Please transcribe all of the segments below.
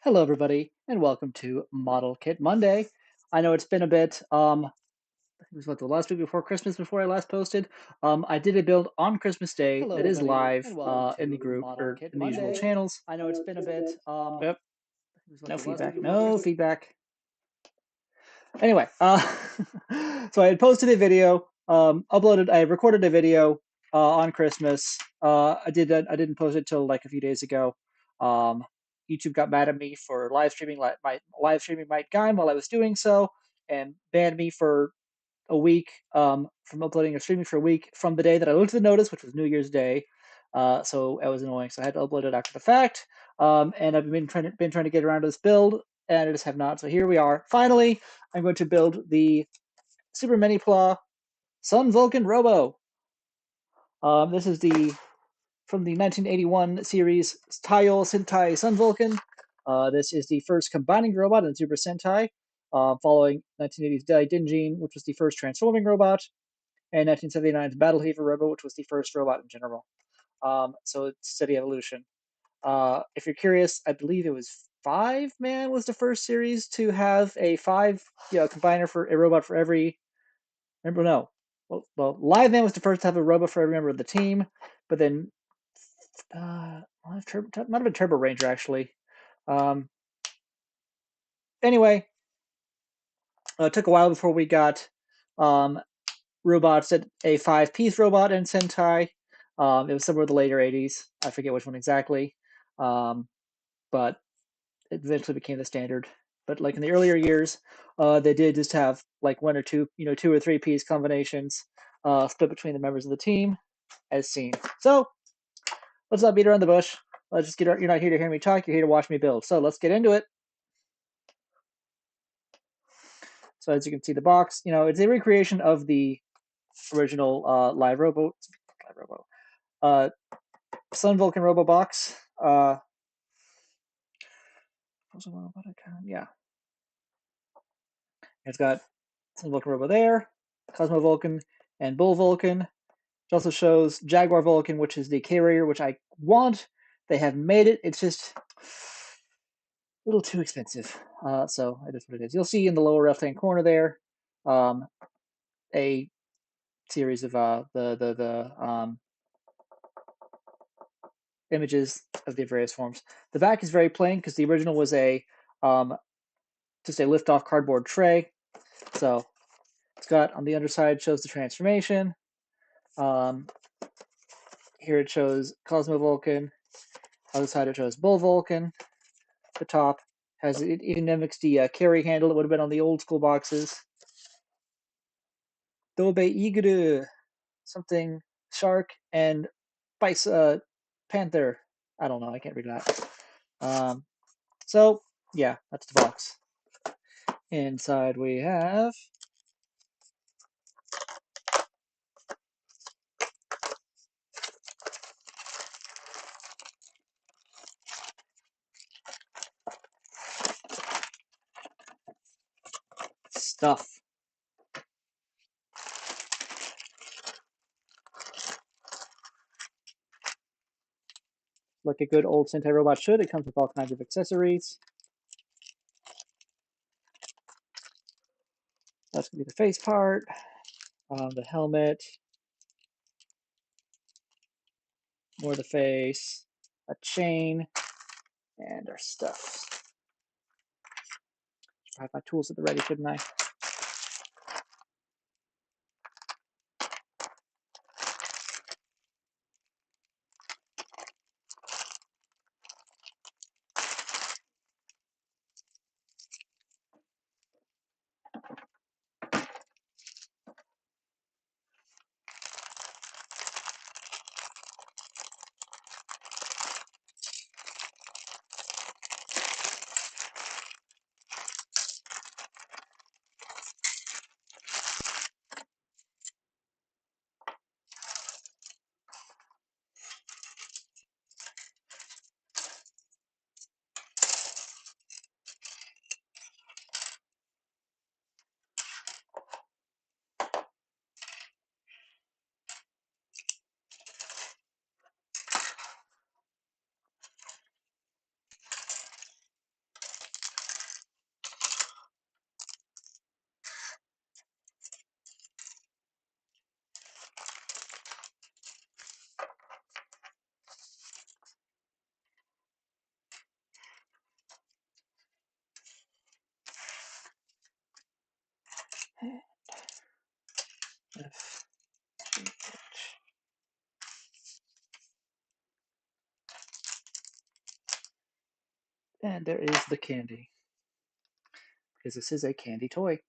Hello, everybody, and welcome to Model Kit Monday. I know it's been a bit. It was what the last week before Christmas before I last posted. I did a build on Christmas Day Hello, that is everybody, live and welcome in the to group Model or Kit in the usual Monday. channels. I know it's been a bit. Yep. It was what No the last week feedback. before No Christmas. feedback. Anyway, so I had posted a video, I recorded a video on Christmas. I didn't post it till like a few days ago. Um, YouTube got mad at me for live streaming my game while I was doing so, and banned me for a week from uploading or streaming for a week from the day that I looked at the notice, which was New Year's Day. So that was annoying. So I had to upload it after the fact. And I've been trying to get around to this build, and I just have not. So here we are. Finally, I'm going to build the Super Mini Pla Sun Vulcan Robo. This is the from the 1981 series Tile Sentai Sun Vulcan. This is the first combining robot in Super Sentai, following 1980's Dai Dinjin, which was the first transforming robot, and 1979's Battle Fever Robo, which was the first robot in general. So it's steady evolution. If you're curious, I believe it was Five Man was the first series to have a combiner for a robot for every. Remember, no. Live Man was the first to have a robot for every member of the team, but then might have been Turbo Ranger actually. Um, anyway, it took a while before we got um, robots at a five-piece robot in Sentai. It was somewhere in the later 80s. I forget which one exactly. But it eventually became the standard. But like in the earlier years, they did just have like one or two, two or three piece combinations split between the members of the team, as seen. So let's not beat around the bush. Let's just get. You're not here to hear me talk. You're here to watch me build. So let's get into it. So as you can see, the box, it's a recreation of the original live Robo, uh, Sun Vulcan Robo box. Yeah, it's got Sun Vulcan Robo there, Cosmo Vulcan, and Bull Vulcan. It also shows Jaguar Vulcan, which is the carrier, which I want. They have made it. It's just a little too expensive. So it is what it is. You'll see in the lower left-hand corner there a series of the images of the various forms. The back is very plain because the original was a just a lift-off cardboard tray. So it's got on the underside shows the transformation. Um, Here it shows Cosmo Vulcan. Other side it shows Bull Vulcan. The top it even mimics the carry handle that would have been on the old school boxes. Dobe Iguru, something shark and panther. I don't know. I can't read that. So yeah, that's the box. Inside we have stuff. Like a good old Sentai robot should, it comes with all kinds of accessories. That's going to be the face part, the helmet, more of the face, a chain, and our stuff. I have my tools at the ready, shouldn't I? F, G, H. And there is the candy, because this is a candy toy.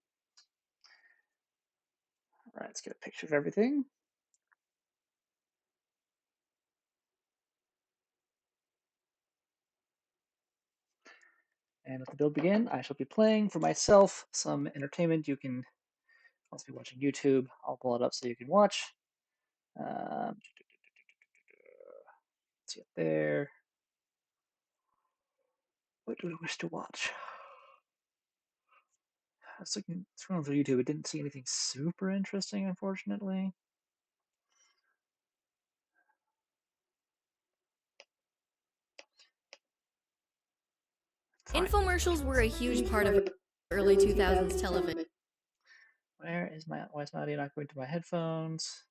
All right, let's get a picture of everything. And let the build begin. I shall be playing for myself some entertainment. You can also be watching YouTube. I'll pull it up so you can watch. See it there. What do we wish to watch? I was looking through YouTube. It didn't see anything super interesting, unfortunately. Fine. Infomercials were a huge part of early 2000s television. Why is my audio not going to my headphones?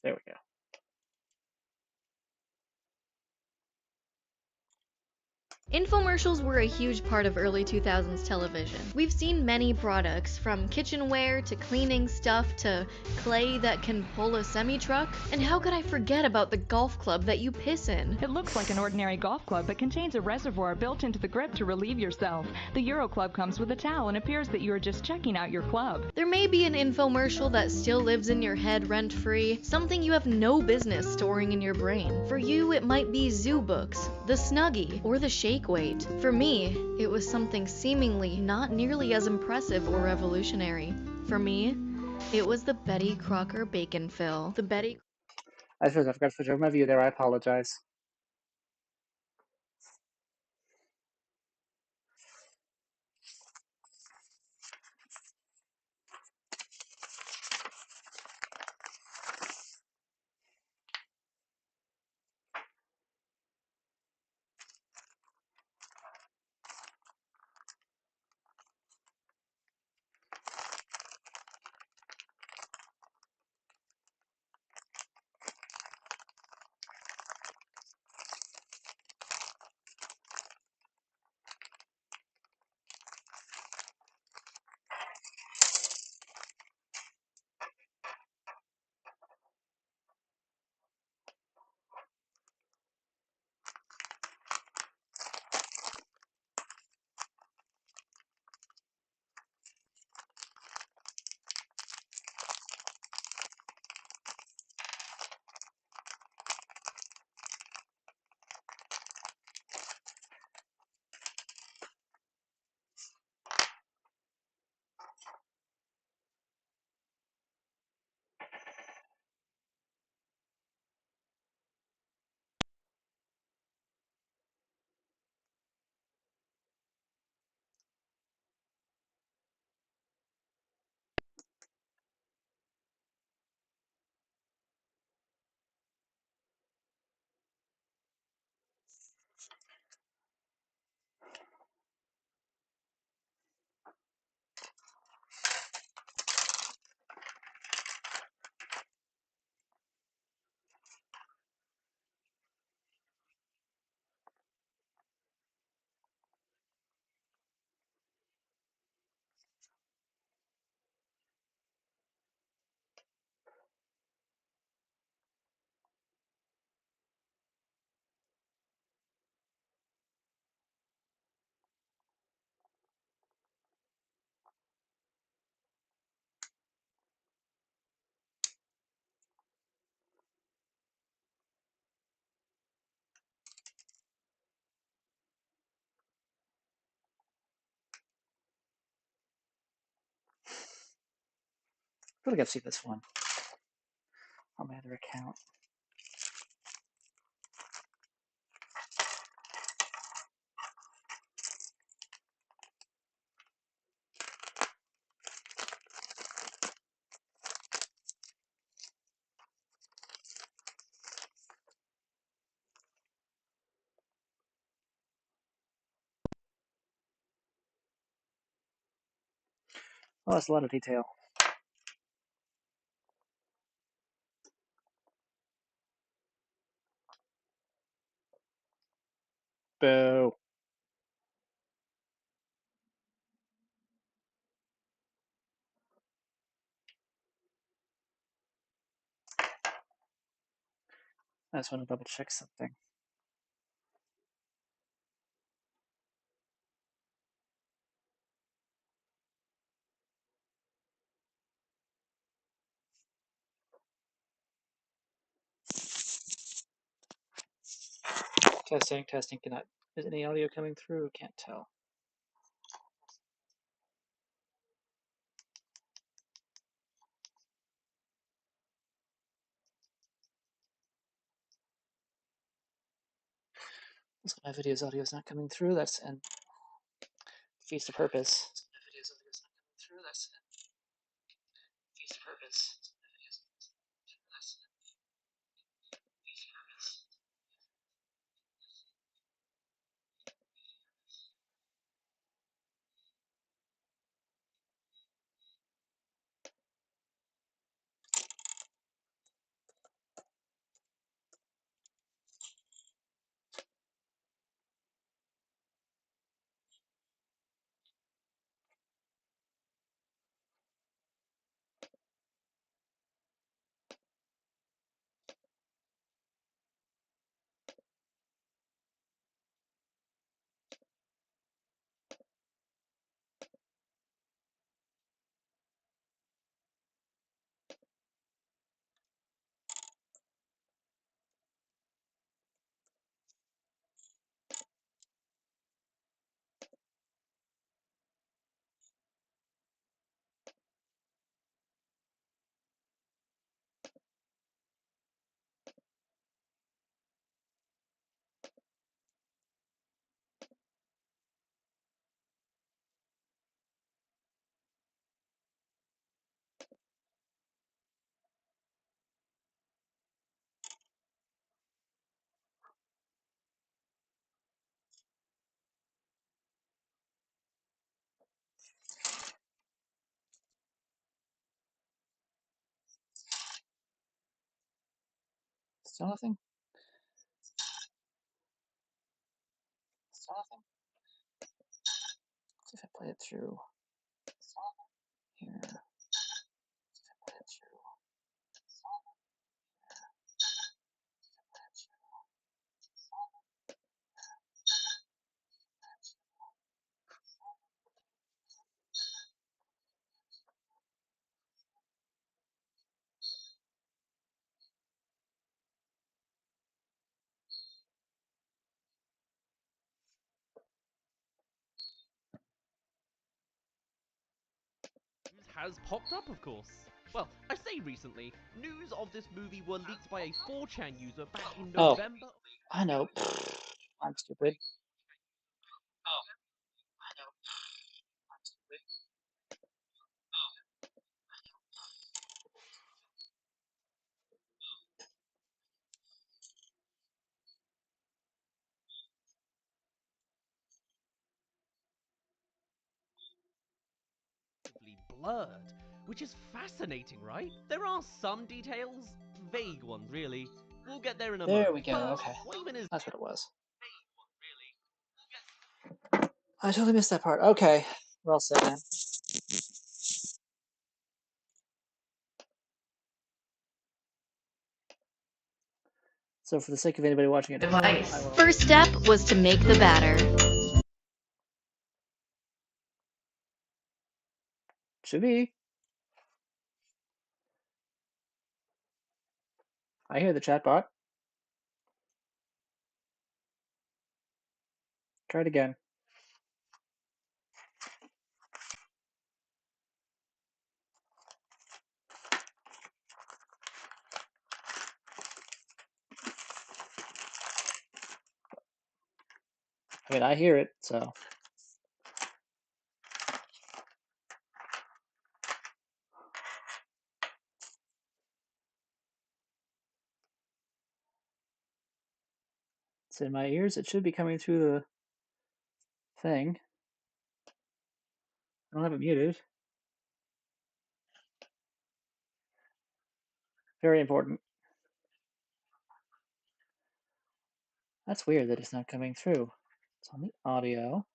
There we go. Infomercials were a huge part of early 2000s television. We've seen many products, from kitchenware to cleaning stuff to clay that can pull a semi-truck. And how could I forget about the golf club that you piss in? It looks like an ordinary golf club but contains a reservoir built into the grip to relieve yourself. The Euro Club comes with a towel and appears that you are just checking out your club. There may be an infomercial that still lives in your head rent-free, something you have no business storing in your brain. For you, it might be Zoo Books, the Snuggie, or the Shake Weight. For me, it was something seemingly not nearly as impressive or revolutionary. For me, it was the Betty Crocker Bacon Fill. The Betty... I suppose I forgot to switch over my view there. I apologize. I feel like I've seen this one on my other account. Oh, that's a lot of detail. Boo. I just want to double check something. Testing, testing. Cannot. Is any audio coming through? Can't tell. Looks like my video's audio is not coming through. That's and defeats the purpose. My video's audio is not coming through. That's defeats the purpose. Still nothing. Still nothing. Let's see if I play it through here. Play it through. Has popped up, of course. Well, I say recently, news of this movie were leaked by a 4chan user back in Oh, November. I know. I'm stupid. Blurred, which is fascinating, right? There are some details, vague ones really. We'll get there in a There moment. we go. First, Okay. what even is That's what it was. I totally missed that part. Okay. Well said, man. So for the sake of anybody watching at home, I will... First step was to make the batter. Should be. I hear the chatbot. Try it again. I mean, I hear it, so... It's in my ears. It should be coming through the thing. I don't have it muted. Very important. That's weird that it's not coming through. It's on the audio.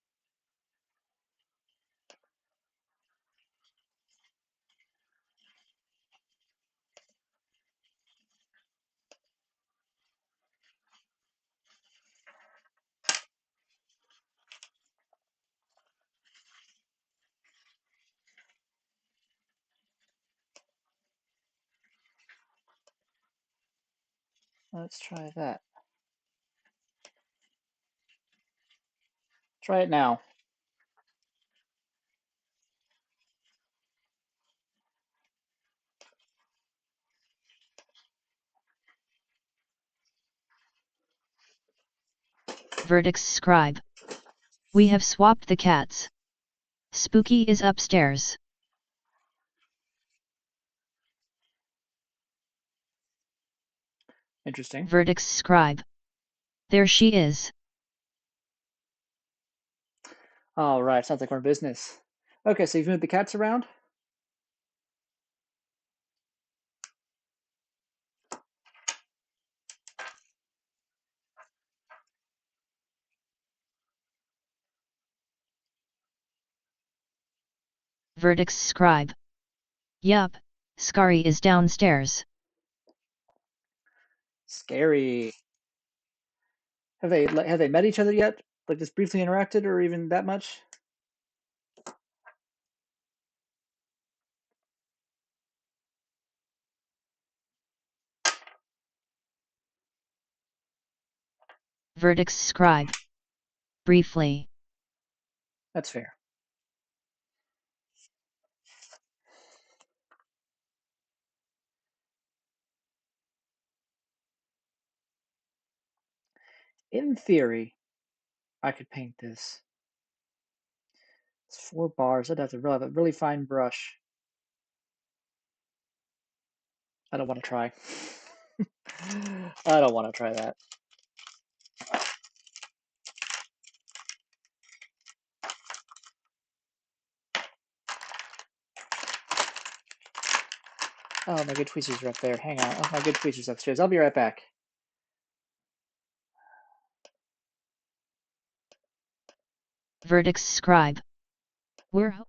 Let's try that. Try it now. Verdicts scribe. We have swapped the cats. Spooky is upstairs. Interesting. Verdicts scribe. There she is. All right, sounds like more business. Okay, so you've moved the cats around. Verdicts scribe. Yup, Scary is downstairs. Scary. Have they met each other yet? Like just briefly interacted, or even that much? Verdicts scribe. Briefly. That's fair. In theory, I could paint this. It's 4 bars. I'd have to have a really fine brush. I don't want to try. I don't want to try that. Oh, my good tweezers are up there. Hang on. Oh, my good tweezers upstairs. I'll be right back. Verdicts scribe. We're out.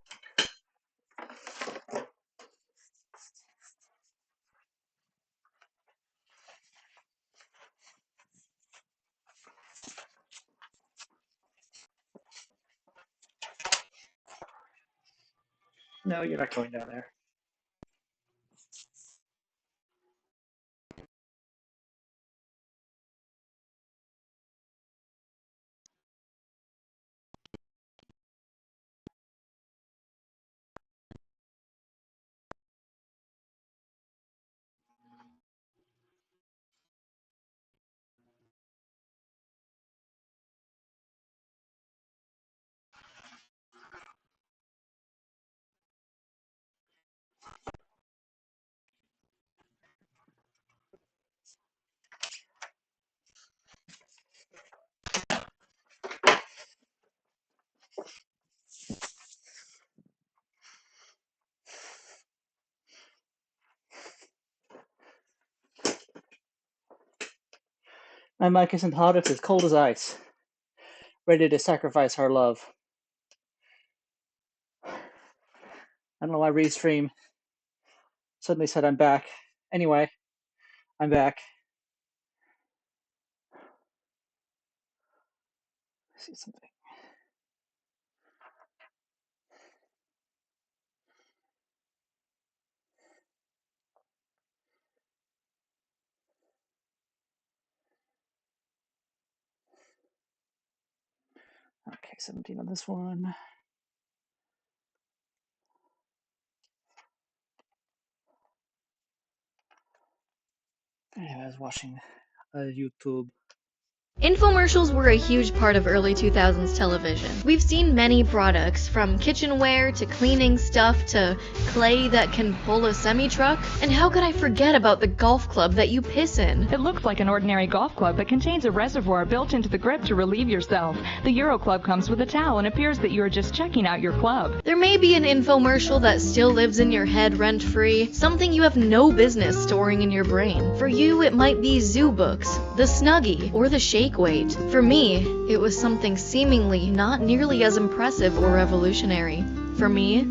No, you're not going down there. My mic isn't hot. It's as cold as ice. Ready to sacrifice our love. I don't know why Restream suddenly said I'm back. Anyway, I'm back. See something. Okay, 17 on this one. Anyway, I was watching YouTube. Infomercials were a huge part of early 2000s television. We've seen many products, from kitchenware to cleaning stuff to clay that can pull a semi-truck. And how could I forget about the golf club that you piss in? It looks like an ordinary golf club but contains a reservoir built into the grip to relieve yourself. The Euro Club comes with a towel and appears that you are just checking out your club. There may be an infomercial that still lives in your head rent-free, something you have no business storing in your brain. For you, it might be zoo books, the Snuggie, or the shake weight. For me, it was something seemingly not nearly as impressive or revolutionary. For me,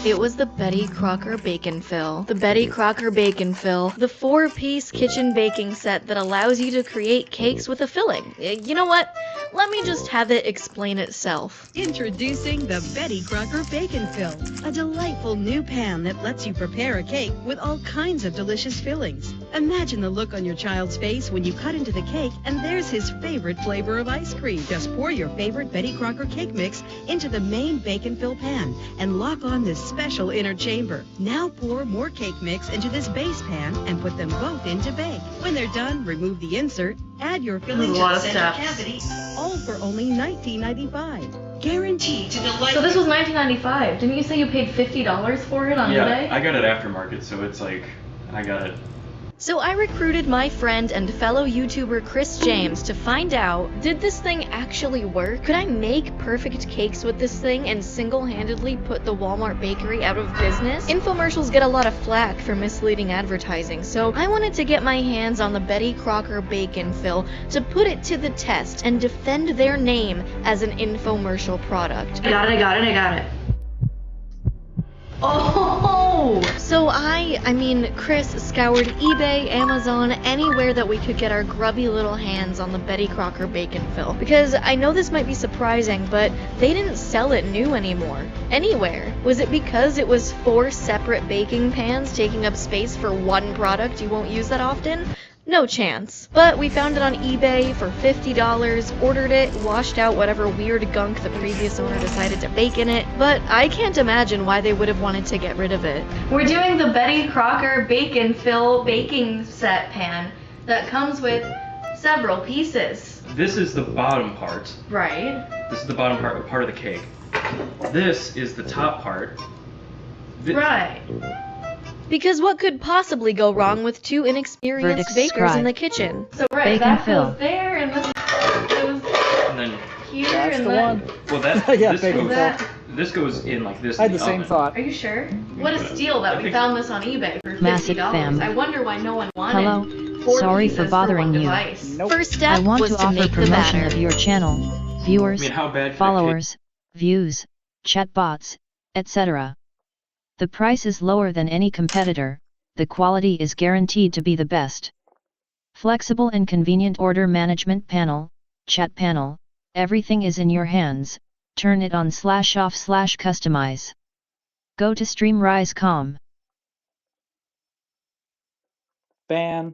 it was the Betty Crocker Bacon Fill. The Betty Crocker Bacon Fill, the 4-piece kitchen baking set that allows you to create cakes with a filling. You know what? Let me just have it explain itself. Introducing the Betty Crocker Bacon Fill, a delightful new pan that lets you prepare a cake with all kinds of delicious fillings. Imagine the look on your child's face when you cut into the cake and there's his favorite flavor of ice cream. Just pour your favorite Betty Crocker cake mix into the main bacon fill pan and lock on this special inner chamber. Now pour more cake mix into this base pan and put them both in to bake. When they're done, remove the insert, add your filling to the center cavity, all for only $19.95. Guaranteed to delight. So this was $19.95. Didn't you say you paid $50 for it on eBay? Yeah, I got it aftermarket, so it's like, I got it. So I recruited my friend and fellow YouTuber Chris James to find out, did this thing actually work? Could I make perfect cakes with this thing and single-handedly put the Walmart bakery out of business? Infomercials get a lot of flack for misleading advertising, so I wanted to get my hands on the Betty Crocker Bacon Fill to put it to the test and defend their name as an infomercial product. I got it. Oh! So Chris scoured eBay, Amazon, anywhere that we could get our grubby little hands on the Betty Crocker Bacon Fill. Because I know this might be surprising, but they didn't sell it new anymore. Anywhere. Was it because it was 4 separate baking pans taking up space for one product you won't use that often? No chance. But we found it on eBay for $50, ordered it, washed out whatever weird gunk the previous owner decided to bake in it, but I can't imagine why they would have wanted to get rid of it. We're doing the Betty Crocker Bacon Fill baking set pan that comes with several pieces. This is the bottom part. Right. This is the bottom part of the cake. This is the top part. Right. Because what could possibly go wrong with 2 inexperienced bakers in the kitchen? So that goes there, and this goes and then here, that's and the then... one. Well, that this goes in like this. I had in the same oven. thought. Are you sure? What a steal that we found this on eBay for $50. Massive fam. I wonder why no one wanted Hello. 4 Sorry pieces for bothering one you. device. Nope. First step I want was to to offer make the promotion batter. of your channel, viewers, I mean, how bad could followers, views, chatbots, etc. The price is lower than any competitor, the quality is guaranteed to be the best. Flexible and convenient order management panel, chat panel, everything is in your hands, turn it on /off /customize. Go to streamrise.com. Ban.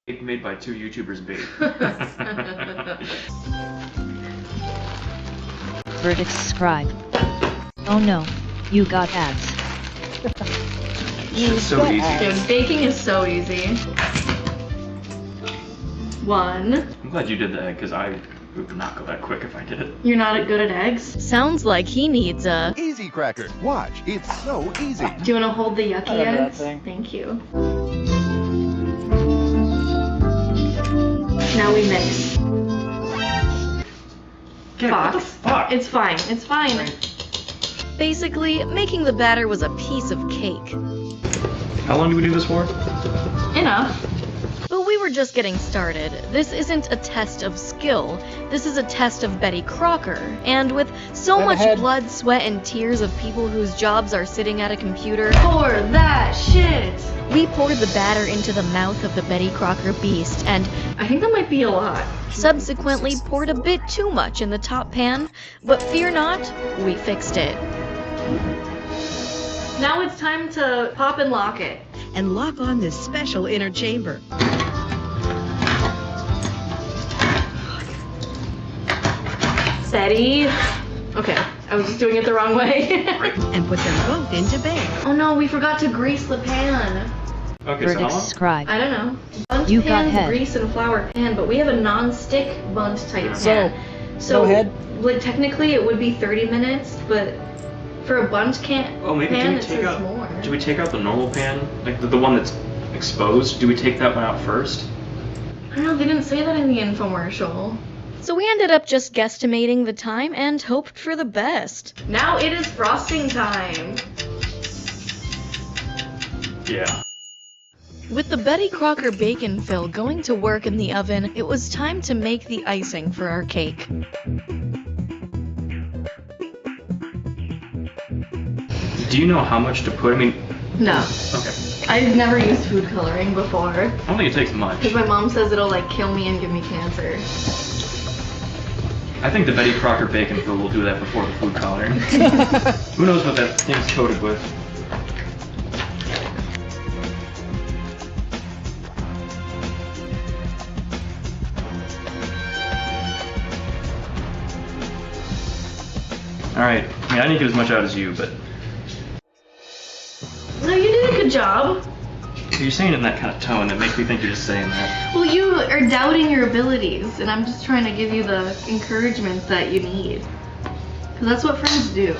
Cake made by 2 YouTubers bake. Verdict scribe. Oh no, you got ads. It's so easy. Dude, baking is so easy. 1. I'm glad you did that because I would not go that quick if I did it. You're not good at eggs? Sounds like he needs a... Easy Cracker. Watch, it's so easy. Do you want to hold the yucky I remember that eggs? thing. Thank you. Now we mix. Yeah, what the fuck? It's fine. It's fine. Basically, making the batter was a piece of cake. How long do we do this for? Enough. But we were just getting started. This isn't a test of skill. This is a test of Betty Crocker. And with so much blood, sweat, and tears of people whose jobs are sitting at a computer, pour that shit! We poured the batter into the mouth of the Betty Crocker beast, and I think that might be a lot. Subsequently poured a bit too much in the top pan, but fear not, we fixed it. Now it's time to pop and lock it. And lock on this special inner chamber. Steady. Okay, I was just doing it the wrong way. And put them both into bake. Oh no, we forgot to grease the pan. Okay, so how Verdict long? scribe. I don't know. Bundt You got pan's head. grease and flour pan, but we have a non-stick Bundt type So, pan. no head? Like technically it would be 30 minutes, but for a Bundt Oh, maybe pan do it we take says out? more. Do we take out the normal pan, like the one that's exposed? Do we take that one out first? I don't know, they didn't say that in the infomercial. So we ended up just guesstimating the time and hoped for the best. Now it is frosting time. Yeah. With the Betty Crocker bacon fill going to work in the oven, it was time to make the icing for our cake. Do you know how much to put? I mean, No. okay. I've never used food coloring before. I don't think it takes much. Because my mom says it'll like kill me and give me cancer. I think the Betty Crocker bacon fill will do that before the food coloring. Who knows what that thing's coated with? Alright, I mean, I didn't get as much out as you, but No, you did a good job. you're saying it in that kind of tone that makes me think you're just saying that. Well, you are doubting your abilities, and I'm just trying to give you the encouragement that you need. Because that's what friends do.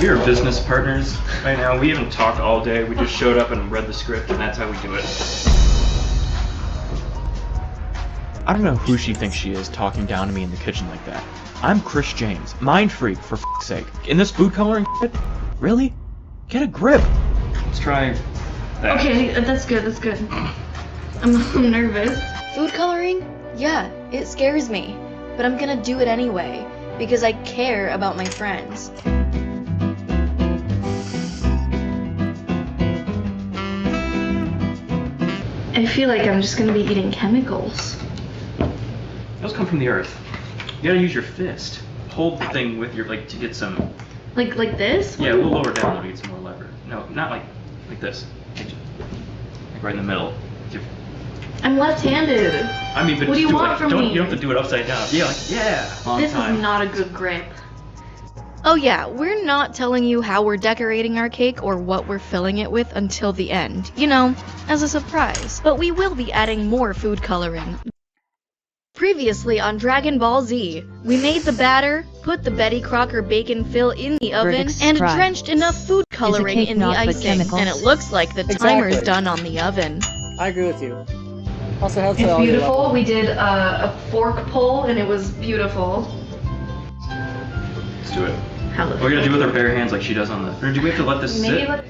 We are business partners right now. We haven't talked all day. We just showed up and read the script, and that's how we do it. I don't know who she thinks she is talking down to me in the kitchen like that. I'm Chris James, mind freak, for f***'s sake. In this food coloring shit? Really? Get a grip. Let's try that. Okay, that's good, that's good. I'm nervous. Food coloring? Yeah, it scares me. But I'm gonna do it anyway, because I care about my friends. I feel like I'm just gonna be eating chemicals. Those come from the earth. You gotta use your fist. Hold the thing with your, like, to get some... Like this? Yeah, a little lower down to get some more lever. No, not like this. Like right in the middle. I'm left-handed. I mean, but What do you just want from me? You don't have to do it upside down. Yeah, like, yeah. On This time. is not a good grip. Oh yeah, we're not telling you how we're decorating our cake or what we're filling it with until the end. You know, as a surprise. But we will be adding more food coloring. Previously on Dragon Ball Z, we made the batter, put the Betty Crocker bacon fill in the oven, Verdict and scribe. drenched enough food coloring cake in the naught but icing. chemicals? And it looks like the Exactly. timer's done on the oven. I agree with you. Also, how's the It's audio beautiful. level? We did a fork pull and it was beautiful. Let's do it. How the We're gonna do it with our bare hands like she does on the... Or do we have to let this Maybe sit? let...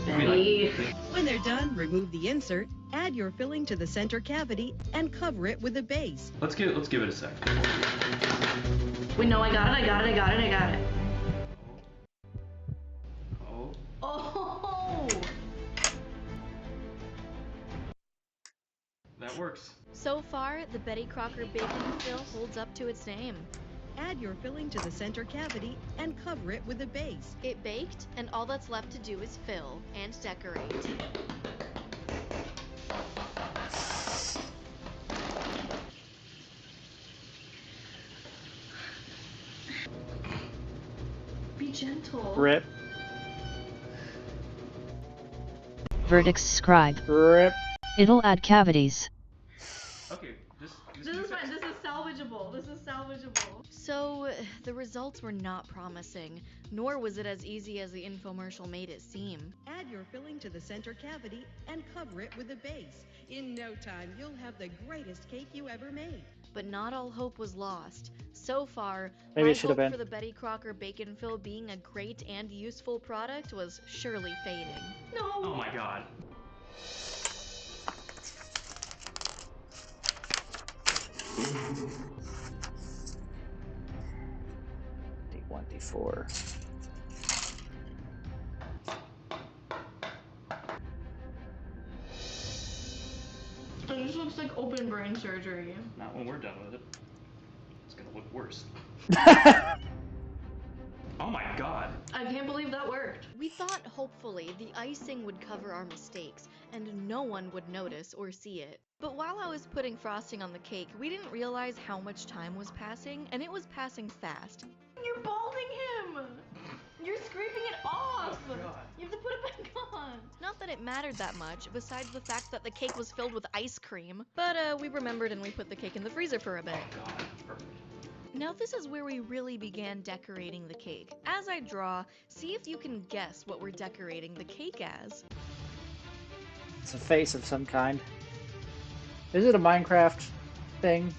I mean, like, When they're done, remove the insert, add your filling to the center cavity, and cover it with a base. let's give it a sec. Wait, no, I got it. Oh. Oh! That works. So far, the Betty Crocker bacon fill holds up to its name. Add your filling to the center cavity and cover it with a base. It baked, and all that's left to do is fill and decorate. Be gentle. Rip. Verdict scribe. Rip. It'll add cavities. Okay, This is fine. This is salvageable. So, the results were not promising, nor was it as easy as the infomercial made it seem. Add your filling to the center cavity and cover it with a base. In no time, you'll have the greatest cake you ever made. But not all hope was lost. So far, Maybe my it should have hope been. for the Betty Crocker bacon fill being a great and useful product was surely fading. No! Oh my god. D1, D4. This looks like open brain surgery. Not when we're done with it. It's gonna look worse. Oh my god. I can't believe that worked. We thought hopefully the icing would cover our mistakes, and no one would notice or see it. But while I was putting frosting on the cake, we didn't realize how much time was passing, and it was passing fast. You're balding him! You're scraping it off! Oh, you have to put it back on! Not that it mattered that much, besides the fact that the cake was filled with ice cream. But we remembered and we put the cake in the freezer for a bit. Oh God, perfect. Now this is where we really began decorating the cake. As I draw, see if you can guess what we're decorating the cake as. It's a face of some kind. Is it a Minecraft thing?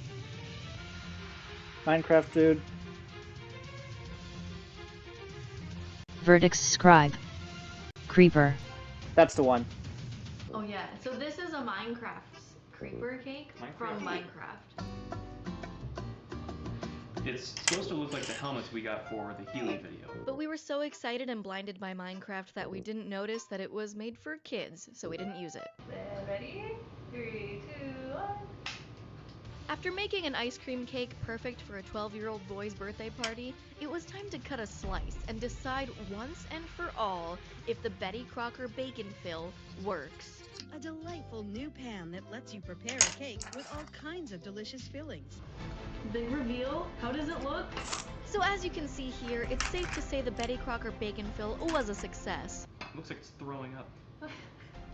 Minecraft dude? Verdicts scribe. Creeper. That's the one. Oh yeah, so this is a Minecraft creeper cake from Minecraft. It's supposed to look like the helmets we got for the Healy video. But we were so excited and blinded by Minecraft that we didn't notice that it was made for kids, so we didn't use it. Ready? 3, 2, 1. After making an ice cream cake perfect for a 12-year-old boy's birthday party, it was time to cut a slice and decide once and for all if the Betty Crocker bacon fill works. A delightful new pan that lets you prepare a cake with all kinds of delicious fillings. Big reveal. How does it look? So as you can see here, it's safe to say the Betty Crocker bacon fill was a success. Looks like it's throwing up.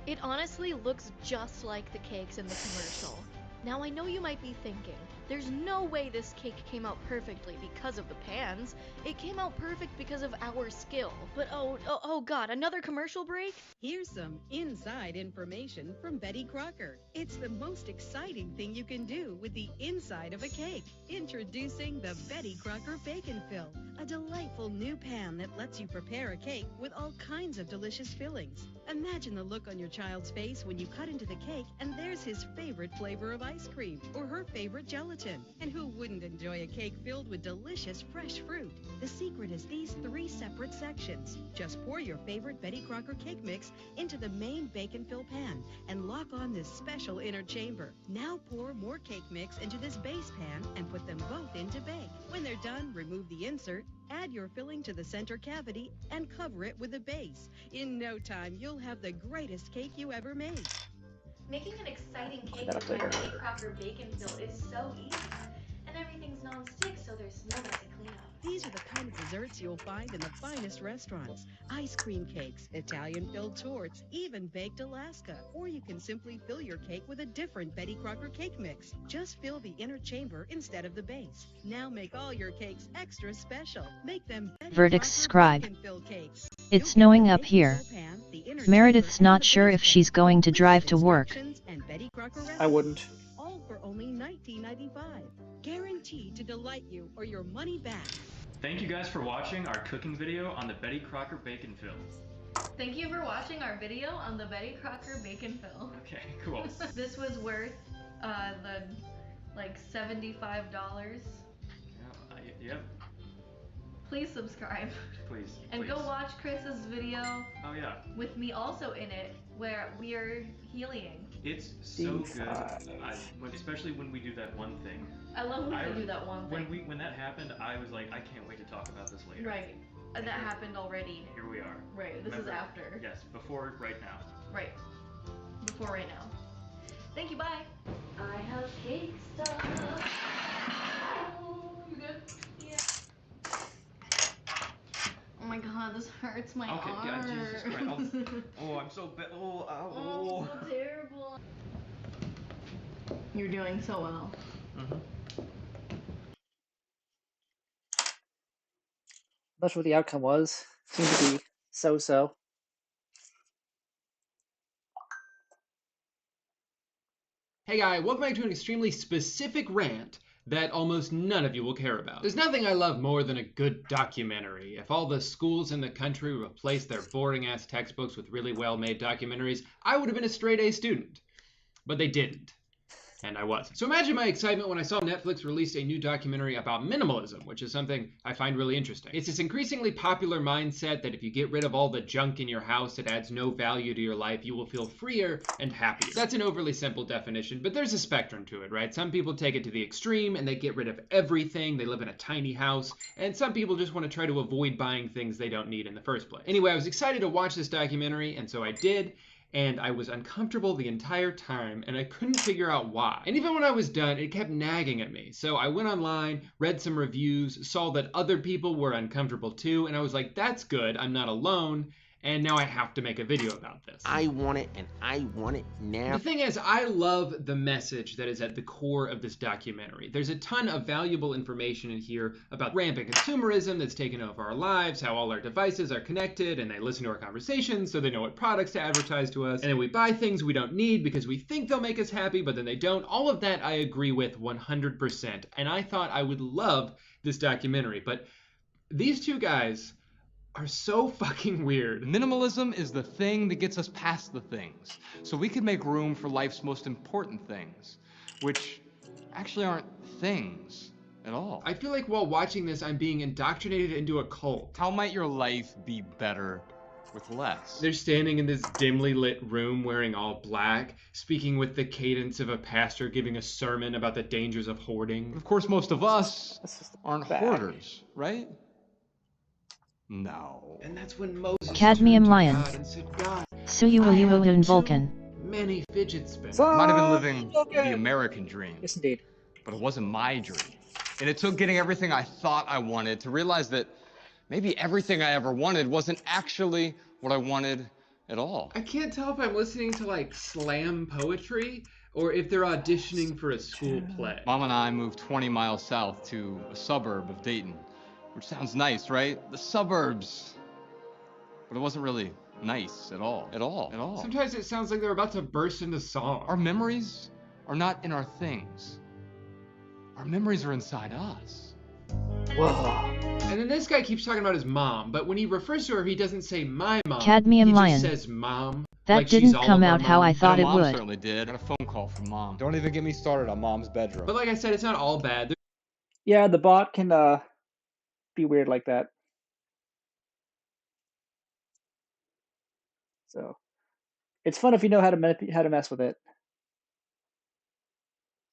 It honestly looks just like the cakes in the commercial. Now I know you might be thinking, there's no way this cake came out perfectly because of the pans. It came out perfect because of our skill. But oh god, another commercial break? Here's some inside information from Betty Crocker. It's the most exciting thing you can do with the inside of a cake. Introducing the Betty Crocker Bacon Fill, a delightful new pan that lets you prepare a cake with all kinds of delicious fillings. Imagine the look on your child's face when you cut into the cake and there's his favorite flavor of ice cream or her favorite gelatin. And who wouldn't enjoy a cake filled with delicious fresh fruit? The secret is these 3 separate sections. Just pour your favorite Betty Crocker cake mix into the main bacon fill pan and lock on this special inner chamber. Now pour more cake mix into this base pan and put them both into bake. When they're done, remove the insert, add your filling to the center cavity, and cover it with a base. In no time, you'll have the greatest cake you ever made. Making an exciting cake with my Betty Crocker bacon fill is so easy. And everything's non-stick, so there's no messy cleanup. These are the kind of desserts you'll find in the finest restaurants. Ice cream cakes, Italian-filled torts, even baked Alaska. Or you can simply fill your cake with a different Betty Crocker cake mix. Just fill the inner chamber instead of the base. Now make all your cakes extra special. Make them Betty Verdicts Crocker scribe. bacon-fill cakes. It's You'll get snowing the up bacon here. fill pan, the inner Meredith's chamber, not and the sure base if she's pan. going to With drive to work. instructions and Betty Crocker I wouldn't. recipes. All for only $19.95. Guaranteed to delight you or your money back. Thank you guys for watching our cooking video on the Betty Crocker Bacon Fill. Thank you for watching our video on the Betty Crocker bacon fill. Okay, cool. This was worth the like $75. Yep, Please subscribe. please. And go watch Chris's video Oh yeah, with me also in it, where we are healing. it's so good. D5. Especially when we do that one thing. I love when we do that one thing. When that happened, I was like, I can't wait to talk about this later. Right. And that happened already. Here we are. Right. This is Remember? after. Yes, before right now. Right. Before right now. Thank you. Bye. I have cake stuff. Oh, you good? Yeah. Oh my god, this hurts my Okay, arm. yeah, Jesus Christ. Oh, I'm so bad. Oh, ow. Oh, so terrible. You're doing so well. Mm-hmm. That's what the outcome was. Seemed to be so-so. Hey guy, welcome back to an extremely specific rant that almost none of you will care about. There's nothing I love more than a good documentary. If all the schools in the country replaced their boring-ass textbooks with really well-made documentaries, I would have been a straight-A student. But they didn't. And I wasn't. So imagine my excitement when I saw Netflix release a new documentary about minimalism, which is something I find really interesting. It's this increasingly popular mindset that if you get rid of all the junk in your house that adds no value to your life, you will feel freer and happier. That's an overly simple definition, but there's a spectrum to it, right? Some people take it to the extreme and they get rid of everything. They live in a tiny house. And some people just want to try to avoid buying things they don't need in the first place. Anyway, I was excited to watch this documentary, and so I did. and I was uncomfortable the entire time, and I couldn't figure out why. And even when I was done, it kept nagging at me. So I went online, read some reviews, saw that other people were uncomfortable too, and I was like, that's good, I'm not alone. And now I have to make a video about this. I want it, and I want it now. The thing is, I love the message that is at the core of this documentary. There's a ton of valuable information in here about rampant consumerism that's taken over our lives, how all our devices are connected, and they listen to our conversations so they know what products to advertise to us, and then we buy things we don't need because we think they'll make us happy, but then they don't. All of that I agree with 100%, and I thought I would love this documentary, but these two guys are so fucking weird. Minimalism is the thing that gets us past the things, so we can make room for life's most important things, which actually aren't things at all. I feel like while watching this, I'm being indoctrinated into a cult. How might your life be better with less? They're standing in this dimly lit room wearing all black, speaking with the cadence of a pastor giving a sermon about the dangers of hoarding. Of course, most of us aren't hoarders, right? No. And that's when Moses Cadmium turned to lion. God and said, God, Sun Vulcan. many fidget spinners. I might have been living the American dream. Yes, indeed. But it wasn't my dream. And it took getting everything I thought I wanted to realize that maybe everything I ever wanted wasn't actually what I wanted at all. I can't tell if I'm listening to like slam poetry or if they're auditioning for a school play. Mom and I moved 20 miles south to a suburb of Dayton, which sounds nice, right? The suburbs. But it wasn't really nice at all. At all. Sometimes it sounds like they're about to burst into song. Our memories are not in our things. Our memories are inside us. Whoa. And then this guy keeps talking about his mom, but when he refers to her, he doesn't say my mom. Cadmium he lion. just says mom. That like she's didn't all come of our out how mom. I thought it Mom would. certainly did. I got a phone call from Mom. Don't even get me started on Mom's bedroom. But like I said, it's not all bad. Yeah, the bot can be weird like that. So it's fun if you know how to mess with it.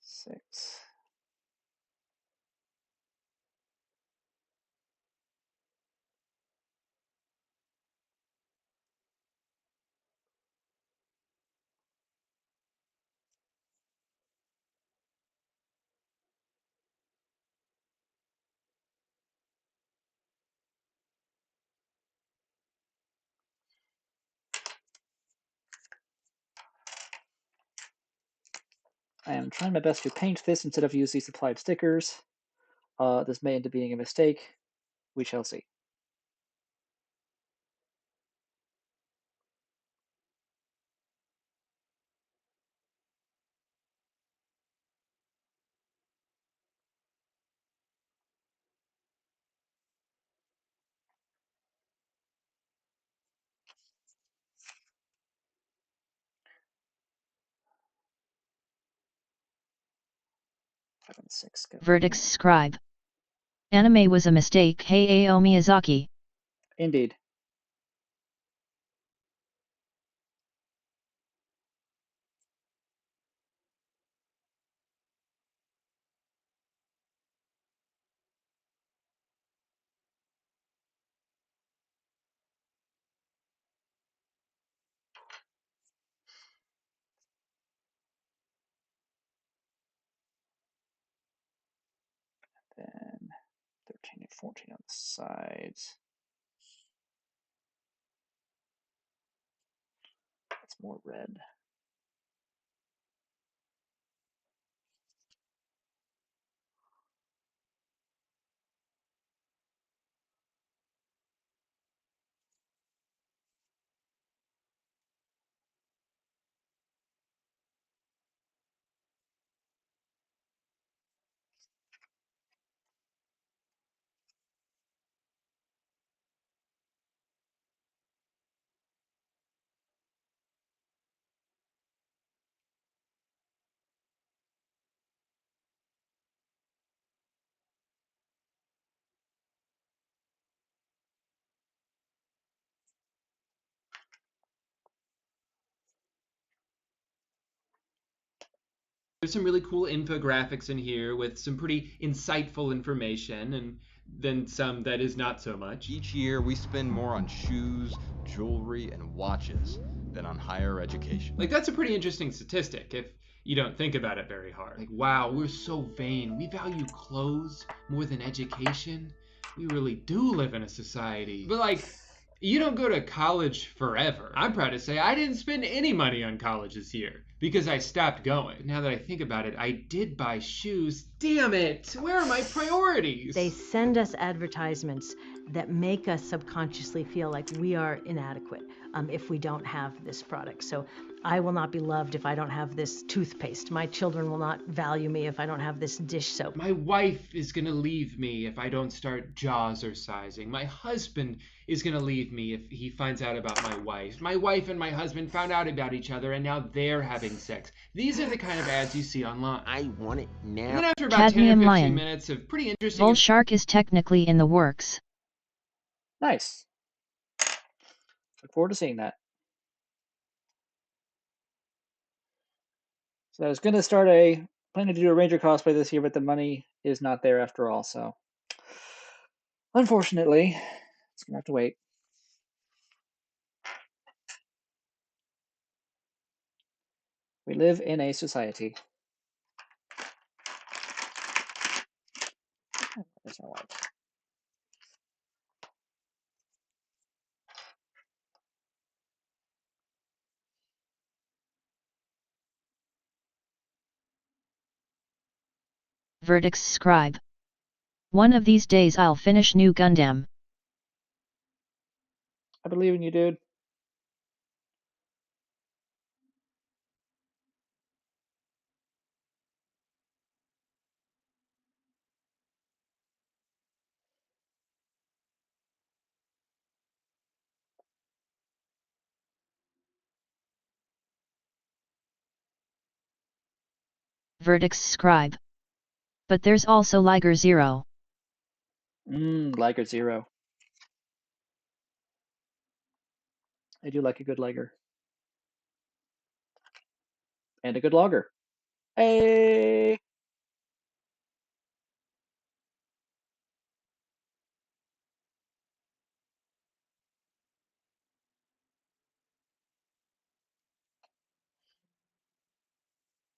6. I am trying my best to paint this instead of use these supplied stickers. This may end up being a mistake. We shall see. Verdicts scribe. Anime was a mistake. Hayao Miyazaki. Indeed. Then 13 and 14 on the sides. That's more red. There's some really cool infographics in here with some pretty insightful information, and then some that is not so much. Each year, we spend more on shoes, jewelry, and watches than than on higher education. Like, that's a pretty interesting statistic if you don't think about it very hard. Like, wow, we're so vain. We value clothes more than education. We really do live in a society. But, like, you don't go to college forever. I'm proud to say I didn't spend any money on college this year because I stopped going. Now that I think about it, I did buy shoes. Damn it! Where are my priorities? They send us advertisements that make us subconsciously feel like we are inadequate if we don't have this product. So I will not be loved if I don't have this toothpaste. My children will not value me if I don't have this dish soap. My wife is gonna leave me if I don't start jazzercising. My husband is gonna leave me if he finds out about my wife. My wife and my husband found out about each other and now they're having sex. These are the kind of ads you see online. I want it now. And then after about Cadmium 10 or 15 lion. minutes of pretty interesting... Bull shark is technically in the works. Nice. Look forward to seeing that. So I was going to planning to do a Ranger cosplay this year, but the money is not there after all, so unfortunately, it's going to have to wait. We live in a society. There's my wife. Verdicts scribe. One of these days I'll finish new Gundam. I believe in you, dude. Verdicts scribe. But there's also Liger Zero. Liger Zero. I do like a good Liger. And a good logger. Hey!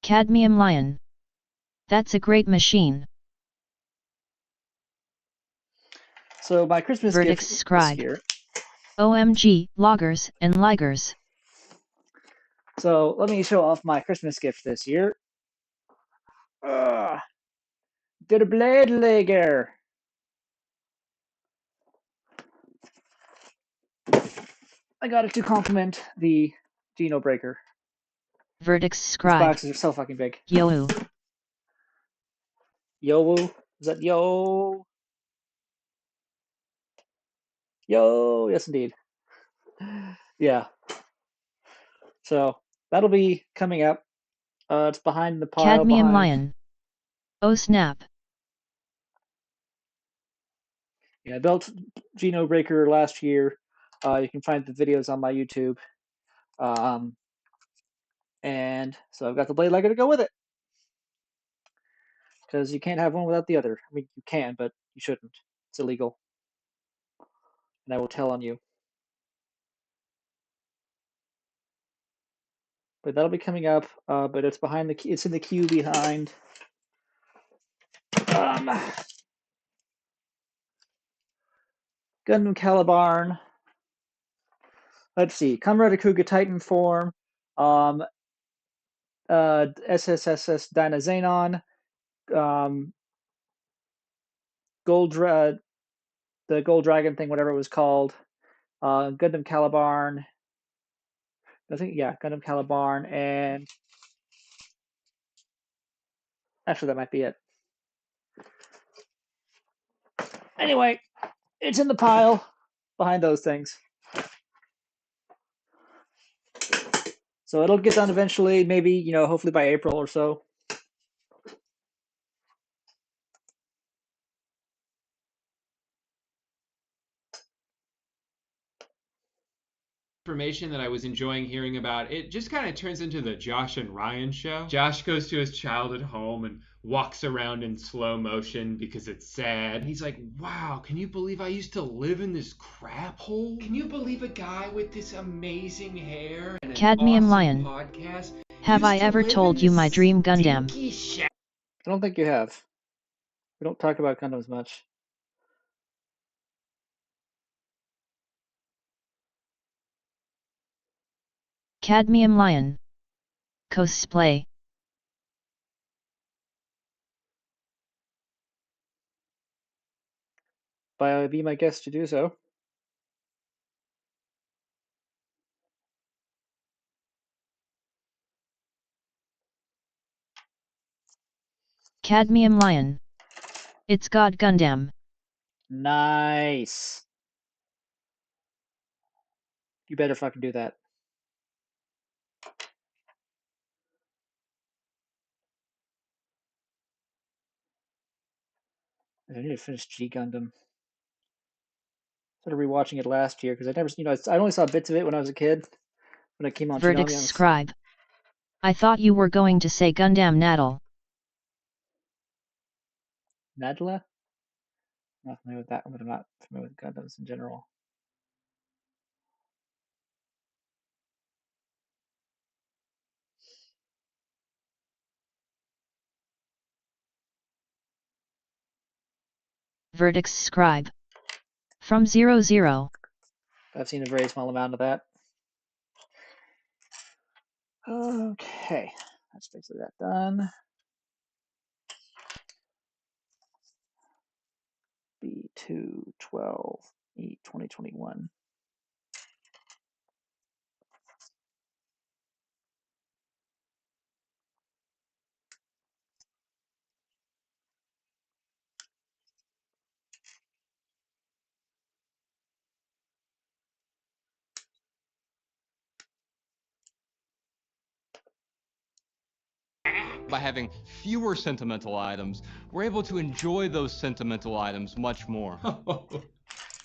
Cadmium lion. That's a great machine. So my Christmas Verdicts gift scribe. this year. OMG, loggers and ligers. So let me show off my Christmas gift this year. Did a blade lager. I got it to compliment the Geno Breaker. Verdicts These scribe. boxes are so fucking big. Yo. Yo, is that yo? Yo, yes indeed. Yeah. So that'll be coming up. It's behind the pile. Cadmium behind. lion. Oh snap. Yeah, I built Geno Breaker last year. You can find the videos on my YouTube. And so I've got the blade lugger to go with it. Because you can't have one without the other. I mean, you can, but you shouldn't. It's illegal. And I will tell on you. But that'll be coming up. But it's behind the. It's in the queue behind. Gundam Calibarn. Let's see. Comrade Akuga Titan form. SSSS Dynazenon. The Gold Dragon thing, whatever it was called. Gundam Calibarn. I think, yeah, Gundam Calibarn, and actually that might be it. Anyway, it's in the pile behind those things. So it'll get done eventually, maybe, hopefully by April or so. information that I was enjoying hearing about, it just kind of turns into the Josh and Ryan show. Josh goes to his childhood home and walks around in slow motion because it's sad. He's like, wow, can you believe I used to live in this crap hole? Can you believe a guy with this amazing hair and an Cadmium awesome Lion. podcast Have I used to ever live in told you this my dream Gundam? stinky shack? I don't think you have. We don't talk about Gundams much. Cadmium Lion. Cosplay. Be my guest to do so. Cadmium Lion. It's God Gundam. Nice. You better fucking do that. I need to finish G Gundam. Started rewatching it last year because I never, I only saw bits of it when I was a kid. When it came on Verdict Toonami. Scribe. I thought you were going to say Gundam Naddle. Nadla? I'm not familiar with that one, but I'm not familiar with Gundams in general. Verdict Scribe. From 00. I've seen a very small amount of that. Okay, that's basically that done. B2 12 E 2021. By having fewer sentimental items, we're able to enjoy those sentimental items much more.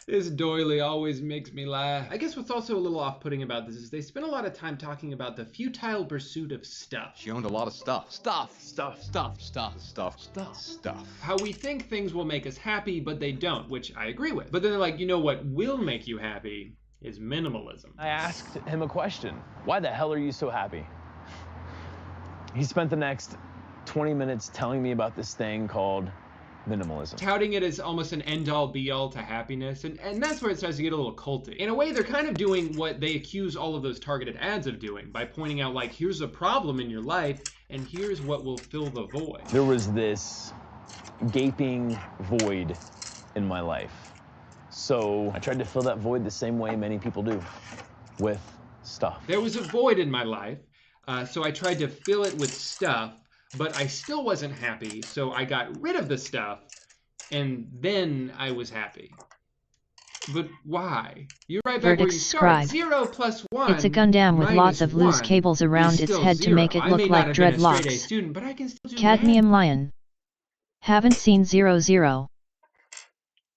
This doily always makes me laugh. I guess what's also a little off-putting about this is they spend a lot of time talking about the futile pursuit of stuff. She owned a lot of stuff. Stuff. How we think things will make us happy, but they don't, which I agree with. But then they're like, you know what will make you happy is minimalism. I asked him a question. Why the hell are you so happy? He spent the next 20 minutes telling me about this thing called minimalism. Touting it as almost an end-all be-all to happiness, and that's where it starts to get a little culty. In a way, they're kind of doing what they accuse all of those targeted ads of doing, by pointing out, like, here's a problem in your life, and here's what will fill the void. There was this gaping void in my life. So I tried to fill that void the same way many people do, with stuff. There was a void in my life, so I tried to fill it with stuff, but I still wasn't happy, so I got rid of the stuff, and then I was happy. But why? You're right back where you started. 0 plus 1. It's a Gundam with lots of loose cables around its head to make it look like dreadlocks. Student, but I can still do Cadmium Lion. Haven't seen 00.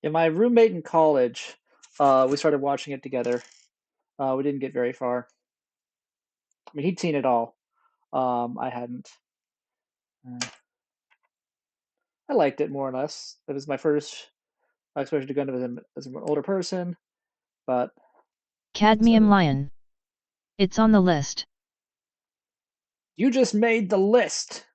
Yeah, my roommate in college, we started watching it together. We didn't get very far. I mean, he'd seen it all. I hadn't. I liked it more or less. It was my first exposure to Gundam as an older person, but... Cadmium Lion. It's on the list. You just made the list!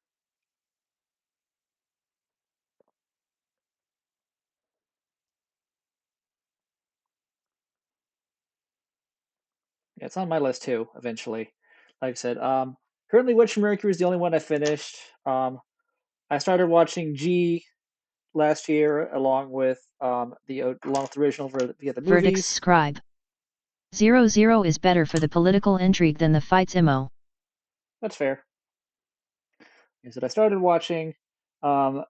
Yeah, it's on my list too, eventually. Like I said, currently Witch from Mercury is the only one I finished. I started watching G last year along with the original via the movies. Verdict Scribe. 00 is better for the political intrigue than the fights IMO. That's fair. Like I said, I started watching the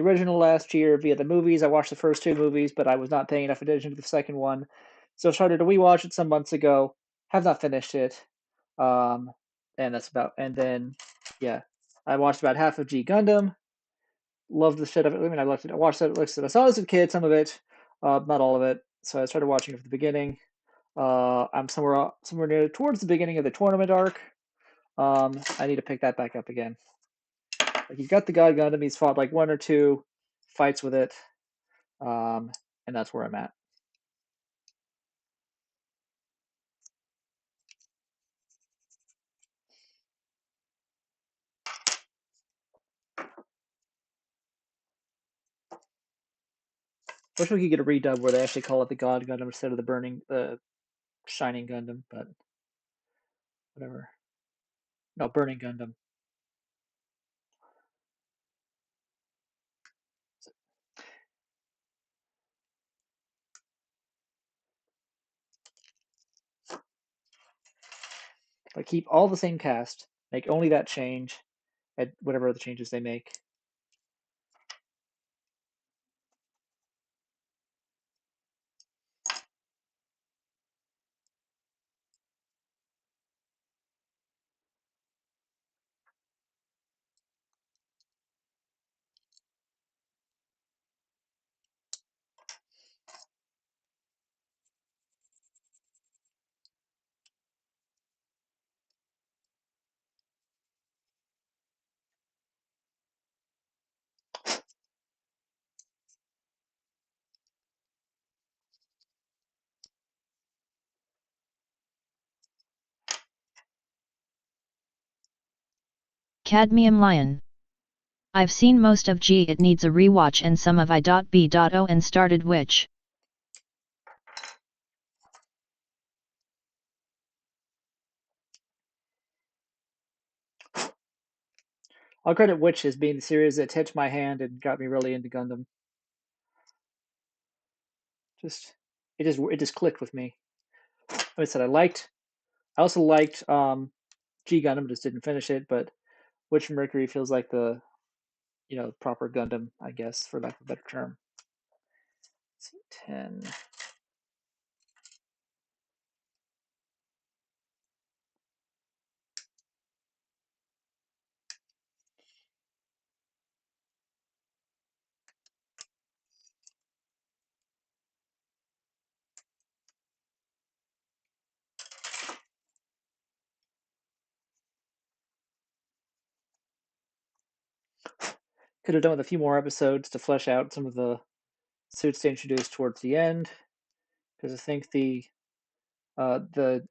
original last year via the movies. I watched the first 2 movies, but I was not paying enough attention to the second one. So I started to rewatch it some months ago. Have not finished it. And then I watched about half of G Gundam. Loved the shit of it. I mean, I watched it. I saw it as a kid, some of it, not all of it. So I started watching it from the beginning. I'm somewhere near towards the beginning of the tournament arc. I need to pick that back up again. Like, he's got the God Gundam. He's fought like 1 or 2 fights with it, and that's where I'm at. Wish we could get a redub where they actually call it the God Gundam instead of the Shining Gundam, but whatever. No, Burning Gundam. Like, keep all the same cast, make only that change, at whatever other changes they make. Cadmium Lion. I've seen most of G. It needs a rewatch and some of I.B.O. and started Witch. I'll credit Witch as being the series that touched my hand and got me really into Gundam. It just clicked with me. Like I said, I also liked G Gundam, just didn't finish it, but Witch from Mercury feels like the proper Gundam, I guess, for lack of a better term. Let's see, 10. Could have done with a few more episodes to flesh out some of the suits they introduced towards the end, because I think the Gundvolva,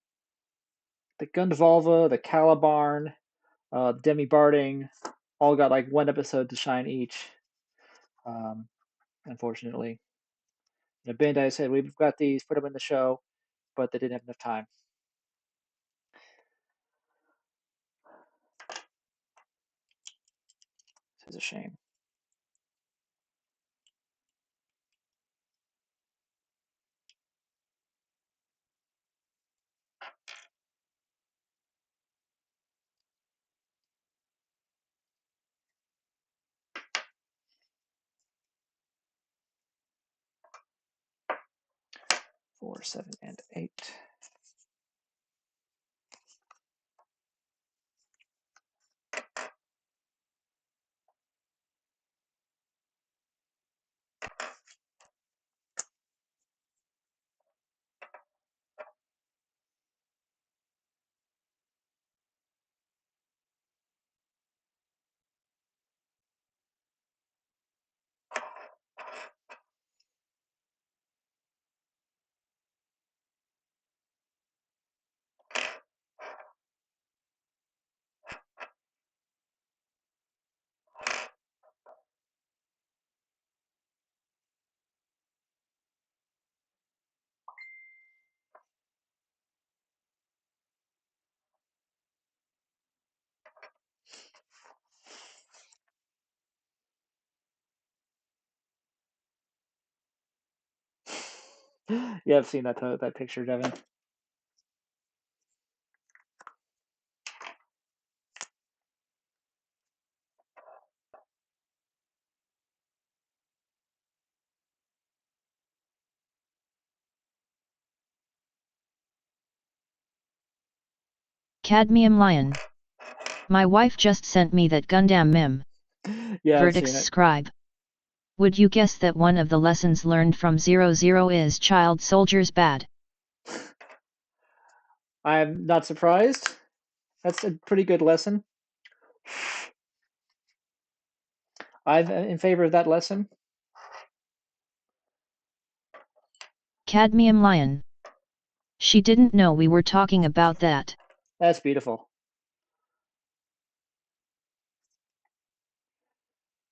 the Calibarn, Demi Barding, all got like 1 episode to shine each. Unfortunately, Bandai said we've got these, put them in the show, but they didn't have enough time. This is a shame. Four, 7, and 8. Yeah, I've seen that picture, Devin. Cadmium Lion. My wife just sent me that Gundam meme. Yeah, Verdicts I've seen it. scribe. Would you guess that one of the lessons learned from 00 is child soldiers bad? I'm not surprised. That's a pretty good lesson. I'm in favor of that lesson. Cadmium Lion. She didn't know we were talking about that. That's beautiful.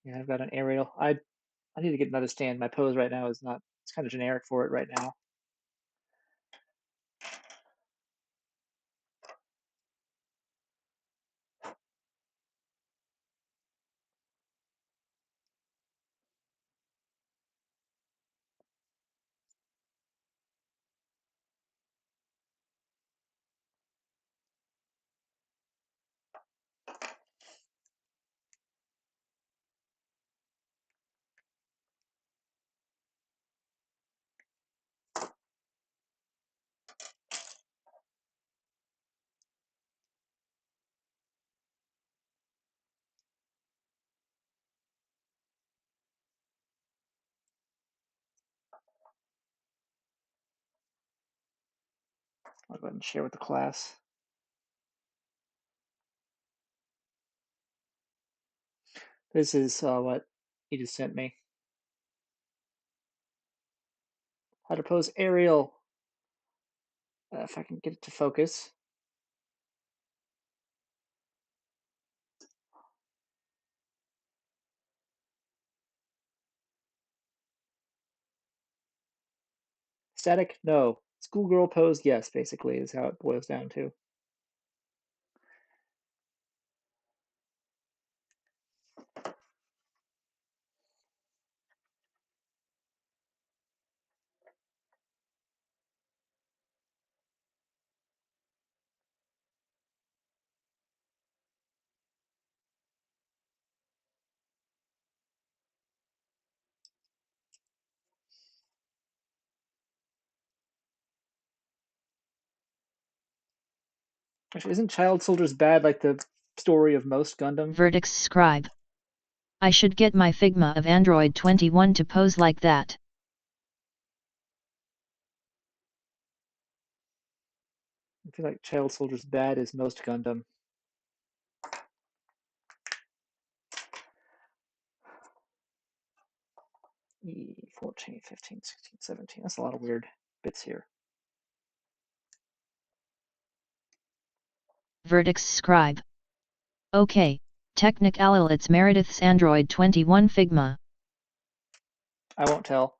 Yeah, I've got an aerial. I need to get another stand. My pose right now is not, it's kind of generic for it right now. I'll go ahead and share with the class. This is what he just sent me. How to pose aerial. If I can get it to focus. Static? No. Schoolgirl pose? Yes, basically, is how it boils down to. Actually, isn't Child Soldiers bad like the story of most Gundam? Verdicts Scribe. I should get my Figma of Android 21 to pose like that. I feel like Child Soldiers bad is most Gundam. E14, 15, 16, 17. That's a lot of weird bits here. Verdicts Scribe. Okay, Technic it's Meredith's Android 21 Figma. I won't tell.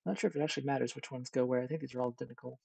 Not sure if it actually matters which ones go where. I think these are all identical.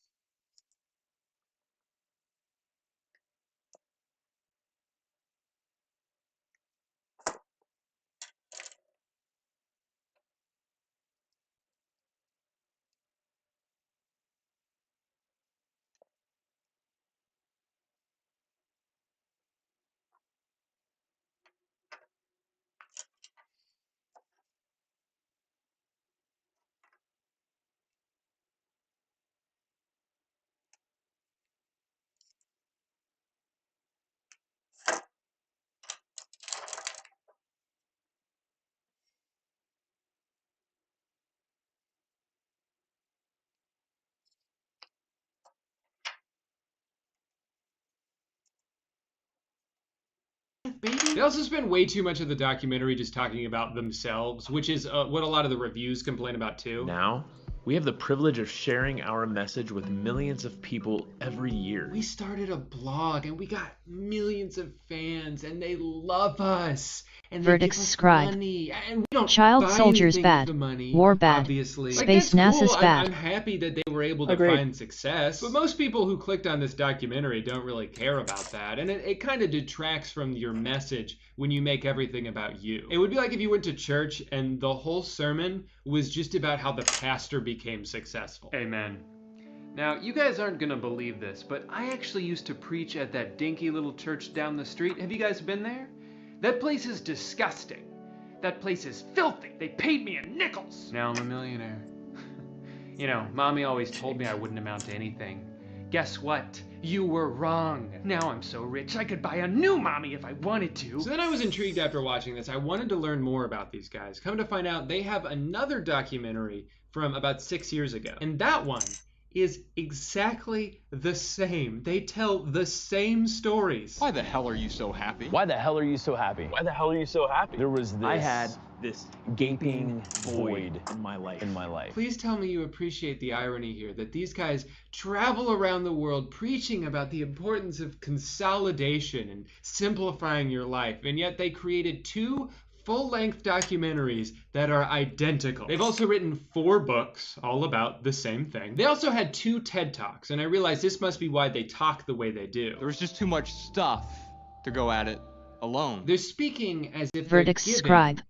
They also spend way too much of the documentary just talking about themselves, which is what a lot of the reviews complain about too. Now, we have the privilege of sharing our message with millions of people every year. We started a blog and we got millions of fans and they love us. And they Verdicts give us Scribe. money, and we don't Child buy Soldiers anything bad. with the money, War bad. obviously. Space Like, that's NASA's cool. bad. I'm happy that they were able to Agreed. find success. But most people who clicked on this documentary don't really care about that. And it kind of detracts from your message when you make everything about you. It would be like if you went to church and the whole sermon was just about how the pastor became successful. Amen. Now, you guys aren't gonna believe this, but I actually used to preach at that dinky little church down the street. Have you guys been there? That place is disgusting. That place is filthy. They paid me in nickels. Now I'm a millionaire. You know, Mommy always told me I wouldn't amount to anything. Guess what? You were wrong. Now I'm so rich I could buy a new mommy if I wanted to. So then I was intrigued after watching this. I wanted to learn more about these guys. Come to find out, they have another documentary from about 6 years ago. And that one is exactly the same. They tell the same stories. Why the hell are you so happy? Why the hell are you so happy? Why the hell are you so happy? There was this. I had this gaping void in my life. Please tell me you appreciate the irony here, that these guys travel around the world preaching about the importance of consolidation and simplifying your life, and yet they created 2 full-length documentaries that are identical. They've also written 4 books all about the same thing. They also had 2 TED Talks, and I realized this must be why they talk the way they do. There was just too much stuff to go at it alone. They're speaking as if Verdict they're scribe.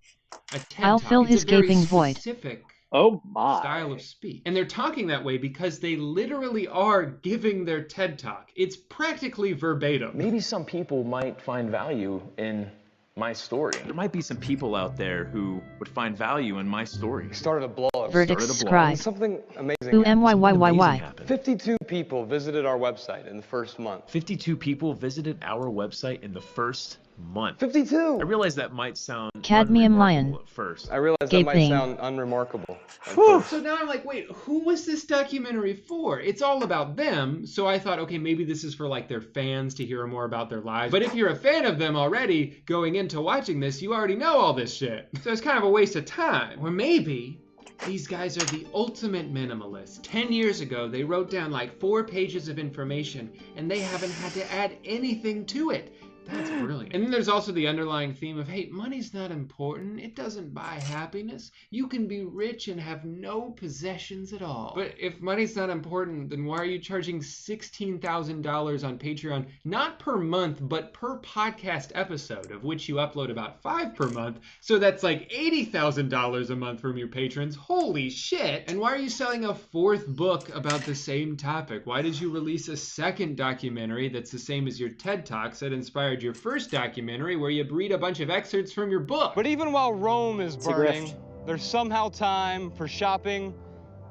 a TED I'll Talk. fill It's his a very gaping void. specific Oh my. style of speech. And they're talking that way because they literally are giving their TED Talk. It's practically verbatim. Maybe some people might find value in my story. There might be some people out there who would find value in my story. Started a blog. Verdict scribe. Something amazing Who happened. MYYYY. 52 people visited our website in the first month. 52 people visited our website in the first month. 52! I realize that might sound Cadmium unremarkable lion. at first. I realize that might Gaping. sound unremarkable. So now I'm like, wait, who was this documentary for? It's all about them, so I thought, okay, maybe this is for like their fans to hear more about their lives. But if you're a fan of them already, going into watching this, you already know all this shit. So it's kind of a waste of time. Or maybe these guys are the ultimate minimalists. 10 years ago, they wrote down like 4 pages of information, and they haven't had to add anything to it. That's brilliant. And then there's also the underlying theme of, hey, money's not important. It doesn't buy happiness. You can be rich and have no possessions at all. But if money's not important, then why are you charging $16,000 on Patreon, not per month, but per podcast episode, of which you upload about 5 per month? So that's like $80,000 a month from your patrons. Holy shit. And why are you selling a 4th book about the same topic? Why did you release a 2nd documentary that's the same as your TED Talks that inspired your first documentary where you read a bunch of excerpts from your book? But even while Rome is a burning, grift. there's somehow time for shopping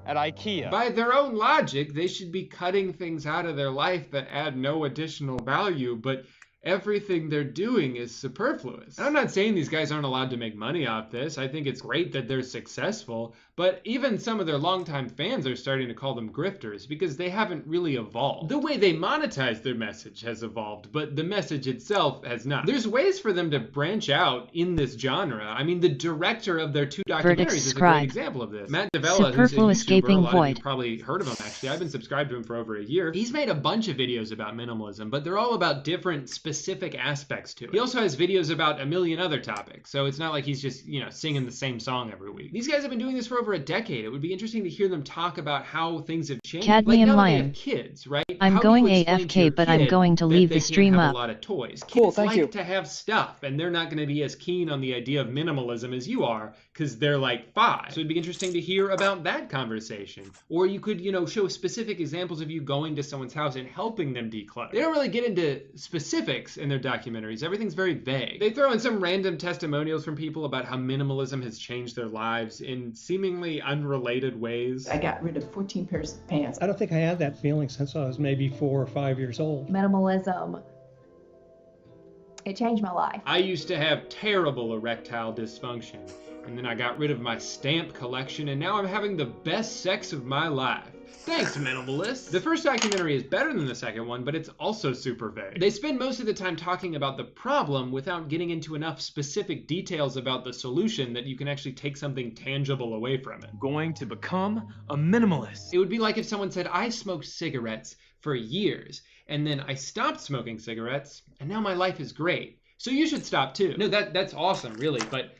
at IKEA. By their own logic, they should be cutting things out of their life that add no additional value, but everything they're doing is superfluous. And I'm not saying these guys aren't allowed to make money off this. I think it's great that they're successful, but even some of their longtime fans are starting to call them grifters because they haven't really evolved. The way they monetize their message has evolved, but the message itself has not. There's ways for them to branch out in this genre. I mean, the director of their 2 documentaries is a great example of this. Matt Davella, who's a Superfluous YouTuber, gaping a lot of you void. probably heard of him actually. I've been subscribed to him for over a year. He's made a bunch of videos about minimalism, but they're all about different specific aspects to it. He also has videos about a million other topics, so it's not like he's just, singing the same song every week. These guys have been doing this for over a decade. It would be interesting to hear them talk about how things have changed. Cadmium like now lion. They have kids, right? I'm How do going you explain to your AFK, but I'm kid going to that leave they the can't stream have up. a lot of toys? Cool, Kids thank like you. to have stuff, and they're not going to be as keen on the idea of minimalism as you are because they're like 5. So it'd be interesting to hear about that conversation. Or you could, show specific examples of you going to someone's house and helping them declutter. They don't really get into specifics in their documentaries. Everything's very vague. They throw in some random testimonials from people about how minimalism has changed their lives in seemingly unrelated ways. I got rid of 14 pairs of pants. I don't think I had that feeling since I was maybe 4 or 5 years old. Minimalism, it changed my life. I used to have terrible erectile dysfunction, and then I got rid of my stamp collection, and now I'm having the best sex of my life. Thanks, minimalist. The first documentary is better than the second one, but it's also super vague. They spend most of the time talking about the problem without getting into enough specific details about the solution that you can actually take something tangible away from it. Going to become a minimalist. It would be like if someone said, I smoked cigarettes for years, and then I stopped smoking cigarettes, and now my life is great. So you should stop too. No, that's awesome, really, but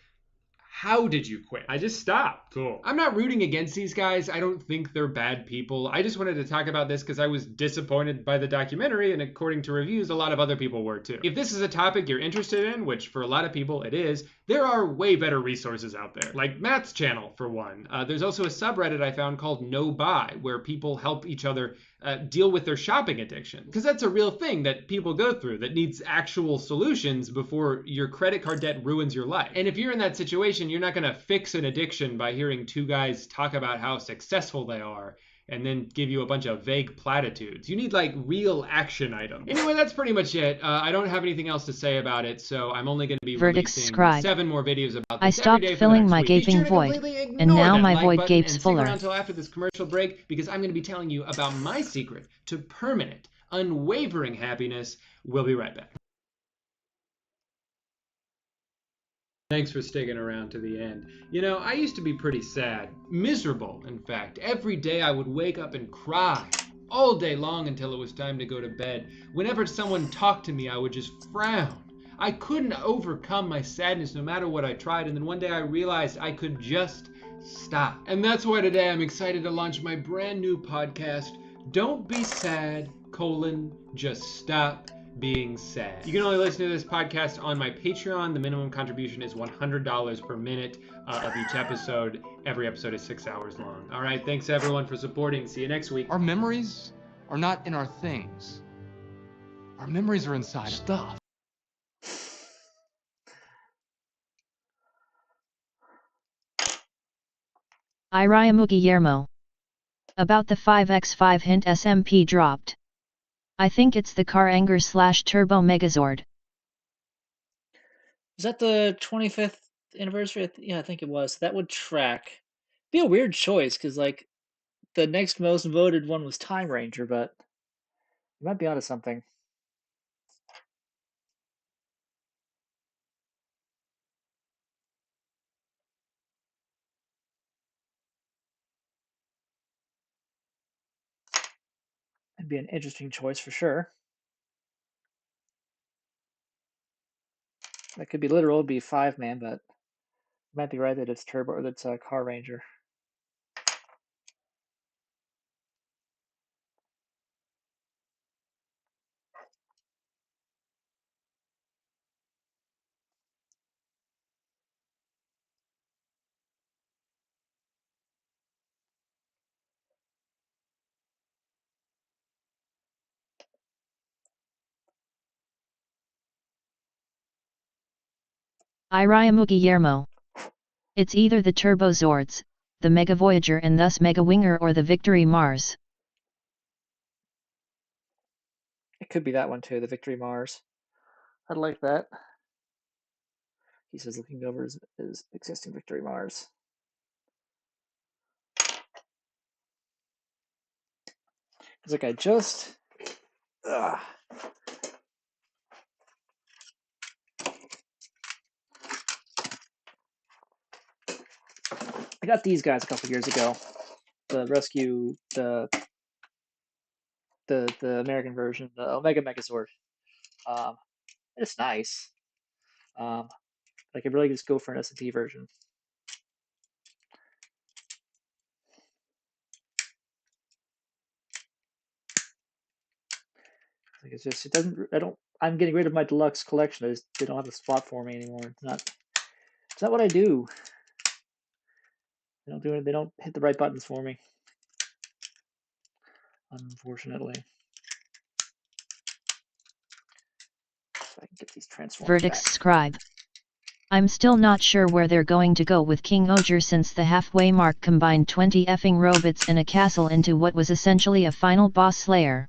how did you quit? I just stopped. Cool. I'm not rooting against these guys. I don't think they're bad people. I just wanted to talk about this because I was disappointed by the documentary, and according to reviews, a lot of other people were too. If this is a topic you're interested in, which for a lot of people it is, there are way better resources out there. Like Matt's channel, for one. There's also a subreddit I found called No Buy, where people help each other deal with their shopping addiction. Because that's a real thing that people go through that needs actual solutions before your credit card debt ruins your life. And if you're in that situation, you're not going to fix an addiction by hearing 2 guys talk about how successful they are and then give you a bunch of vague platitudes. You need like real action items. Anyway, that's pretty much it. I don't have anything else to say about it, so I'm only going to be releasing Scribe. 7 more videos about I this every stopped day for the filling next my week. Be gaping sure to void, completely and ignore now that my like void button gapes and stick fuller. around until after this commercial break, because I'm going to be telling you about my secret to permanent, unwavering happiness. We'll be right back. Thanks for sticking around to the end. You know, I used to be pretty sad, miserable, in fact. Every day I would wake up and cry all day long until it was time to go to bed. Whenever someone talked to me, I would just frown. I couldn't overcome my sadness no matter what I tried, and then one day I realized I could just stop. And that's why today I'm excited to launch my brand new podcast, Don't Be Sad, just stop being sad. You can only listen to this podcast on my Patreon. The minimum contribution is $100 per minute of each episode. Every episode is 6 hours long. All right, thanks everyone for supporting. See you next week. Our memories are not in our things. Our memories are inside stuff. Irayamu Guillermo. About the 5x5 hint SMP dropped. I think it's the car anger / turbo megazord. Is that the 25th anniversary? Yeah, I think it was. That would track. Be a weird choice, because like the next most voted one was Time Ranger, but you might be onto something. It'd be an interesting choice for sure. That could be literal, it'd be 5-man, but you might be right that it's Turbo or that's Car Ranger. Irayamu Guillermo. It's either the Turbo Zords, the Mega Voyager and thus Mega Winger, or the Victory Mars. It could be that one too, the Victory Mars. I'd like that. He says looking over his existing Victory Mars. It's like I just... Ugh. I got these guys a couple years ago. The Rescue, the American version, the Omega Megazord. It's nice. I could really just go for an SMP version. Like it's just, it doesn't, I'm getting rid of my deluxe collection. They don't have a spot for me anymore. It's not what I do. They don't hit the right buttons for me. Unfortunately. If I can get these transformers Verdicts back. Scribe. I'm still not sure where they're going to go with King Oger, since the halfway mark combined 20 effing robots in a castle into what was essentially a final boss slayer.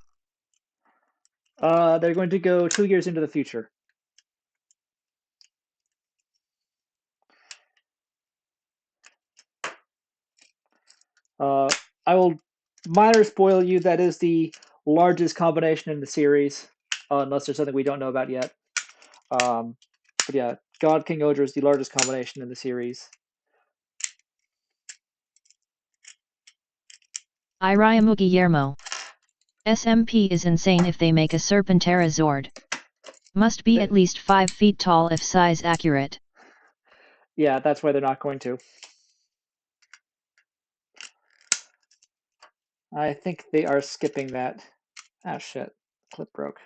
They're going to go 2 years into the future. I will minor spoil you, that is the largest combination in the series, unless there's something we don't know about yet. But yeah, God King Oger is the largest combination in the series. Irayamu Guillermo. SMP is insane if they make a Serpentera Zord. Must be at least 5 feet tall if size accurate. Yeah, that's why they're not going to. I think they are skipping that. Ah, shit. Clip broke.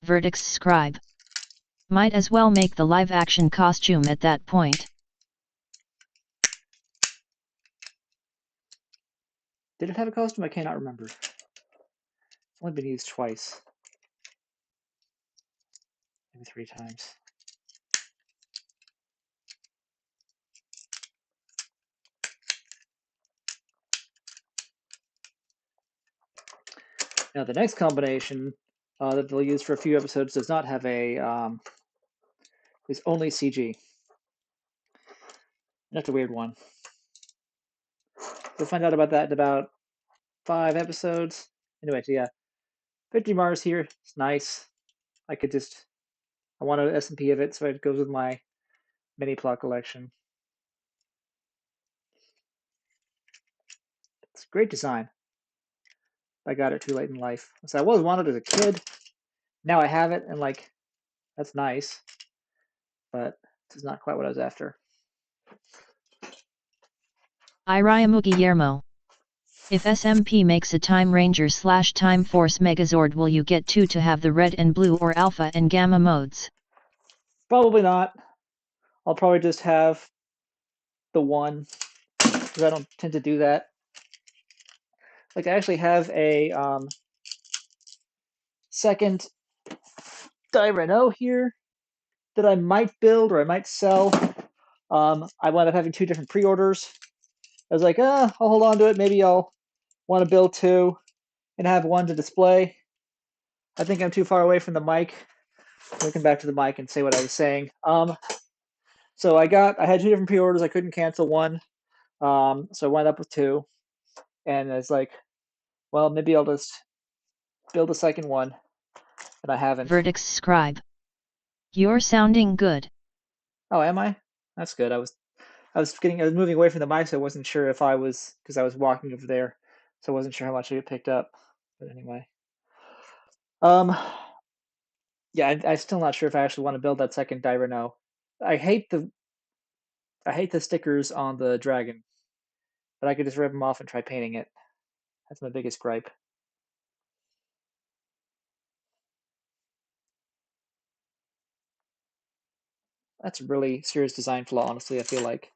Verdicts Scribe. Might as well make the live-action costume at that point. Did it have a costume? I cannot remember. only been used twice, maybe 3 times. Now the next combination that they'll use for a few episodes does not have a is only CG. That's a weird one. We'll find out about that in about 5 episodes. Anyway, so yeah, Victory Mars here. It's nice. I want an SMP of it, so it goes with my mini plot collection. It's great design. I got it too late in life. So I always wanted it as a kid. Now I have it, and like, that's nice. But this is not quite what I was after. Irayamu Guillermo. If SMP makes a Time Ranger / Time Force Megazord, will you get 2 to have the red and blue or alpha and gamma modes? Probably not. I'll probably just have the one, because I don't tend to do that. Like, I actually have a second Renault here that I might build or I might sell. I wound up having 2 different pre-orders. I was like, I'll hold on to it. Maybe I'll want to build 2 and have one to display. I think I'm too far away from the mic. Let me come back to the mic and say what I was saying. So I had 2 different pre-orders. I couldn't cancel one. So I wound up with 2. And it's like, well, maybe I'll just build a second one. And I haven't. Verdicts scribe. You're sounding good. Oh, am I? That's good. I was moving away from the mic, so I wasn't sure if I was, because I was walking over there, so I wasn't sure how much I picked up. But anyway, yeah, I'm still not sure if I actually want to build that second Renault. I hate the stickers on the dragon, but I could just rip them off and try painting it. That's my biggest gripe. That's a really serious design flaw, honestly. I feel like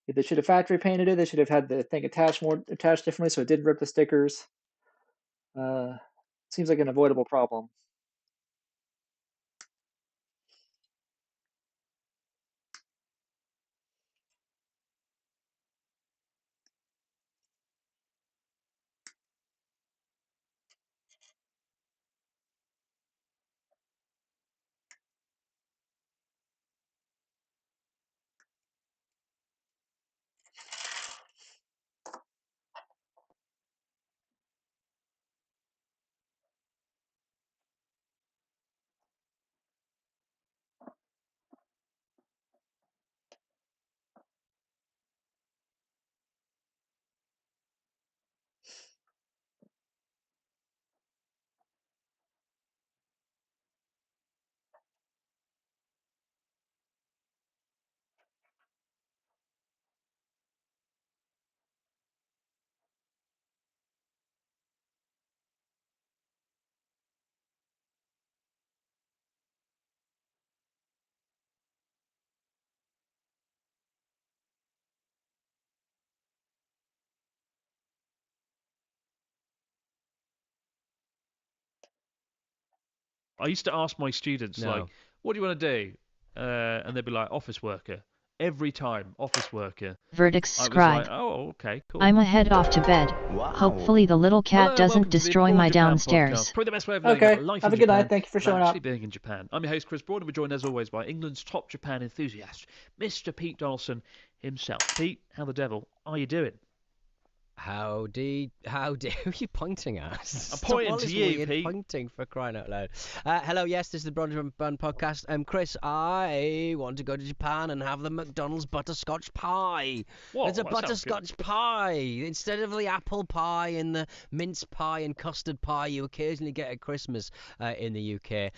if they should have factory painted it, they should have had the thing attached differently so it didn't rip the stickers. Seems like an avoidable problem. I used to ask my students, like, what do you want to do? And they'd be like, office worker. Every time, office worker. Verdicts scribe. I was like, oh, okay, cool. I'ma head off to bed. Wow. Hopefully the little cat Hello, doesn't welcome to the destroy Abroad my Japan downstairs. podcast. Probably the best way of knowing Okay, about life have in a good Japan night. Thank you for showing actually up. being in Japan. I'm your host, Chris Broad, and we're joined as always by England's top Japan enthusiast, Mr. Pete Donaldson himself. Pete, how the devil are you doing? Howdy, who are you pointing at? I'm pointing to you, weird Pete. Pointing for crying out loud. Hello, yes, this is the Broad Band podcast. Chris, I want to go to Japan and have the McDonald's butterscotch pie. Whoa, It's a that sounds butterscotch pie instead of the apple pie and the mince pie and custard pie you occasionally get at Christmas in the UK.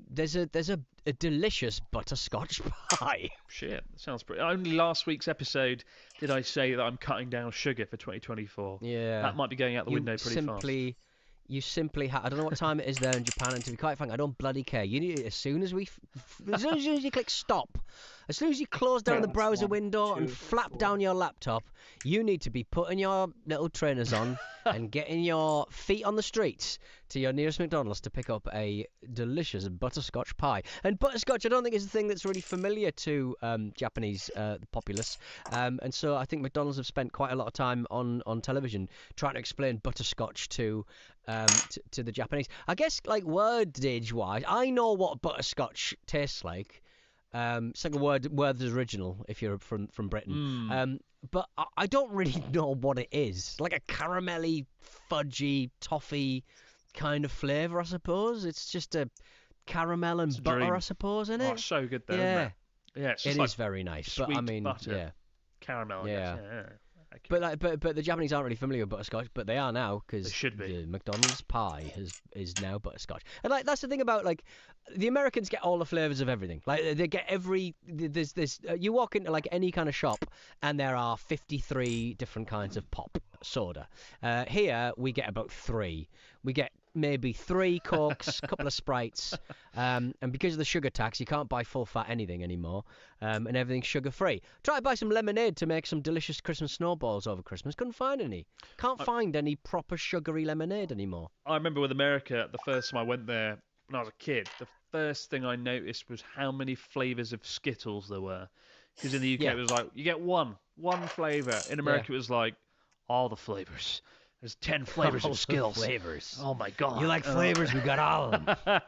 There's a delicious butterscotch pie. Shit, that sounds pretty. Only last week's episode did I say that I'm cutting down sugar for 2024. Yeah. That might be going out the window pretty fast. You simply I don't know what time it is there in Japan, and to be quite frank, I don't bloody care. You need as soon as you click stop, As soon as you close down the That's browser 1, window 2, and flap 4. down your laptop, you need to be putting your little trainers on and getting your feet on the streets to your nearest McDonald's to pick up a delicious butterscotch pie. And butterscotch, I don't think is a thing that's really familiar to Japanese populace. And so I think McDonald's have spent quite a lot of time on television trying to explain butterscotch to the Japanese. I guess, like, wordage-wise, I know what butterscotch tastes like. It's like a Werther's Original if you're from Britain. But I don't really know what it is. Like a caramelly, fudgy, toffee kind of flavour, I suppose. It's just a caramel and butter, dream. I suppose, isn't it? Oh, it's so good though, Yeah. isn't it? Yeah, it's just It like is very nice. sweet But I mean, butter, yeah. caramel. I Yeah. guess. Yeah. But the Japanese aren't really familiar with butterscotch, but they are now because They should be. the McDonald's pie is now butterscotch. And like that's the thing about like the Americans get all the flavors of everything. Like they get there's this you walk into like any kind of shop and there are 53 different kinds of pop soda. Here we get about 3. We get maybe 3 Cokes, a couple of Sprites, and because of the sugar tax, you can't buy full-fat anything anymore, and everything's sugar-free. Try to buy some lemonade to make some delicious Christmas snowballs over Christmas. Couldn't find any. Can't find any proper sugary lemonade anymore. I remember with America, the first time I went there when I was a kid, the first thing I noticed was how many flavours of Skittles there were. Because in the UK it was like, you get one flavour. In America it was like, all the flavours. There's 10 flavours All of the Skittles. flavours. Oh my god. You like flavours? We got all of them.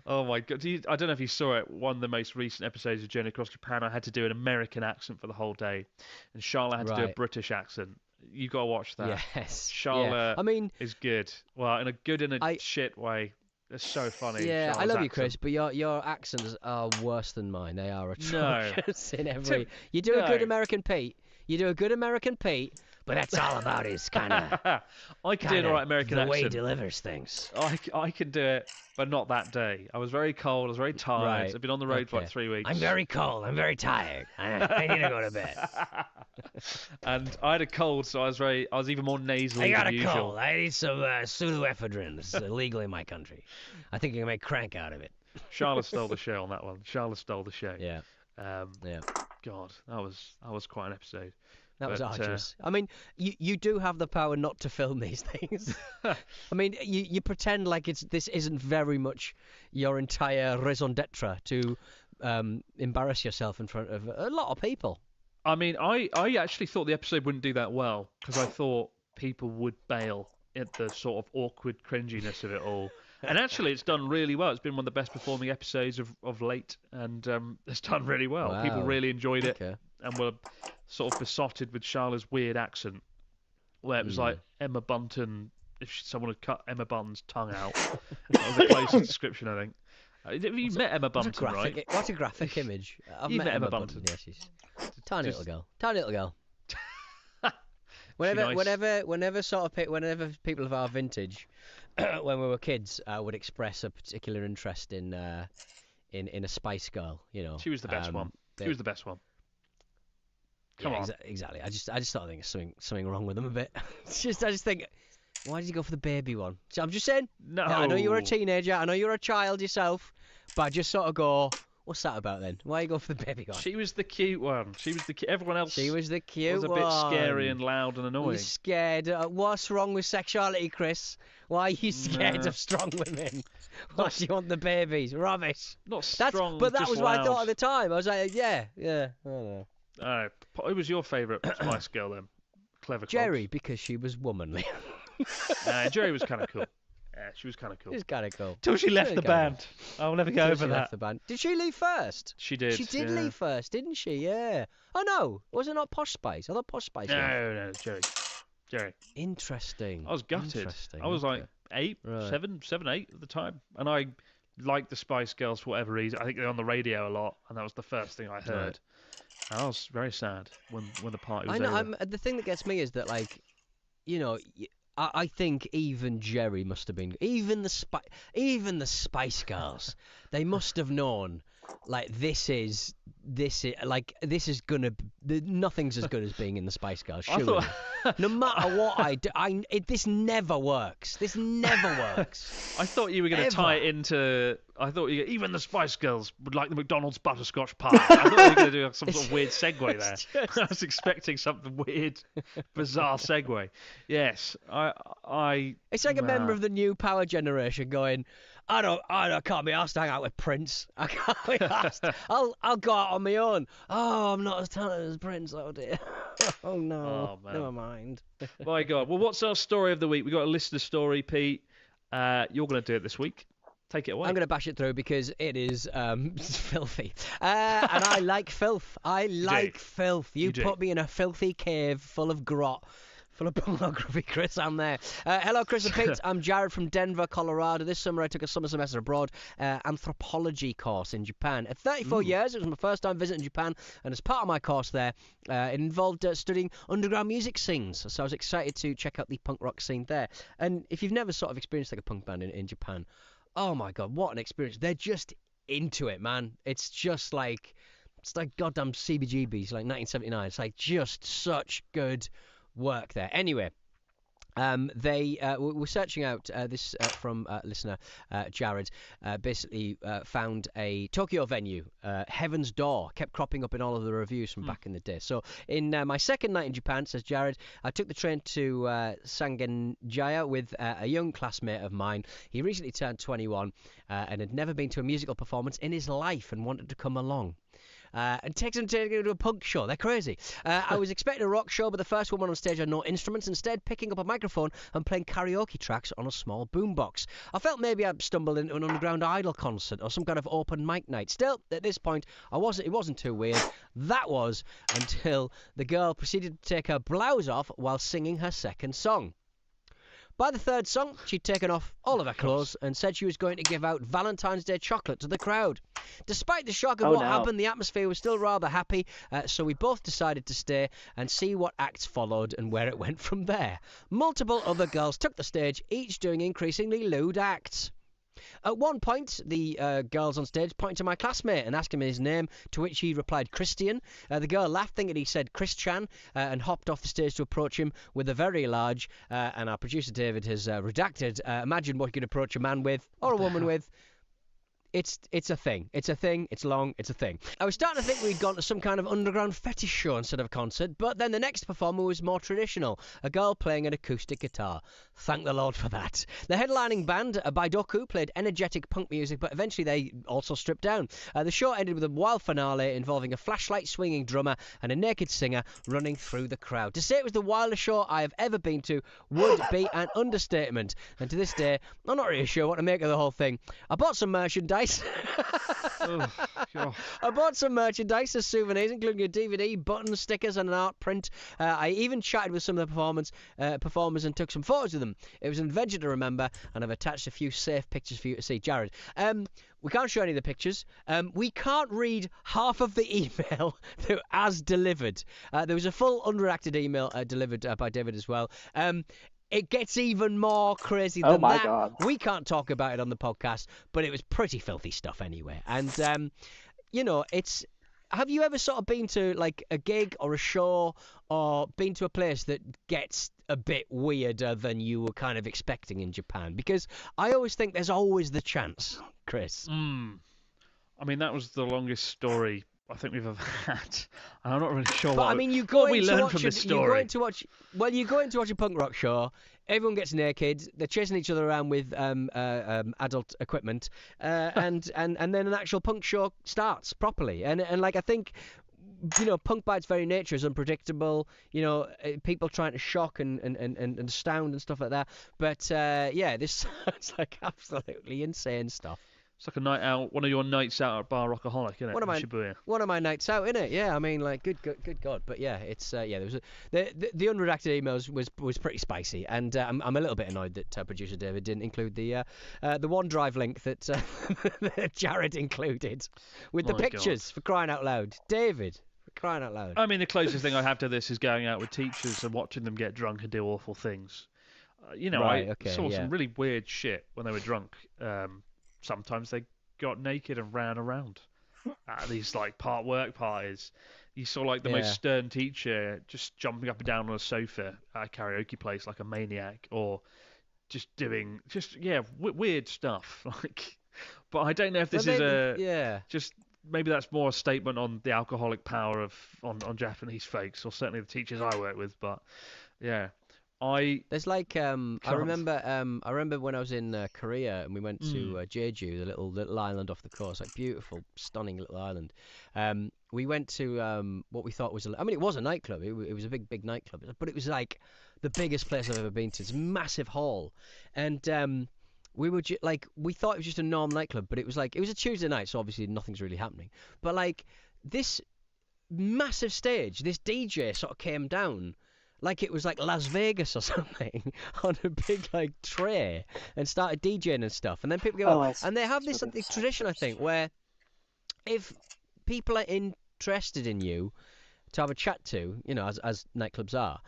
Oh my god. I don't know if you saw it. One of the most recent episodes of Journey Across Japan, I had to do an American accent for the whole day. And Charlotte had to do a Right. British accent. You got to watch that. Yes. Charlotte I mean, is good. Well, in a shit way. It's so funny. Yeah, I Charlotte's love you, accent. Chris, but your accents are worse than mine. They are No. atrocious in every. You do a good No. American Pete. But that's all about his kind of. I can do an alright American the accent. way he delivers things. I can do it, but not that day. I was very cold. I was very tired. Right. I've been on the road for Okay. like 3 weeks. I'm very cold. I'm very tired. I need to go to bed. And I had a cold, so I was even more nasally I got than a usual. cold. I need some pseudoephedrine. It's illegal in my country. I think you can make crank out of it. Charlotte stole the show on that one. Charlotte stole the show. Yeah. Yeah. God, that was quite an episode. That was But, arduous. I mean, you do have the power not to film these things. I mean, you pretend like this isn't very much your entire raison d'etre to embarrass yourself in front of a lot of people. I mean, I actually thought the episode wouldn't do that well because I thought people would bail at the sort of awkward cringiness of it all. And actually, it's done really well. It's been one of the best performing episodes of late, and it's done really well. Wow. People really enjoyed it Okay. and were sort of besotted with Charlotte's weird accent, where it was like Emma Bunton. If someone had cut Emma Bunton's tongue out, that was the closest description, I think. Have you met Emma Bunton, right? What a graphic image. I've You've met Emma Bunton. Bunton. Yeah, she's a tiny Just- little girl. Tiny little girl. She nice? Whenever people of our vintage, when we were kids, would express a particular interest in a Spice Girl, you know. She was the best one. She was the best one. Come on. Exactly. I just thought there's something wrong with them a bit. I just think, why did you go for the baby one? So I'm just saying. No. I know you were a teenager. I know you're a child yourself, but I just sort of go, what's that about then? Why you go for the baby one? She was the cute one. She was the everyone else. She was the cute was a bit scary and loud and annoying. You're scared. What's wrong with sexuality, Chris? Why are you scared No. of strong women? Why do you want the babies? Rubbish. Not strong, But that just was what I thought loud. at the time. I was like, yeah. I don't know. Who was your favourite Spice Girl then? Clever Clogs. Jerry, because she was womanly. Jerry was kind of cool. Yeah, she was kind of cool. She's kind of cool. Till she left Really the kinda band. I'll never go Till over she that. left the band. Did she leave first? She did. She did yeah. leave first, didn't she? Yeah. Oh no, was it not Posh Spice? I thought Posh Spice. left. No, Jerry. Interesting. I was gutted. Interesting. I was like okay. 8, Right. 7, 8 at the time, and I liked the Spice Girls for whatever reason. I think they're on the radio a lot, and that was the first thing I heard. And I was very sad when the party was I know. over. The thing that gets me is that, like, you know, I think even Jerry must have been, even the Spice Girls, they must have known, like, this is gonna nothing's as good as being in the Spice Girls. I Surely. thought- No matter what I do, this never works. This never works. I thought you were going to Ever. tie it into. I thought even the Spice Girls would like the McDonald's butterscotch pie. I thought you were going to do some sort of weird segue there. I was expecting something weird, bizarre segue. Yes, I. It's like a member of the new power generation going, I can't be asked to hang out with Prince. I can't be asked. I'll go out on my own. Oh, I'm not as talented as Prince. Oh dear. Oh no. Oh, man. Never mind. My God. Well, what's our story of the week? We got a listener story, Pete. You're going to do it this week. Take it away. I'm going to bash it through because it is filthy. And I like filth. I like filth. You do. put me in a filthy cave full of grot. Full of pornography, Chris. I'm there. Hello, Chris and Pete. I'm Jared from Denver, Colorado. This summer I took a summer semester abroad anthropology course in Japan. At 34 years, it was my first time visiting Japan, and as part of my course there, it involved studying underground music scenes. So I was excited to check out the punk rock scene there. And if you've never sort of experienced like a punk band in Japan, oh my God, what an experience. They're just into it, man. It's like goddamn CBGBs, like 1979. It's like just such good work there. Anyway, they were searching out this from listener Jared. Basically found a Tokyo venue, Heaven's Door, kept cropping up in all of the reviews from back in the day. So in my second night in Japan, says Jared, I took the train to Sangenjaya with a young classmate of mine. He recently turned 21 and had never been to a musical performance in his life and wanted to come along. And takes him to a punk show. They're crazy. I was expecting a rock show, but the first woman on stage had no instruments, instead picking up a microphone and playing karaoke tracks on a small boombox. I felt maybe I'd stumbled into an Underground Idol concert or some kind of open mic night. Still, at this point, it wasn't too weird. That was until the girl proceeded to take her blouse off while singing her second song. By the third song, she'd taken off all of her clothes and said she was going to give out Valentine's Day chocolate to the crowd. Despite the shock of what happened, the atmosphere was still rather happy, so we both decided to stay and see what acts followed and where it went from there. Multiple other girls took the stage, each doing increasingly lewd acts. At one point, the girls on stage pointed to my classmate and asked him his name, to which he replied Christian. The girl laughed, thinking he said Christian, and hopped off the stage to approach him with a very large, and our producer David has redacted, imagine what you could approach a man with, or a woman with. It's a thing. It's a thing. It's long. It's a thing. I was starting to think we'd gone to some kind of underground fetish show instead of a concert, but then the next performer was more traditional, a girl playing an acoustic guitar. Thank the Lord for that. The headlining band, Baidoku, played energetic punk music, but eventually they also stripped down. The show ended with a wild finale involving a flashlight swinging drummer and a naked singer running through the crowd. To say it was the wildest show I have ever been to would be an understatement. And to this day, I'm not really sure what to make of the whole thing. I bought some merchandise. I bought some merchandise as souvenirs, including a DVD, buttons, stickers, and an art print. I even chatted with some of the performers and took some photos of them. It was an adventure to remember, and I've attached a few safe pictures for you to see. Jared, we can't show any of the pictures. We can't read half of the email as delivered. There was a full unredacted email delivered by David as well. It gets even more crazy than that. God. We can't talk about it on the podcast, but it was pretty filthy stuff anyway. And, it's... Have you ever sort of been to, like, a gig or a show or been to a place that gets a bit weirder than you were kind of expecting in Japan? Because I always think there's always the chance, Chris. I mean, that was the longest story I think we've ever had. And I'm not really sure But what, I mean, you go what we in to learned watch from a- this story. You go in to watch. Well, you go in to watch a punk rock show. Everyone gets naked. They're chasing each other around with adult equipment, and then an actual punk show starts properly. And like I think, punk by its very nature is unpredictable. People trying to shock and astound and stuff like that. But this sounds like absolutely insane stuff. It's like a night out, one of your nights out at Bar Rockaholic, isn't it? One of my Shibuya. one of my nights out, innit? Yeah, I mean, like, good God. But yeah, it's there was the unredacted emails was pretty spicy, and I'm a little bit annoyed that producer David didn't include the OneDrive link that that Jared included with the My pictures, for crying out loud, David. For crying out loud. I mean, the closest thing I have to this is going out with teachers and watching them get drunk and do awful things. Right, I okay, saw yeah. some really weird shit when they were drunk. Sometimes they got naked and ran around at these like work parties. You saw like the most stern teacher just jumping up and down on a sofa at a karaoke place like a maniac, or just doing weird stuff. Like, but I don't know if this is just maybe that's more a statement on the alcoholic power of on Japanese folks, or certainly the teachers I work with. But yeah. There's like I remember when I was in Korea and we went to Jeju, the little island off the coast, like beautiful, stunning little island. We went to what we thought was it was a nightclub. It was a big nightclub, but it was like the biggest place I've ever been to. It's a massive hall, and we were we thought it was just a normal nightclub, but it was a Tuesday night, so obviously nothing's really happening. But like this massive stage, this DJ sort of came down like it was like Las Vegas or something on a big like tray and started DJing and stuff. And then people go and they have this tradition, I think, where if people are interested in you to have a chat to, as nightclubs are,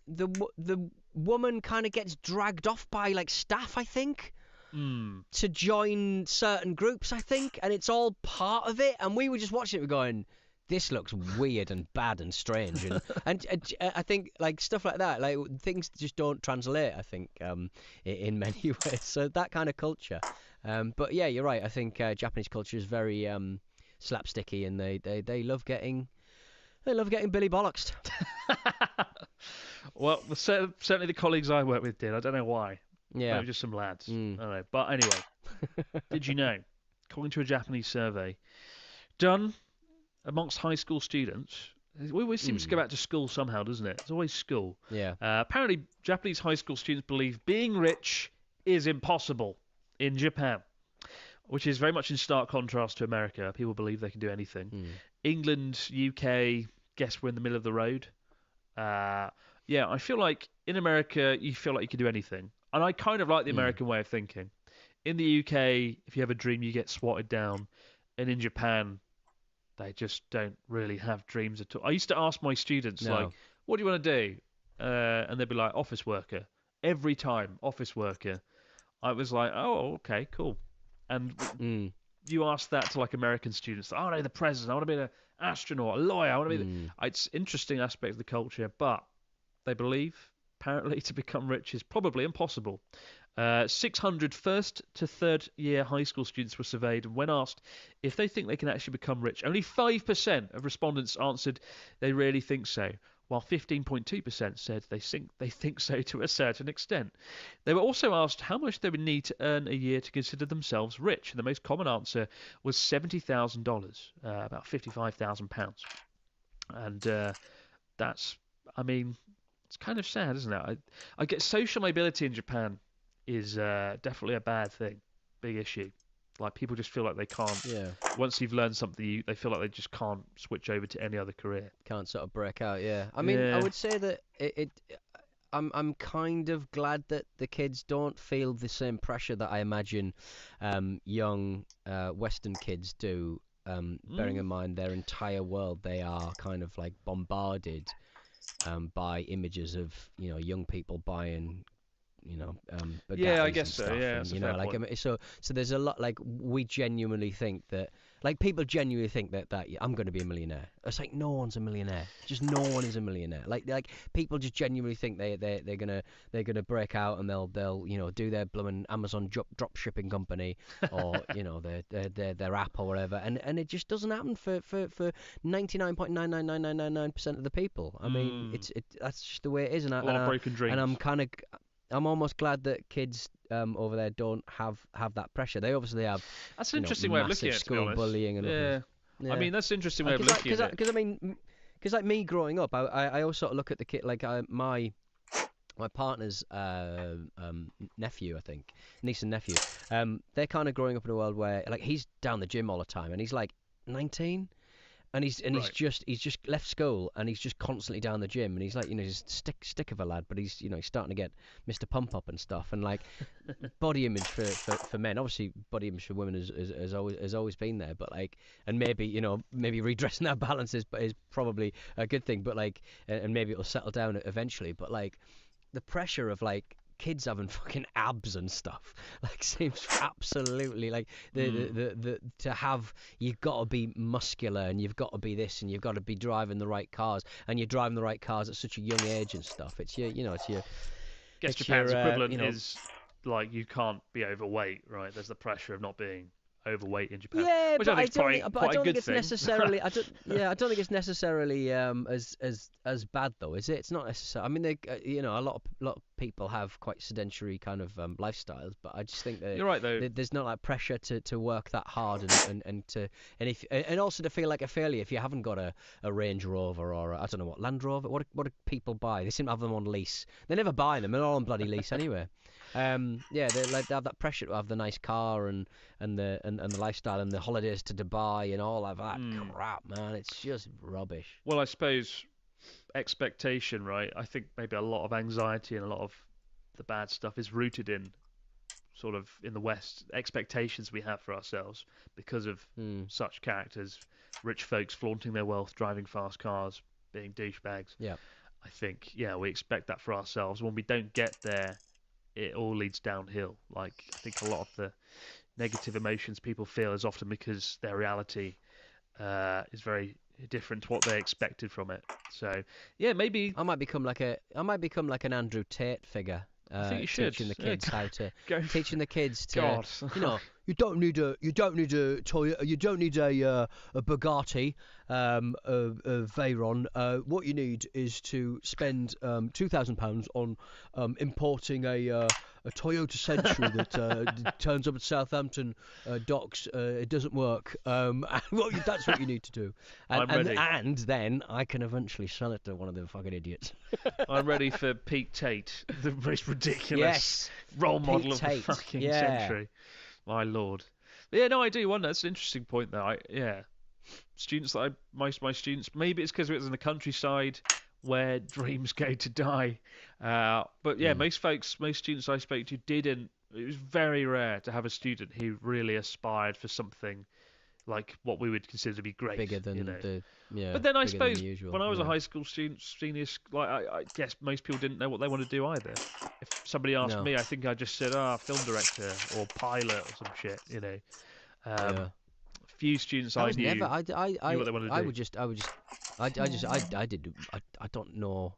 the woman kind of gets dragged off by like staff, I think, to join certain groups, I think, and it's all part of it. And we were just watching it, we're going, this looks weird and bad and strange, and I think like stuff like that, like things just don't translate, I think, in many ways. So that kind of culture, but yeah, you're right. I think Japanese culture is very slapsticky, and they love getting Billy Bollocksed. Well, certainly the colleagues I work with did. I don't know why. Yeah, maybe just some lads. I don't know. But anyway, did you know, according to a Japanese survey done amongst high school students, it always seems to go back to school somehow, doesn't it? It's always school. Yeah. Apparently, Japanese high school students believe being rich is impossible in Japan, which is very much in stark contrast to America. People believe they can do anything. England, UK, guess we're in the middle of the road. Yeah, I feel like in America, you feel like you can do anything. And I kind of like the American way of thinking. In the UK, if you have a dream, you get swatted down. And in Japan, they just don't really have dreams at all. I used to ask my students, like, what do you want to do? And they'd be like, office worker. Every time, office worker. I was like, oh, okay, cool. And you ask that to, like, American students. Oh, no, the president. I want to be an astronaut, a lawyer. I want to be It's an interesting aspect of the culture, but they believe, apparently, to become rich is probably impossible. 600 first to third year high school students were surveyed, and when asked if they think they can actually become rich, only 5% of respondents answered they really think so, while 15.2% said they think so to a certain extent. They were also asked how much they would need to earn a year to consider themselves rich, and the most common answer was $70,000, about £55,000. And that's, I mean, it's kind of sad, isn't it? I get social mobility in Japan is definitely a bad thing, big issue. Like, people just feel like they can't. Yeah. Once you've learned something, they feel like they just can't switch over to any other career. Can't sort of break out. Yeah. I mean, I would say that I'm kind of glad that the kids don't feel the same pressure that I imagine young Western kids do. Bearing in mind their entire world, they are kind of like bombarded by images of young people buying yeah, I guess and so. stuff, Yeah, and, that's a fair like point. so there's a lot, like, we genuinely think that, like, people genuinely think that I'm going to be a millionaire. It's like, no one's a millionaire. Just no one is a millionaire. Like people just genuinely think they're gonna break out and they'll do their blooming Amazon drop shipping company or their app or whatever, and it just doesn't happen for 99.99999% of the people. I mean, that's just the way it is, and a lot of broken dreams. And I'm almost glad that kids over there don't have that pressure. They obviously have. That's an interesting way of looking at it, to be honest. Bullying and yeah. I mean, that's an interesting way of looking at it. Because I mean, like me growing up, I always sort of look at the kid like my partner's nephew, I think, niece and nephew. They're kind of growing up in a world where, like, he's down the gym all the time, and he's like 19. And he's just left school, and he's just constantly down the gym, and he's like, he's stick of a lad, but he's he's starting to get Mr. Pump Up and stuff, and like body image for men, obviously body image for women has always been there, but like, and maybe redressing that balance is probably a good thing, but like, and maybe it'll settle down eventually, but like the pressure of like kids having fucking abs and stuff. Like, seems absolutely like the to have, you've got to be muscular and you've got to be this and you've got to be driving the right cars and you're driving the right cars at such a young age and stuff. It's your, it's your. Guess it's Japan's your, equivalent is like you can't be overweight, right? There's the pressure of not being overweight in Japan, Yeah, which but I think is quite I a don't good think it's thing. necessarily. I don't think it's necessarily as bad though, is it? It's not necessary. I mean, a lot of people have quite sedentary kind of lifestyles, but I just think that You're right though. there's not like pressure to work that hard and also to feel like a failure if you haven't got a Range Rover or I don't know what Land Rover. What do people buy? They seem to have them on lease. They never buy them. They're all on bloody lease anyway. They have that pressure to have the nice car and the lifestyle and the holidays to Dubai and all of that crap, man. It's just rubbish. Well, I suppose expectation, right? I think maybe a lot of anxiety and a lot of the bad stuff is rooted in sort of in the West expectations we have for ourselves because of such characters, rich folks flaunting their wealth, driving fast cars, being douchebags. Yeah. I think, we expect that for ourselves. When we don't get there, it all leads downhill. Like, I think a lot of the negative emotions people feel is often because their reality is very different to what they expected from it. So, maybe I might become like an Andrew Tate figure. I think you should. Teaching the kids how to teaching the kids to God. you don't need a Toyota, you don't need a Bugatti a Veyron. What you need is to spend £2,000 on importing a Toyota Century that turns up at Southampton docks. It doesn't work. That's what you need to do. I'm ready. And then I can eventually sell it to one of them fucking idiots. I'm ready for Pete Tate, the most ridiculous role model of the fucking century. My lord. But I do wonder. That's an interesting point, though. Students most of my students, maybe it's because it was in the countryside where dreams go to die. But most students I spoke to didn't. It was very rare to have a student who really aspired for something like what we would consider to be great, bigger than But then I suppose usual, when I was a high school student, I guess most people didn't know what they want to do either. If somebody asked me, I think I just said, film director or pilot or some shit, Few students I knew knew what they wanted to do. I don't know.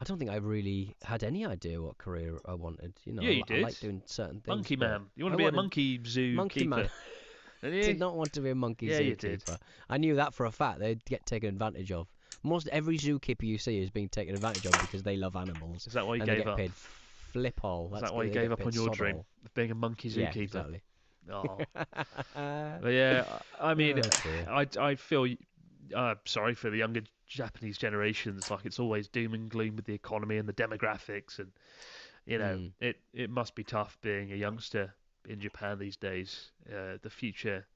I don't think I really had any idea what career I wanted. Yeah, you did. I like doing certain things. Monkey man. You want to be a monkey zoo monkey keeper. Man. I did not want to be a monkey zookeeper. I knew that for a fact. They'd get taken advantage of. Most every zookeeper you see is being taken advantage of because they love animals. Is that why you and gave they get up? Paid flip all. Is that why you gave up on your dream of being a monkey zookeeper? Yeah, exactly. Oh. But I mean, I feel sorry for the younger Japanese generations. Like, it's always doom and gloom with the economy and the demographics, and it must be tough being a youngster in Japan these days. The future,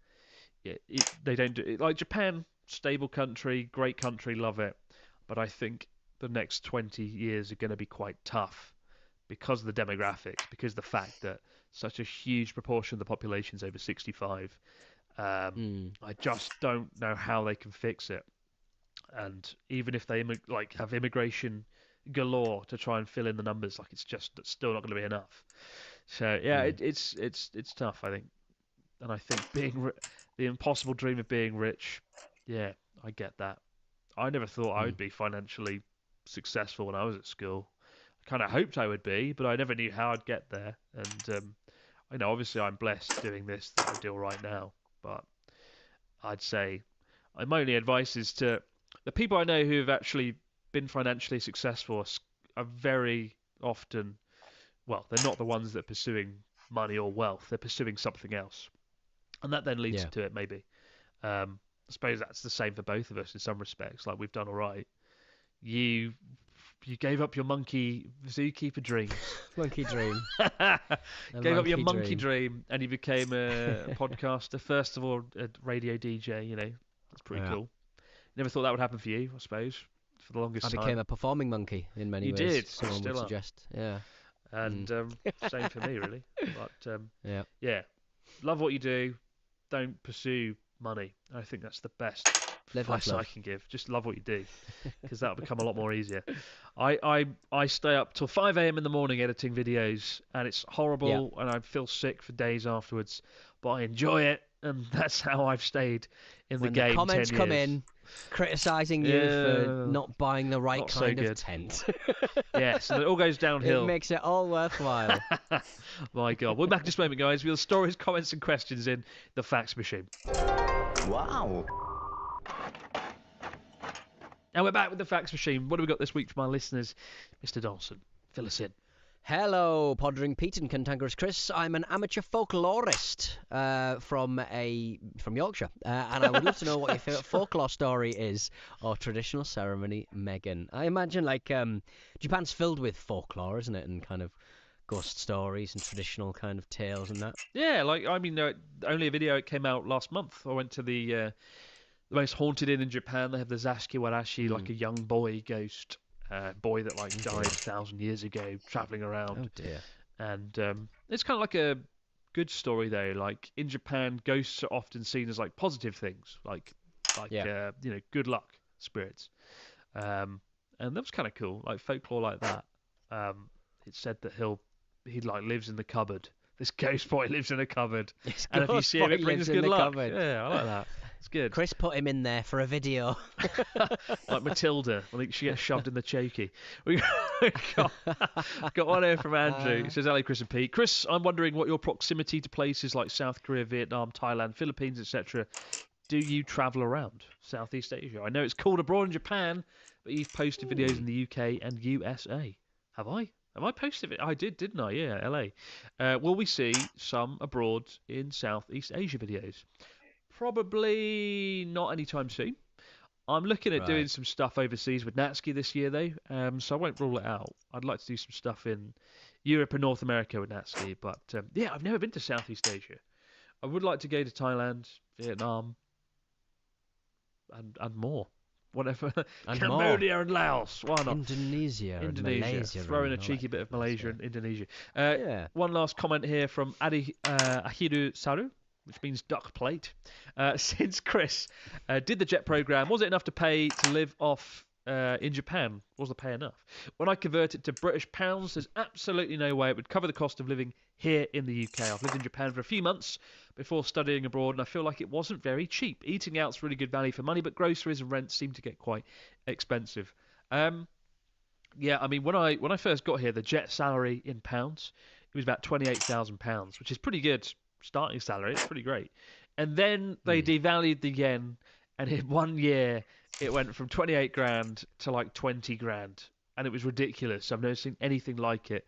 they don't do it like Japan. Stable country, great country, love it. But I think the next 20 years are going to be quite tough because of the demographics, because of the fact that such a huge proportion of the population is over 65. I just don't know how they can fix it. And even if they have immigration galore to try and fill in the numbers, it's still not going to be enough. So it's tough, I think. And I think the impossible dream of being rich, I get that. I never thought I would be financially successful when I was at school. I kind of hoped I would be, but I never knew how I'd get there. And obviously I'm blessed doing this that I do right now. But I'd say my only advice is to the people I know who have actually been financially successful are very often, well, they're not the ones that are pursuing money or wealth. They're pursuing something else. And that then leads to it, maybe. I suppose that's the same for both of us in some respects. Like, we've done all right. You gave up your monkey zookeeper dreams. Monkey dream. Gave up your monkey dream, and you became a podcaster. First of all, a radio DJ. That's pretty cool. Never thought that would happen for you, I suppose, for the longest time. I became a performing monkey in many ways. You did. Someone would suggest. Yeah. And same for me, really. But love what you do. Don't pursue money. I think that's the best Live, laugh, advice I love. can give. Just love what you do, because that'll become a lot more easier. I stay up till 5 a.m. in the morning editing videos, and it's horrible, and I feel sick for days afterwards. But I enjoy it, and that's how I've stayed in the game. When the comments 10 come years. in, criticising you for not buying the right Not so kind of good. tent. Yes, and it all goes downhill. It makes it all worthwhile. My God. We'll be back in just a moment, guys. We'll stories, comments, and questions in the fax machine. Wow. And we're back with the fax machine. What have we got this week from our listeners? Mr. Dawson, fill us in. Hello, Poddering Pete and Cantankerous Chris. I'm an amateur folklorist from Yorkshire, and I would love to know what your favourite folklore story is, or traditional ceremony, Megan. I imagine Japan's filled with folklore, isn't it, and kind of ghost stories and traditional kind of tales and that. Yeah, only a video it came out last month. I went to the most haunted inn in Japan. They have the Zashiwarashi, like a young boy ghost. Boy that died 1,000 years ago, traveling around. Oh dear. And it's kind of like a good story though. Like in Japan, ghosts are often seen as positive things, good luck spirits. And that was kind of cool, like folklore like that. It said that he lives in the cupboard. This ghost boy lives in a cupboard, and if you see him, it brings good luck. Cupboard. Yeah, I like that. It's good. Chris put him in there for a video. Like Matilda, I think she gets shoved in the chokey. We got one here from Andrew. It says, "Hello, Chris and Pete. Chris, I'm wondering what your proximity to places like South Korea, Vietnam, Thailand, Philippines, etc. Do you travel around Southeast Asia? I know it's called abroad in Japan, but you've posted videos in the UK and USA. Have I? Have I posted it? I did, didn't I? Yeah, LA. Will we see some abroad in Southeast Asia videos? Probably not anytime soon. I'm looking at doing some stuff overseas with Natsuki this year, though, so I won't rule it out. I'd like to do some stuff in Europe and North America with Natsuki, but yeah, I've never been to Southeast Asia. I would like to go to Thailand, Vietnam, and more. Whatever. And Cambodia and Laos. Why not? Indonesia. And Malaysia. Throw in a cheeky bit of Malaysia and Indonesia. Yeah. One last comment here from Adi Ahiru Saru, which means duck plate. Since Chris did the jet program, was it enough to pay to live off in Japan? Was the pay enough? When I convert it to British pounds, there's absolutely no way it would cover the cost of living here in the UK. I've lived in Japan for a few months before studying abroad, and I feel like it wasn't very cheap. Eating out's really good value for money, but groceries and rent seem to get quite expensive. Yeah, I mean, when I first got here, the jet salary in pounds, it was about £28,000, which is pretty good starting salary. It's pretty great. And then they devalued the yen, and in 1 year it went from 28 grand to 20 grand, and it was ridiculous. I've never seen anything like it.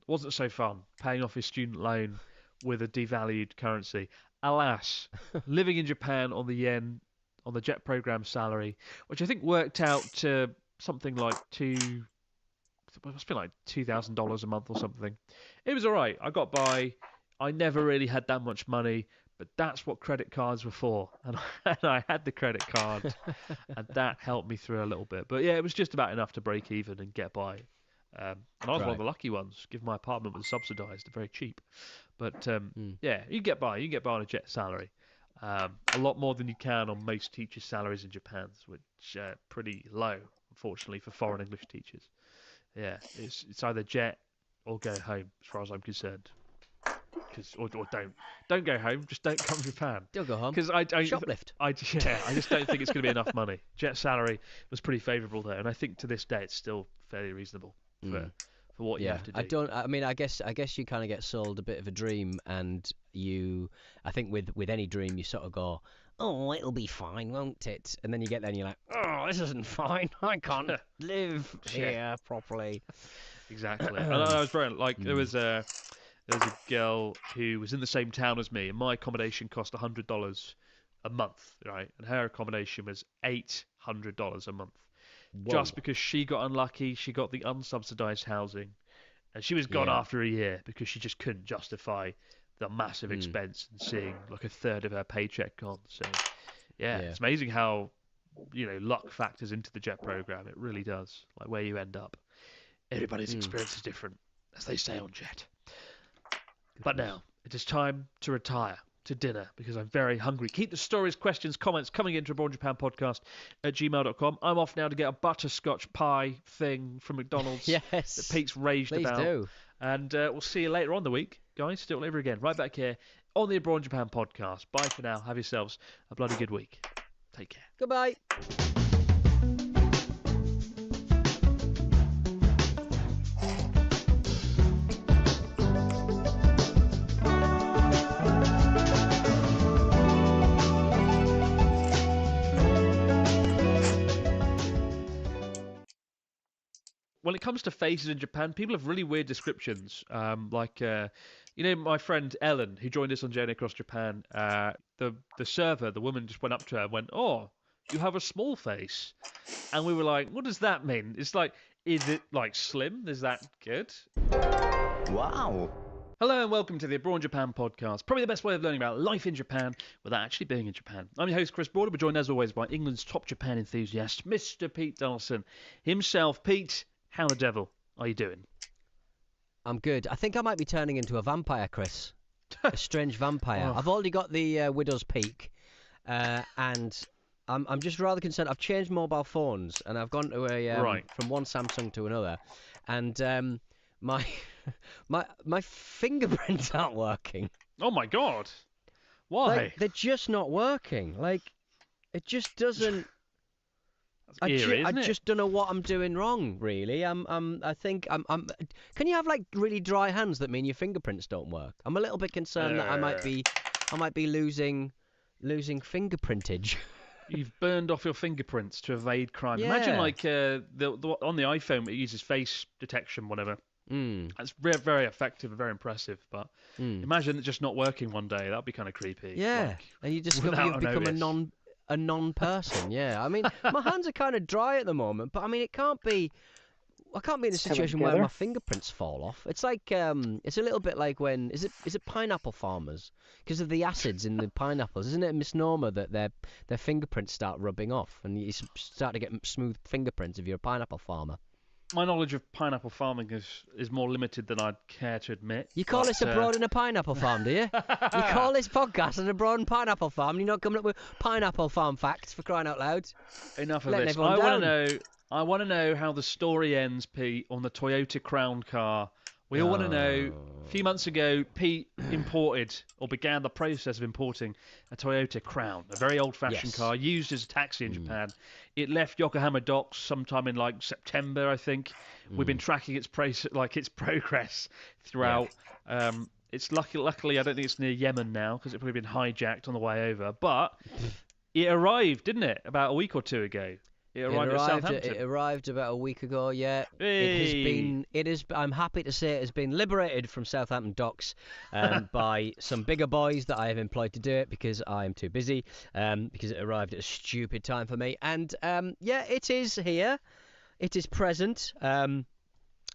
Wasn't so fun paying off his student loan with a devalued currency. Alas, living in Japan on the yen, on the jet program salary, which I think worked out to something like $2,000 a month or something. It was all right. I got by. I never really had that much money, but that's what credit cards were for, and I had the credit card, and that helped me through a little bit. But yeah, it was just about enough to break even and get by. And I was one of the lucky ones, given my apartment was subsidised, very cheap. But yeah, you get by. You get by on a jet salary. A lot more than you can on most teachers' salaries in Japan, which are pretty low, unfortunately, for foreign English teachers. Yeah, it's either jet or go home, as far as I'm concerned. Or don't go home. Just don't come to Japan. Don't go home. Because I shoplift. I just don't think it's going to be enough money. Jet salary was pretty favourable there, and I think to this day it's still fairly reasonable for what you have to do. I guess you kind of get sold a bit of a dream, and I think with any dream you sort of go, oh, it'll be fine, won't it? And then you get there and you're like, oh, this isn't fine. I can't live here properly. Exactly. And I was very there was a girl who was in the same town as me, and my accommodation cost $100 a month, right? And her accommodation was $800 a month. Whoa. Just because she got unlucky, she got the unsubsidized housing, and she was gone after a year because she just couldn't justify the massive expense and seeing a third of her paycheck gone. So, yeah, it's amazing how luck factors into the jet program. It really does. Like where you end up, everybody's experience is different, as they say on jet. But now it is time to retire. to dinner because I'm very hungry. Keep the stories, questions, comments coming into abroadjapanpodcast@gmail.com. I'm off now to get a butterscotch pie thing from McDonald's Yes. that Pete's raged Please about. do. And we'll see you later on the week, guys. Do it all over again, right back here on the Abroad Japan podcast. Bye for now. Have yourselves a bloody good week. Take care. Goodbye. When it comes to faces in Japan, people have really weird descriptions. My friend Ellen, who joined us on Journey Across Japan, the server, the woman just went up to her and went, "Oh, you have a small face." And we were like, what does that mean? It's like, is it like slim? Is that good? Wow. Hello and welcome to the Abroad Japan podcast. Probably the best way of learning about life in Japan without actually being in Japan. I'm your host, Chris Broader, but joined as always by England's top Japan enthusiast, Mr. Pete Donaldson himself. Pete, how the devil are you doing? I'm good. I think I might be turning into a vampire, Chris. A strange vampire. I've already got the Widow's Peak, and I'm just rather concerned. I've changed mobile phones, and I've gone to from one Samsung to another, and my fingerprints aren't working. Oh my God! Why? Like, they're just not working. Like, it just doesn't. I just don't know what I'm doing wrong, really. I think I'm. Can you have like really dry hands that mean your fingerprints don't work? I'm a little bit concerned that I might be losing fingerprintage. You've burned off your fingerprints to evade crime. Yeah. Imagine like on the iPhone it uses face detection, whatever. That's very, very effective and very impressive. But imagine it just not working one day. That'd be kind of creepy. Yeah, like, and you discover you've become a non-person. Yeah, I mean, my hands are kind of dry at the moment, but I mean, I can't be in a situation where my fingerprints fall off. It's like it's a little bit like when is it pineapple farmers, because of the acids in the pineapples? Isn't it a misnomer that their fingerprints start rubbing off and you start to get smooth fingerprints if you're a pineapple farmer? My knowledge of pineapple farming is more limited than I'd care to admit. You call this Abroad in a Pineapple Farm, do you? You call this podcast an Abroad in Pineapple Farm, and you're not coming up with pineapple farm facts, for crying out loud. Enough of Letting this. everyone I want to know how the story ends, Pete, on the Toyota Crown car. We all want to know. A few months ago, Pete began the process of importing a Toyota Crown, a very old-fashioned car used as a taxi in Japan. It left Yokohama docks sometime in like September, I think. We've been tracking its progress throughout. Yeah. It's luckily I don't think it's near Yemen now because it's probably been hijacked on the way over. But it arrived, didn't it, about a week or two ago? It arrived at Southampton. It arrived about a week ago, yeah. Hey. I'm happy to say it has been liberated from Southampton docks by some bigger boys that I have employed to do it because I am too busy, because it arrived at a stupid time for me. And, it is here. It is present.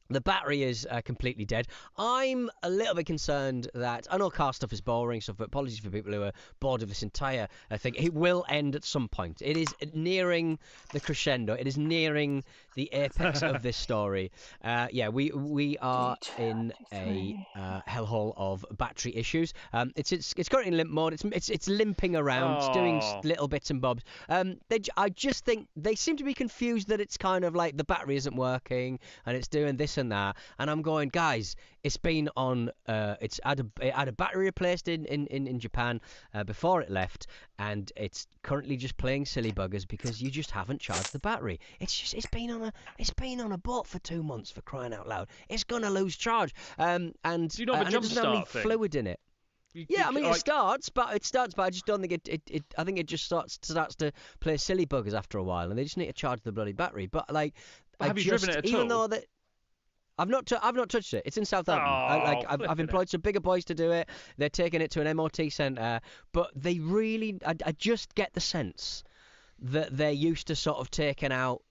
The battery is completely dead. I'm a little bit concerned that, I know car stuff is boring stuff, but apologies for people who are bored of this entire thing. It will end at some point. It is nearing the crescendo. It is nearing the apex of this story. We are in a hellhole of battery issues. It's currently in limp mode. It's limping around. It's doing little bits and bobs. I just think they seem to be confused that it's kind of like the battery isn't working and it's doing this and that, and I'm going, guys, it's been on it had a battery replaced in Japan before it left, and it's currently just playing silly buggers because you just haven't charged the battery. It's been on a boat for 2 months, for crying out loud. It's gonna lose charge, and do you not have a jump it doesn't have any start fluid in it. It starts, but I just don't think it. I think it just starts to play silly buggers after a while, and they just need to charge the bloody battery. But like, have you driven it at even all? though that. I've not touched it. It's in Southampton. I've employed some bigger boys to do it. They're taking it to an MOT centre, but they really, I just get the sense that they're used to sort of taking out,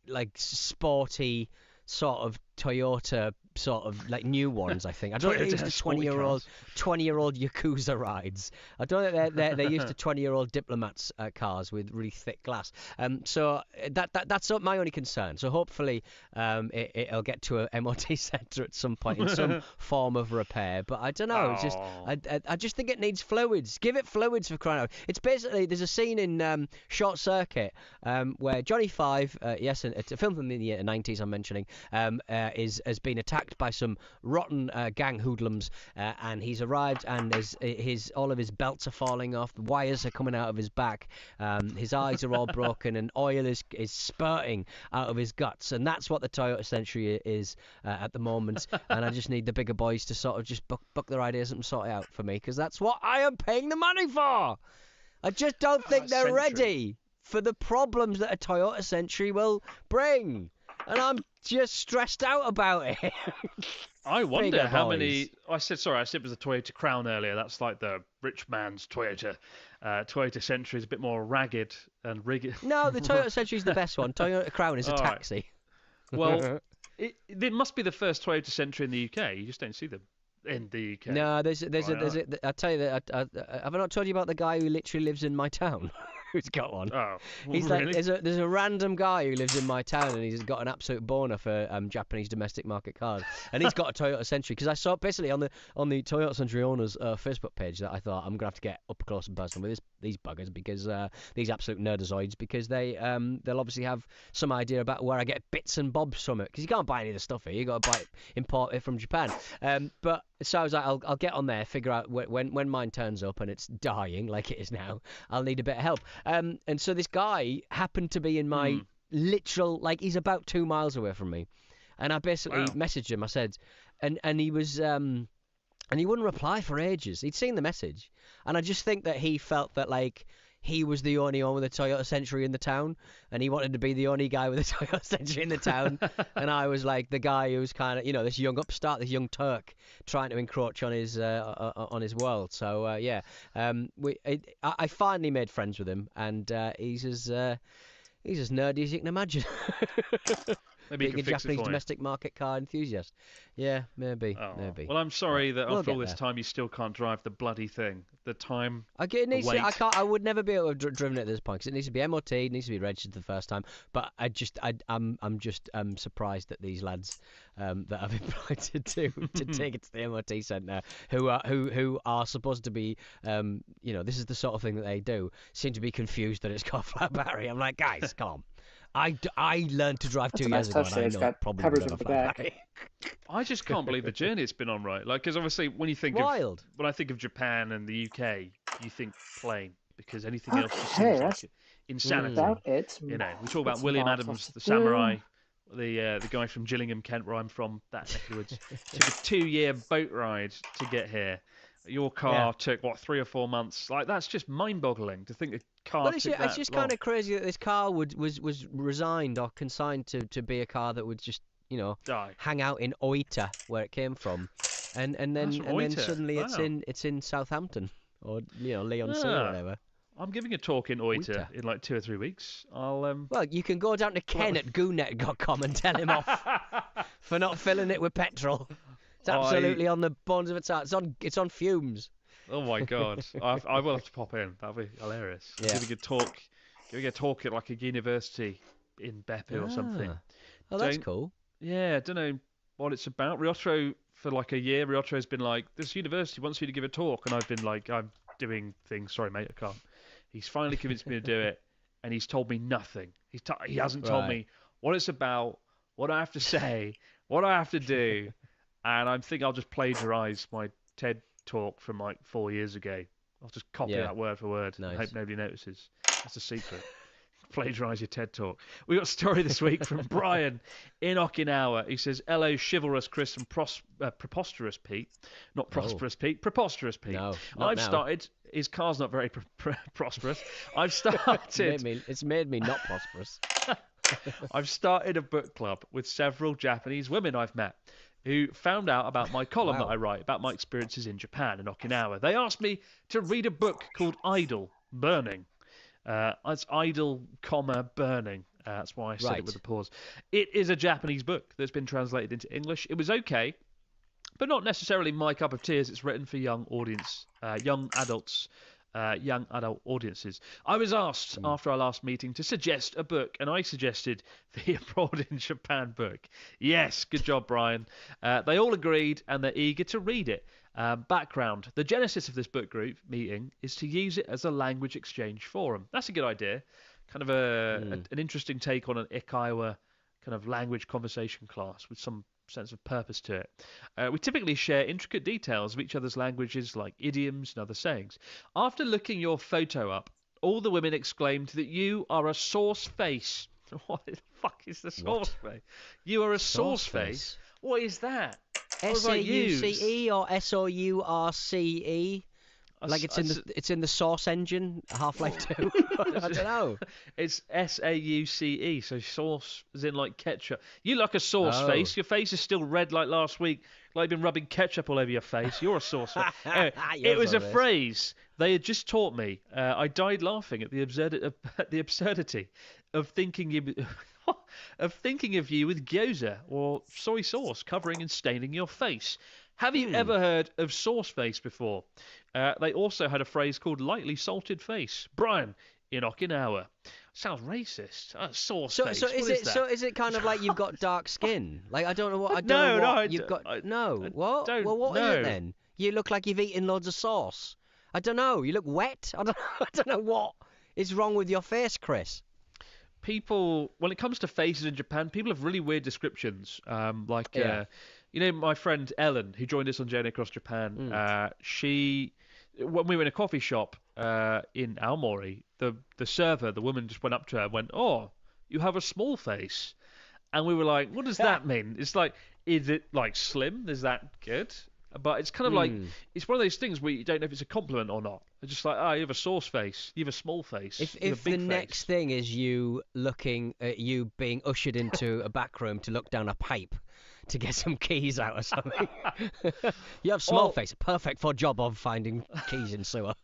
like sporty sort of Toyota sort of like new ones. I think I don't think they used the 20-year-old Yakuza rides. I don't think they're used to 20-year-old diplomats cars with really thick glass. So that's my only concern. So hopefully it'll get to a MOT centre at some point in some form of repair. But I don't know. It's just I just think it needs fluids. Give it fluids for crying out. It's basically there's a scene in Short Circuit where Johnny Five, yes, it's a film from the 90s I'm mentioning, has been attacked by some rotten gang hoodlums, and he's arrived and all of his belts are falling off, the wires are coming out of his back, his eyes are all broken, and oil is spurting out of his guts, and that's what the Toyota Century is at the moment. And I just need the bigger boys to sort of just buck their ideas and sort it out for me, because that's what I am paying the money for. I just don't think they're ready for the problems that a Toyota Century will bring, and I'm just stressed out about it. I wonder how many. I said it was a Toyota Crown earlier. That's like the rich man's Toyota. Toyota Century is a bit more ragged and rigid. No, the Toyota Century is the best one. Toyota Crown is a taxi. Well, it must be the first Toyota Century in the UK. You just don't see them in the UK. No, I tell you that. Have I not told you about the guy who literally lives in my town? Who's got one? Oh, he's really? like there's a random guy who lives in my town, and he's got an absolute boner for Japanese domestic market cars, and he's got a Toyota Century. Because I saw basically on the Toyota Century owners Facebook page that I thought I'm gonna have to get up close and personal with these buggers, because these absolute nerdozoids, because they'll obviously have some idea about where I get bits and bobs from it, because you can't buy any of the stuff here. You got to import it from Japan. But so I was like, I'll get on there, figure out when mine turns up and it's dying like it is now, I'll need a bit of help. And so this guy happened to be in my literal, like, he's about 2 miles away from me, and I basically messaged him. I said, and he was and he wouldn't reply for ages. He'd seen the message, and I just think that he felt that, like, he was the only one with a Toyota Century in the town, and he wanted to be the only guy with a Toyota Century in the town. And I was like the guy who was kind of, this young upstart, this young Turk, trying to encroach on his world. So I finally made friends with him, and he's as nerdy as you can imagine. Maybe being a Japanese domestic market car enthusiast. Yeah, maybe. Well, I'm sorry that after all this time you still can't drive the bloody thing. The time. I would never be able to have driven it at this point, because it needs to be MOT, it needs to be registered the first time. But I'm just surprised that these lads that I've employed to take it to the MOT centre, who are supposed to be, this is the sort of thing that they do, seem to be confused that it's got a flat battery. I'm like, guys, come on. I learned to drive 2 years ago, and I know probably covers got a over the flat back. battery. I just can't believe the journey it's been on, right? Like, because obviously when you think when I think of Japan and the UK, you think plane, because anything else just seems like insanity. We talk about William Adams, the samurai, the guy from Gillingham, Kent, where I'm from, that neck of the woods. Took a 2-year boat ride to get here. Your car took, 3 or 4 months? Like, that's just mind-boggling to think a car took that long. It's just kind of crazy that this car was resigned or consigned to be a car that would just, hang out in Oita, where it came from. And then suddenly it's in Southampton or, Leon Sea or whatever. I'm giving a talk in Oita in like 2 or 3 weeks. Well, you can go down to Ken at goonet.com and tell him off for not filling it with petrol. It's absolutely on the bones of its heart. It's on fumes. Oh my god! I will have to pop in. That'll be hilarious. Yeah. Giving a talk at like a university in Beppe or something. Oh, that's cool. Yeah, I don't know what it's about. Ryotaro, for like a year, Ryotaro's been like, this university wants you to give a talk, and I've been like, I'm doing things. Sorry, mate, I can't. He's finally convinced me to do it, and he's told me nothing. He hasn't told me what it's about, what I have to say, what I have to do. And I think I'll just plagiarise my TED talk from like 4 years ago. I'll just copy that word for word. Nice. I hope nobody notices. That's a secret. Plagiarise your TED talk. We got a story this week from Brian in Okinawa. He says, "Hello, chivalrous Chris and preposterous Pete. Not prosperous Pete, preposterous Pete. No, I've started. His car's not very prosperous. I've started. It's made me not prosperous. I've started a book club with several Japanese women I've met, who found out about my column that I write about my experiences in Japan and Okinawa. They asked me to read a book called Idle, Burning. It's idle, burning. That's why I said Right. it with a pause. It is a Japanese book that's been translated into English. It was okay, but not necessarily my cup of tea, as it's written for young adult audiences. I was asked after our last meeting to suggest a book, and I suggested the Abroad in Japan book. Yes, good job, Brian. They all agreed, and they're eager to read it. Background. The genesis of this book group meeting is to use it as a language exchange forum. That's a good idea. Kind of an interesting take on an Ikaiwa kind of language conversation class with some sense of purpose to it. We typically share intricate details of each other's languages, like idioms and other sayings. After looking your photo up, all the women exclaimed that you are a sauce face. What the fuck is the sauce face? You are a sauce face? What is that? SAUCE or SOURCE? Like it's in the Source engine, Half-Life 2. I don't know. It's SAUCE, so sauce is in like ketchup. You like a sauce face. Your face is still red like last week, like you've been rubbing ketchup all over your face. You're a sauce face. Anyway, it was a phrase they had just taught me. I died laughing at the absurdity of thinking of you with gyoza or soy sauce covering and staining your face. Have you ever heard of sauce face before? They also had a phrase called lightly salted face. Brian, in Okinawa. Sounds racist. Sauce face. So is it kind of like you've got dark skin? Like I don't know what you've got. What? Well, what is it then? You look like you've eaten loads of sauce. I don't know. You look wet. I don't know what is wrong with your face, Chris. People, when it comes to faces in Japan, people have really weird descriptions. You know, my friend Ellen, who joined us on Journey Across Japan, when we were in a coffee shop in Aomori, the server, the woman just went up to her and went, "Oh, you have a small face." And we were like, what does that mean? It's like, is it like slim? Is that good? But it's kind of like, it's one of those things where you don't know if it's a compliment or not. It's just like, you have a sauce face. You have a small face. If the next thing is you looking at you being ushered into a back room to look down a pipe to get some keys out or something. You have small face, perfect for job of finding keys in sewer.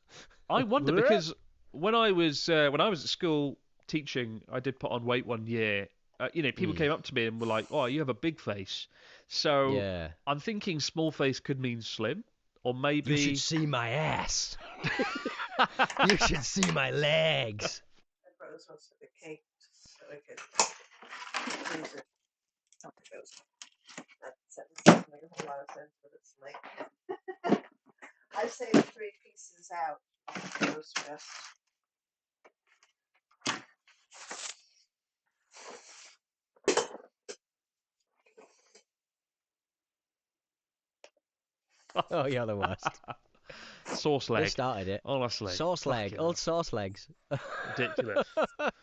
I wonder because when I was at school teaching, I did put on weight one year. People came up to me and were like, "Oh, you have a big face." So I'm thinking small face could mean slim, or maybe you should see my ass. You should see my legs. I brought this one to the cake so I could freeze it. I'll take those. That sentence doesn't make a whole lot of sense, but it's like I saved 3 pieces out. Those best. Oh, you're the worst. Sauce leg. They started it. Honestly. Sauce leg. Old sauce legs. Ridiculous.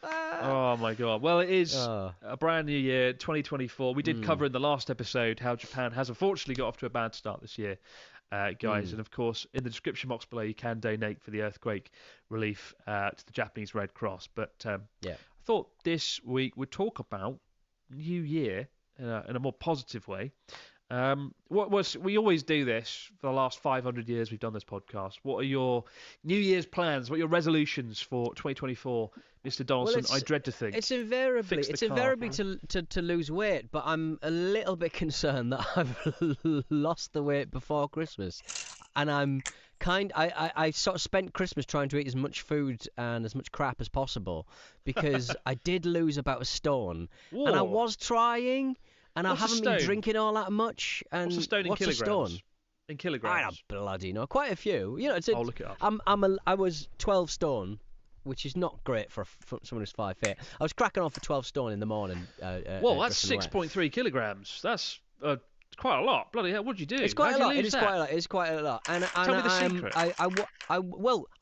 Oh, my God. Well, it is a brand new year, 2024. We did cover in the last episode how Japan has unfortunately got off to a bad start this year, guys. And, of course, in the description box below, you can donate for the earthquake relief to the Japanese Red Cross. But I thought this week we'd talk about New Year in a more positive way. We always do this for the last 500 years we've done this podcast. What are your New Year's plans? What are your resolutions for 2024, Mr. Donaldson? I dread to think. It's invariably to lose weight, but I'm a little bit concerned that I've lost the weight before Christmas, and I sort of spent Christmas trying to eat as much food and as much crap as possible because I did lose about a stone. Whoa. And I was trying. And I haven't been drinking all that much. And what's a stone in kilograms? A stone? In kilograms? I don't bloody know. Quite a few. I'll look it up. I was 12 stone, which is not great for someone who's 5'8". I was cracking on for 12 stone in the morning. Whoa, that's 6.3 kilograms. That's quite a lot. Bloody hell, what'd you do? It's quite a lot. It is quite a lot. It's quite a lot. And tell me the secret. I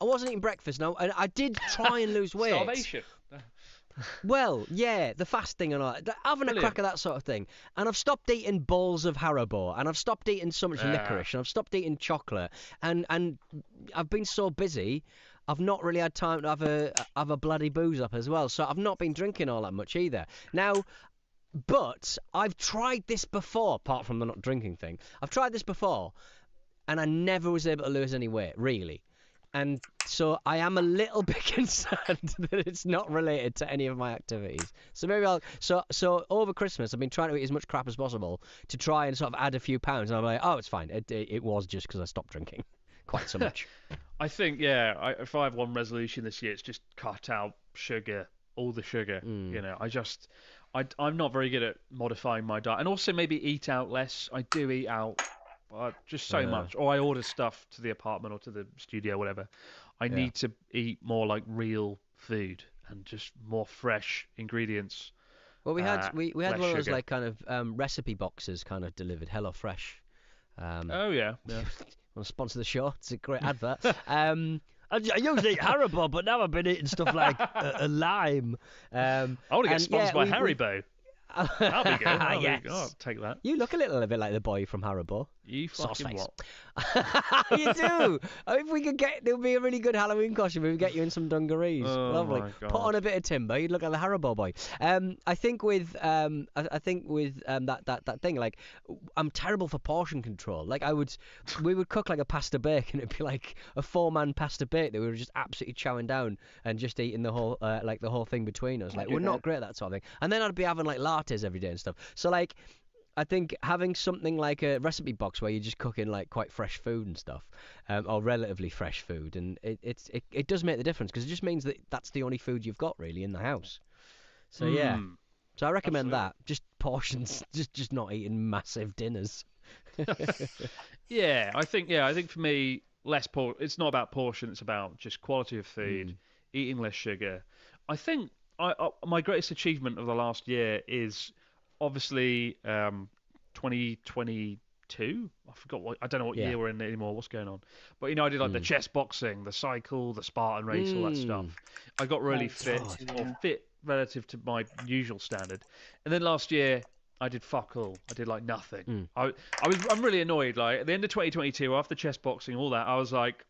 wasn't eating breakfast. No, and I did try and lose weight. Starvation. Well, yeah, the fasting and all that. Having a crack at that sort of thing. And I've stopped eating balls of Haribo, and I've stopped eating so much licorice, and I've stopped eating chocolate, and I've been so busy, I've not really had time to have a bloody booze up as well, so I've not been drinking all that much either. Now, but I've tried this before, apart from the not drinking thing. I've tried this before, and I never was able to lose any weight, really. And so I am a little bit concerned that it's not related to any of my activities. So maybe so over Christmas I've been trying to eat as much crap as possible to try and sort of add a few pounds. And I'm like, oh, it's fine. It was just because I stopped drinking quite so much. I think, yeah, if I have one resolution this year, it's just cut out sugar, all the sugar. You know, I'm not very good at modifying my diet, and also maybe eat out less. I do eat out, but just so much, or I order stuff to the apartment or to the studio, whatever. I need to eat more like real food and just more fresh ingredients. Well, we had one of those sugar. like kind of recipe boxes kind of delivered. Hello Fresh. Oh yeah. Want to sponsor the show? It's a great advert. I usually eat Haribo, but now I've been eating stuff like a lime. I want to get sponsored by Haribo. That'll be good. Yes. I'll take that. You look a little bit like the boy from Haribo. You fucking what? You do. If we could get, there'll be a really good Halloween costume. We would get you in some dungarees. Oh, Lovely. my God. Put on a bit of timber. You'd look like the Haribo boy. I think with that thing, like, I'm terrible for portion control. Like we would cook like a pasta bake, and it'd be like a 4-man pasta bake that we were just absolutely chowing down and just eating the whole the whole thing between us. Like, we're not great at that sort of thing. And then I'd be having like lattes every day and stuff. So like, I think having something like a recipe box where you're just cooking like quite fresh food and stuff, or relatively fresh food, and it does make the difference, because it just means that that's the only food you've got really in the house. So yeah, so I recommend that. Just portions, just not eating massive dinners. Yeah, I think for me, it's not about portion. It's about just quality of food, eating less sugar. I think my greatest achievement of the last year is obviously 2022. I don't know what year we're in anymore. What's going on? But I did like the chess boxing, the cycle, the Spartan race, all that stuff. I got really fit relative to my usual standard. And then last year I did fuck all. I did like nothing. I'm really annoyed. Like at the end of 2022, after chess boxing, all that, I was like,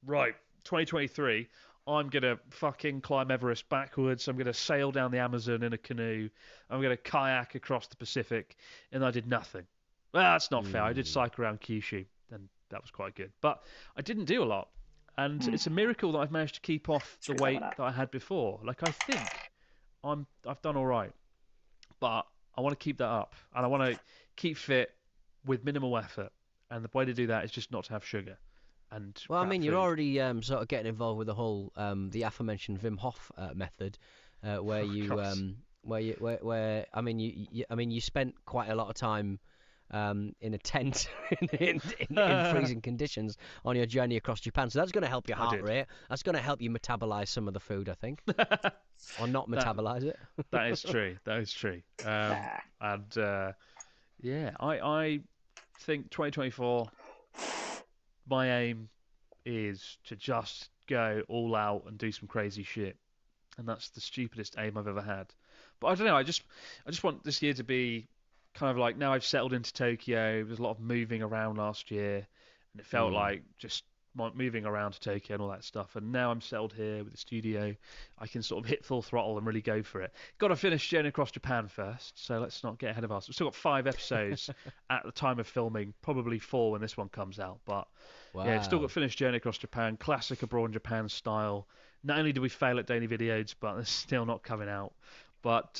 right, 2023. I'm going to fucking climb Everest backwards. I'm going to sail down the Amazon in a canoe. I'm going to kayak across the Pacific. And I did nothing. Well, that's not fair. I did cycle around Kyushu, and that was quite good. But I didn't do a lot. And it's a miracle that I've managed to keep off the weight that I had before. Like, I think I've done all right. But I want to keep that up. And I want to keep fit with minimal effort. And the way to do that is just not to have sugar. Well, I mean, you're already sort of getting involved with the whole the aforementioned Wim Hof method, where you spent quite a lot of time in a tent in freezing conditions on your journey across Japan. So that's going to help your heart rate. That's going to help you metabolize some of the food, I think, or not metabolize it. That is true. That is true. I think 2024. My aim is to just go all out and do some crazy shit, and that's the stupidest aim I've ever had. But I don't know. I just want this year to be kind of like, now I've settled into Tokyo. There's a lot of moving around last year, and it felt like just moving around to Tokyo and all that stuff. And now I'm settled here with the studio. I can sort of hit full throttle and really go for it. Got to finish Journey Across Japan first, so let's not get ahead of us. We've still got 5 episodes at the time of filming, probably 4 when this one comes out. But yeah, still got to finish Journey Across Japan, classic Abroad in Japan style. Not only do we fail at daily videos, but they're still not coming out. But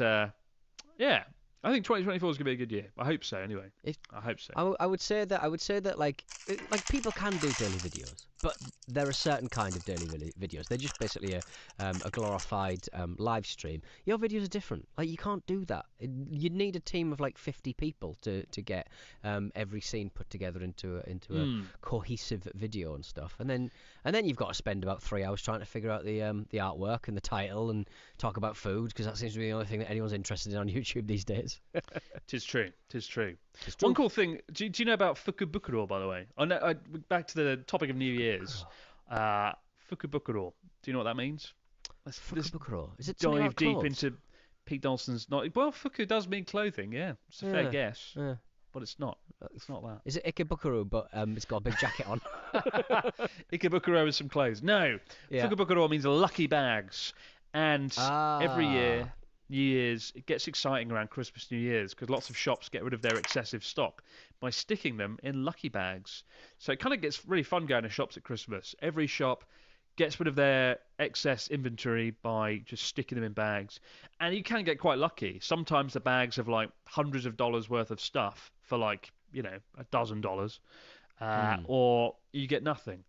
yeah. I think 2024 is going to be a good year. I hope so, anyway. I hope so. I would say that like people can do daily videos, but they're a certain kind of daily videos. They're just basically a glorified live stream. Your videos are different. Like, you can't do that. You'd need a team of like 50 people to get every scene put together into a cohesive video and stuff. And then you've got to spend about 3 hours trying to figure out the artwork and the title and talk about food, because that seems to be the only thing that anyone's interested in on YouTube these days. Tis true. One cool thing. Do you know about Fukubukuro, by the way? Back to the topic of New Year's. Fukubukuro. Do you know what that means? Fukubukuro. Is it dive deep into Pete Dawson's? Well, fuku does mean clothing. Yeah, it's a fair guess. Yeah. But it's not. It's not that. Is it Ikebukuro, but it's got a big jacket on? Ikebukuro is some clothes. No. Yeah. Fukubukuro means lucky bags. And every year New Year's, it gets exciting around Christmas, New Year's, because lots of shops get rid of their excessive stock by sticking them in lucky bags. So it kind of gets really fun going to shops at Christmas. Every shop gets rid of their excess inventory by just sticking them in bags. And you can get quite lucky. Sometimes the bags have like hundreds of dollars worth of stuff for like, $12. Or you get nothing.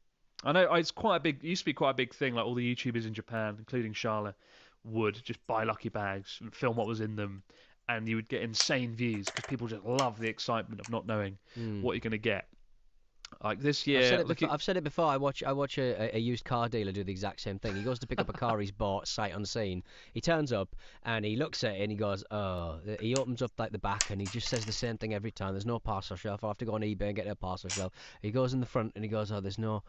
I know it's quite a big, it used to be quite a big thing, like all the YouTubers in Japan, including Charlotte, would just buy lucky bags and film what was in them, and you would get insane views because people just love the excitement of not knowing what you're going to get. Like this year, I've said it before. I watch a used car dealer do the exact same thing. He goes to pick up a car he's bought sight unseen. He turns up and he looks at it and he goes, "Oh." He opens up like the back and he just says the same thing every time. There's no parcel shelf. I have to go on eBay and get a parcel shelf. He goes in the front and he goes, "Oh, there's no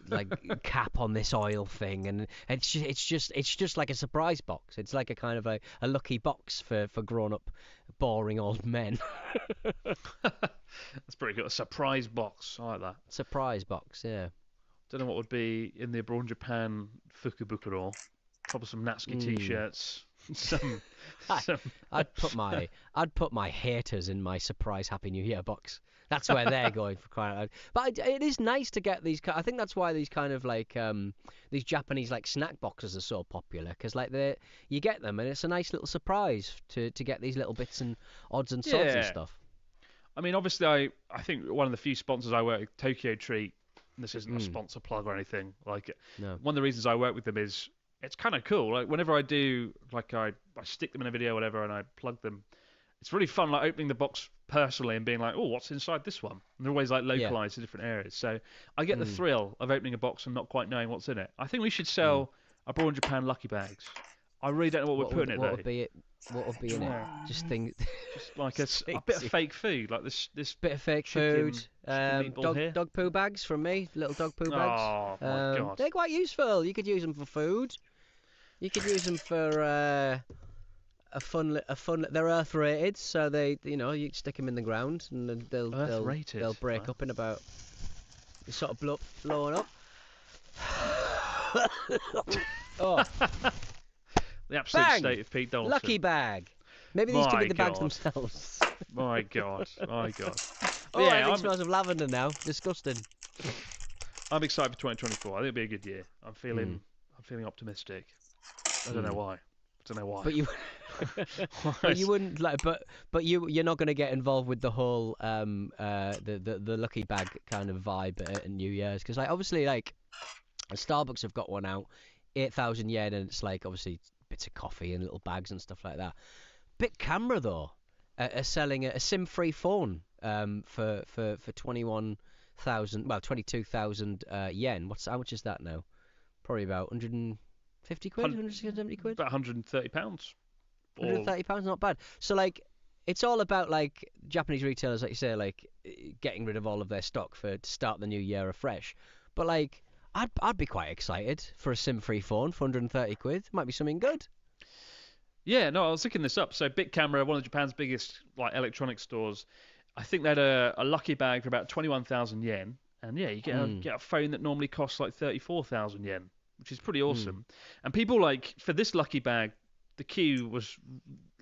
like cap on this oil thing," and it's just like a surprise box. It's like a kind of a lucky box for grown up, boring old men. That's pretty good. A surprise box. I like that. Surprise box, yeah. Don't know what would be in the Abroad Japan Fukubukuro. Probably some Natsuki t-shirts. I'd put my haters in my surprise Happy New Year box. That's where they're going, for crying out loud. But it is nice to get these. I think that's why these kind of like these Japanese like snack boxes are so popular, because like you get them and it's a nice little surprise to get these little bits and odds and sods and stuff. I mean, obviously, I think one of the few sponsors I work with, Tokyo Treat, and this isn't a sponsor plug or anything like it. No. One of the reasons I work with them is it's kind of cool. Like whenever I do, like I stick them in a video or whatever, and I plug them, it's really fun. Like opening the box personally and being like, oh, what's inside this one? And they're always like localized to different areas. So I get the thrill of opening a box and not quite knowing what's in it. I think we should sell Abroad Japan lucky bags. I really don't know what we're putting in it. What would be in it? Just like a bit of fake food, like this bit of fake chicken, food. Dog poo bags from me, little dog poo bags. Oh my god! They're quite useful. You could use them for food. You could use them for a fun. They're earth rated, so you stick them in the ground and then they'll break up in about. You sort of blowing up. Oh. The absolute state of Pete Donaldson. Lucky bag. Maybe these could be the bags themselves. My God. Oh, yeah, everything smells of lavender now. Disgusting. I'm excited for 2024. I think it'll be a good year. I'm feeling optimistic. I don't know why. But you, but you wouldn't like. But you're not going to get involved with the whole the lucky bag kind of vibe at New Year's, because like obviously like Starbucks have got one out, 8,000 yen, and it's like obviously bits of coffee and little bags and stuff like that. Bit Camera though are selling a SIM-free phone for 22,000 yen. How much is that now? Probably about 150 quid, 170 quid. About 130 pounds. 130 pounds, not bad. So like, it's all about like Japanese retailers, like you say, like getting rid of all of their stock to start the new year afresh. But like, I'd be quite excited for a SIM-free phone for 130 quid. Might be something good. Yeah, no, I was looking this up. So Bit Camera, one of Japan's biggest like electronic stores, I think they had a lucky bag for about 21,000 yen. And yeah, you get a phone that normally costs like 34,000 yen, which is pretty awesome. And people like, for this lucky bag, the queue was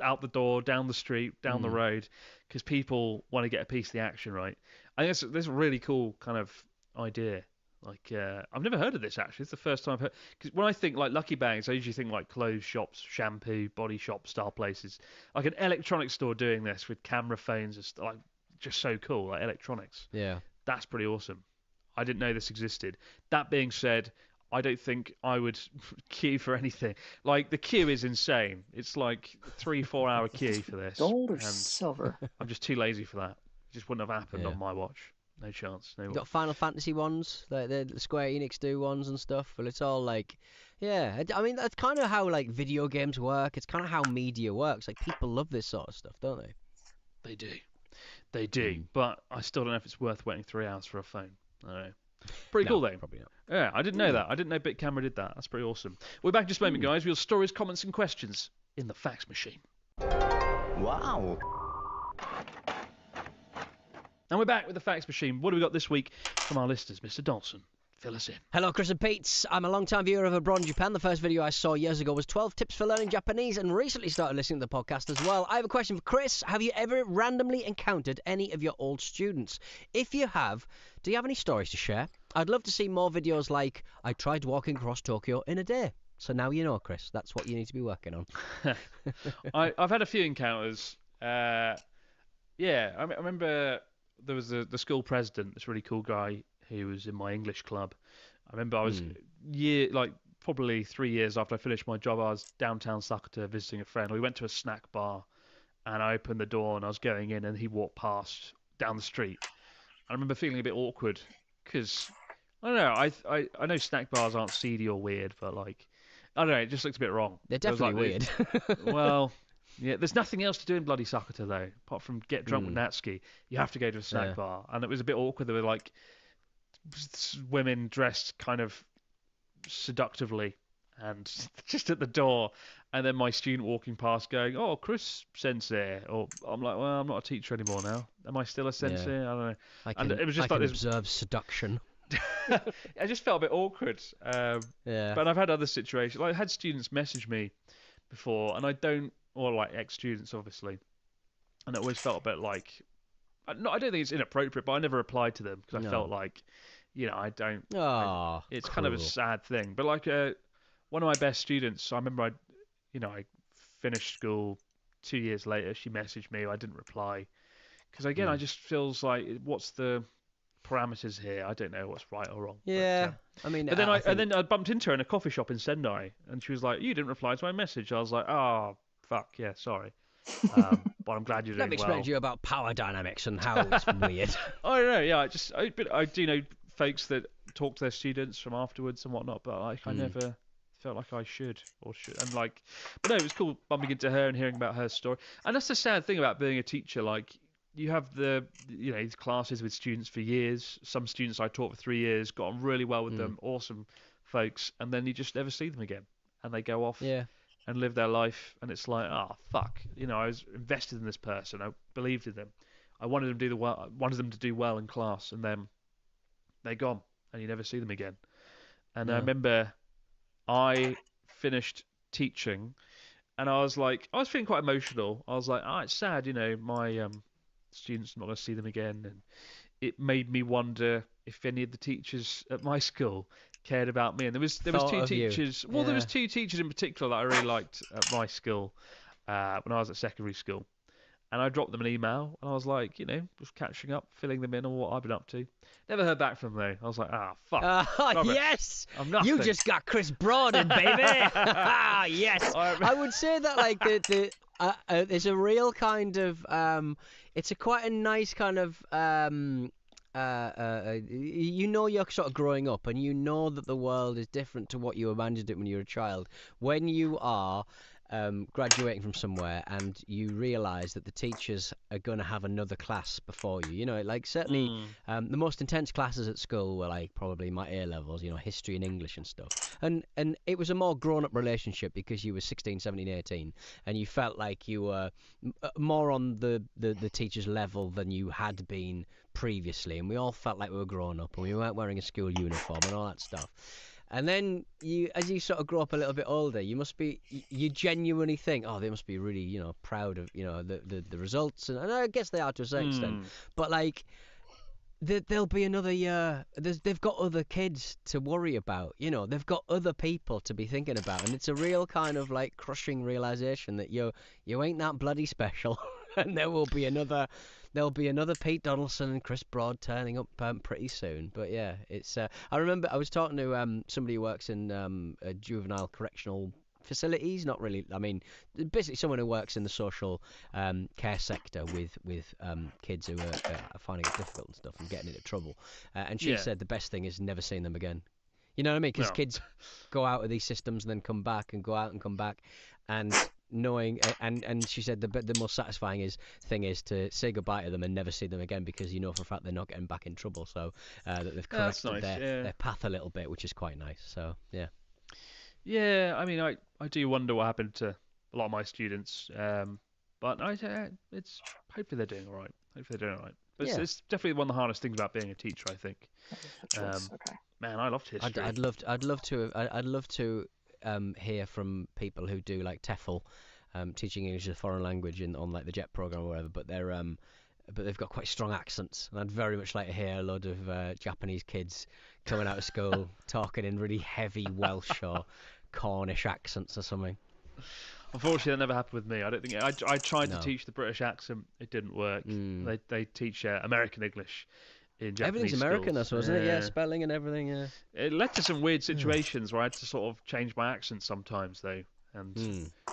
out the door, down the street, down the road, because people want to get a piece of the action, right? I think that's a really cool kind of idea. Like, I've never heard of this, actually. It's the first time I've heard. Because when I think, like, lucky bags, I usually think, like, clothes shops, shampoo, body shop style places. Like, an electronics store doing this with camera phones is, like, just so cool, like, electronics. Yeah. That's pretty awesome. I didn't know this existed. That being said, I don't think I would queue for anything. Like, the queue is insane. It's, like, 3-4 hour queue for this. Gold or silver? I'm just too lazy for that. It just wouldn't have happened on my watch. No chance. No. Got Final Fantasy ones, like the Square Enix do ones and stuff. But it's all like, yeah. I mean, that's kind of how like video games work. It's kind of how media works. Like people love this sort of stuff, don't they? They do. But I still don't know if it's worth waiting 3 hours for a phone. I don't know. Pretty cool though. Probably not. Yeah, I didn't know that. I didn't know Bit Camera did that. That's pretty awesome. We're back in just a moment, guys. We'll stories, comments, and questions in the fax machine. Wow. And we're back with the fax machine. What have we got this week from our listeners, Mr. Dawson? Fill us in. Hello, Chris and Pete. I'm a long-time viewer of Abroad in Japan. The first video I saw years ago was 12 tips for learning Japanese, and recently started listening to the podcast as well. I have a question for Chris. Have you ever randomly encountered any of your old students? If you have, do you have any stories to share? I'd love to see more videos like, I tried walking across Tokyo in a day. So now you know, Chris. That's what you need to be working on. I've had a few encounters. I remember there was the school president, this really cool guy who was in my English club. I remember I was probably 3 years after I finished my job, I was downtown Sakata visiting a friend. We went to a snack bar, and I opened the door and I was going in, and he walked past down the street. I remember feeling a bit awkward because I don't know. I know snack bars aren't seedy or weird, but like I don't know, it just looked a bit wrong. They're definitely weird. Well. Yeah, there's nothing else to do in bloody Sakata though, apart from get drunk with Natsuki. You have to go to a snack bar, and it was a bit awkward. There were like women dressed kind of seductively, and just at the door, and then my student walking past, going, "Oh, Chris Sensei," or I'm like, "Well, I'm not a teacher anymore now. Am I still a sensei? I don't know." And it was just like this observe seduction. I just felt a bit awkward. But I've had other situations. Like I had students message me before, and I don't. Or like ex-students, obviously, and it always felt a bit like, I don't think it's inappropriate, but I never replied to them because I felt like, I don't. It's kind of a sad thing. But like one of my best students, I remember I finished school 2 years later. She messaged me, I didn't reply because again, I just feels like what's the parameters here? I don't know what's right or wrong. Yeah, but, and then I bumped into her in a coffee shop in Sendai, and she was like, "You didn't reply to my message." I was like, "Oh. Fuck, yeah, sorry. But I'm glad you're doing well. Let me explain to you about power dynamics and how it's weird. I don't know, yeah. I do know folks that talk to their students from afterwards and whatnot, but I never felt like I should. And like, but no, it was cool bumping into her and hearing about her story. And that's the sad thing about being a teacher. Like, you have these classes with students for years. Some students I taught for 3 years, got on really well with them, awesome folks, and then you just never see them again, and they go off. Yeah. And live their life, and it's like, fuck, I was invested in this person, I believed in them, I wanted them to do well in class, and then they're gone, and you never see them again. And I remember I finished teaching, and I was feeling quite emotional. I was like, it's sad, my students, not going to see them again, and it made me wonder if any of the teachers at my school cared about me. And there was two teachers. Well, there was two teachers in particular that I really liked at my school when I was at secondary school. And I dropped them an email, and I was like, just catching up, filling them in on what I've been up to. Never heard back from them though. I was like, fuck. Yes! I'm nothing. You just got Chris Broaden, baby! Yes! I would say that like there's a real kind of it's quite a nice kind of you're sort of growing up, and you know that the world is different to what you imagined it when you were a child. When you are graduating from somewhere and you realise that the teachers are going to have another class before you, like certainly the most intense classes at school were like probably my A levels, history and English and stuff, and it was a more grown-up relationship because you were 16, 17, 18, and you felt like you were more on the teacher's level than you had been previously, and we all felt like we were grown up, and we weren't wearing a school uniform and all that stuff. And then as you sort of grow up a little bit older, you genuinely think, they must be really, proud of, the results, and I guess they are to a certain extent. But like, there'll be another year. They've got other kids to worry about, they've got other people to be thinking about, and it's a real kind of like crushing realization that you ain't that bloody special, and there'll be another Pete Donaldson and Chris Broad turning up pretty soon. But yeah, it's. I remember I was talking to somebody who works in juvenile correctional facilities. Not really. I mean, basically someone who works in the social care sector with kids who are finding it difficult and stuff and getting into trouble. And she said the best thing is never seeing them again. You know what I mean? Because kids go out of these systems and then come back and go out and come back, and knowing and she said the most satisfying thing is to say goodbye to them and never see them again, because you know for a fact they're not getting back in trouble, so that they've corrected their path a little bit, which is quite nice. So yeah, I mean I do wonder what happened to a lot of my students, but it's hopefully they're doing all right. But it's definitely one of the hardest things about being a teacher, I think. Man, I loved history. I'd love to hear from people who do like TEFL, teaching English as a foreign language on like the JET program or whatever. But they've got quite strong accents, and I'd very much like to hear a lot of Japanese kids coming out of school talking in really heavy Welsh or Cornish accents or something. Unfortunately, that never happened with me. I don't think I tried to teach the British accent. It didn't work. They teach American English in Japanese Everything's American, schools. that's isn't it? Yeah, spelling and everything. Yeah. It led to some weird situations where I had to sort of change my accent sometimes, though, and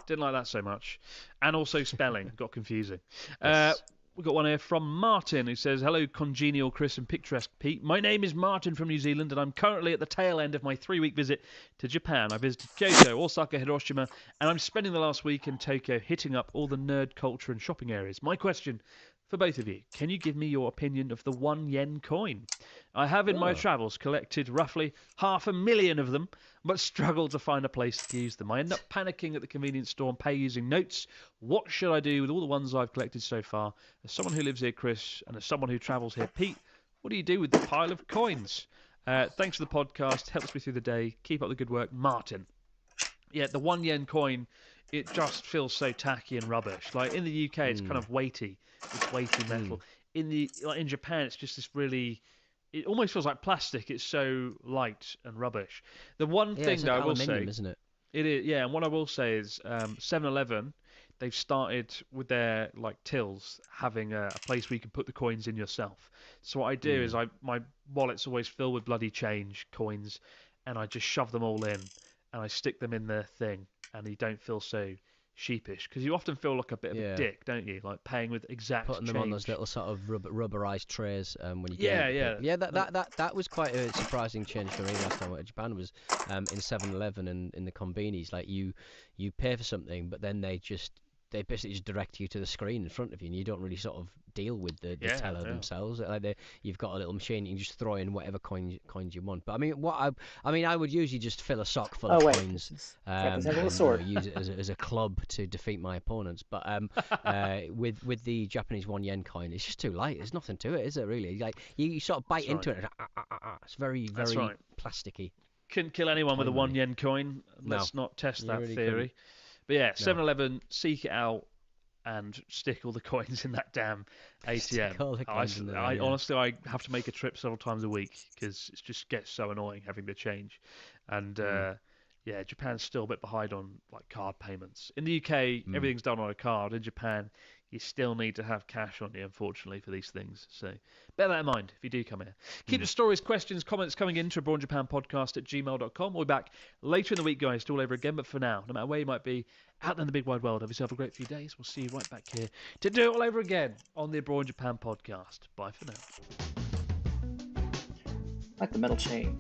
didn't like that so much. And also spelling got confusing. Yes. We've got one here from Martin who says, "Hello, congenial Chris and picturesque Pete. My name is Martin from New Zealand, and I'm currently at the tail end of my 3-week visit to Japan. I visited Kyoto, Osaka, Hiroshima, and I'm spending the last week in Tokyo hitting up all the nerd culture and shopping areas. My question for both of you, can you give me your opinion of the 1 yen coin? I have in my travels collected roughly 500,000 of them, but struggle to find a place to use them. I end up panicking at the convenience store and pay using notes. What should I do with all the ones I've collected so far? As someone who lives here, Chris, and as someone who travels here, Pete, what do you do with the pile of coins? Thanks for the podcast. Helps me through the day. Keep up the good work, Martin." Yeah, the 1 yen coin, it just feels so tacky and rubbish. Like in the UK, it's kind of weighty. It's weighty metal. In Japan, it's just this really. It almost feels like plastic. It's so light and rubbish. The one thing that I will say, isn't it? It is, yeah. And what I will say is, 7-Eleven, they've started with their like tills having a place where you can put the coins in yourself. So what I do is my wallet's always filled with bloody change coins, and I just shove them all in, and I stick them in the thing, and you don't feel so sheepish, because you often feel like a bit of a dick, don't you? Like paying with exact putting them on those little sort of rubberized trays when you get that was quite a surprising change for me last time I went to Japan. Was in 7-Eleven and in the konbinis, like you pay for something, but then they basically just direct you to the screen in front of you, and you don't really sort of deal with the teller themselves. Like you've got a little machine, you can just throw in whatever coins you want. But I mean, I would usually just fill a sock full of coins, and use it as a club to defeat my opponents. But with the Japanese 1 yen coin, it's just too light. There's nothing to it, is it really? Like you sort of bite into it. It's very plasticky. Couldn't kill anyone with a 1 yen coin. Let's not test that really theory. couldn't. But yeah, 7-Eleven, seek it out and stick all the coins in that damn ATM. Honestly, I have to make a trip several times a week because it just gets so annoying having to change. And Japan's still a bit behind on like card payments. In the UK, everything's done on a card. In Japan, you still need to have cash on you, unfortunately, for these things. So bear that in mind if you do come here. Keep your stories, questions, comments coming in to abroadjapanpodcast@gmail.com. We'll be back later in the week, guys, to all over again. But for now, no matter where you might be, out there in the big wide world, have yourself a great few days. We'll see you right back here to do it all over again on the Abroad Japan podcast. Bye for now. Like the metal chain.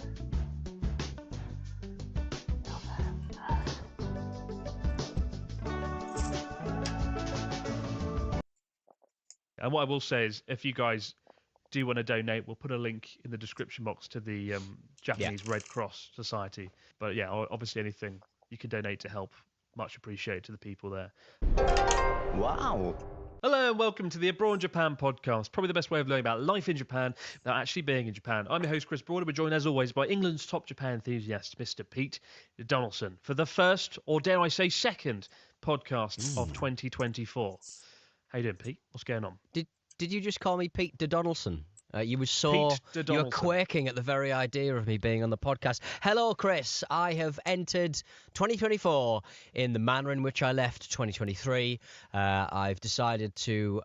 And what I will say is, if you guys do want to donate, we'll put a link in the description box to the Japanese Red Cross Society. But yeah, obviously anything you can donate to help, much appreciated to the people there. Wow. Hello and welcome to the Abroad Japan podcast, probably the best way of learning about life in Japan without actually being in Japan. I'm your host, Chris Broad, and we're joined as always by England's top Japan enthusiast, Mr. Pete Donaldson, for the first, or dare I say second, podcast of 2024. How you doing, Pete? What's going on? Did you just call me Pete Donaldson? You were quaking at the very idea of me being on the podcast. Hello, Chris. I have entered 2024 in the manner in which I left 2023. I've decided to,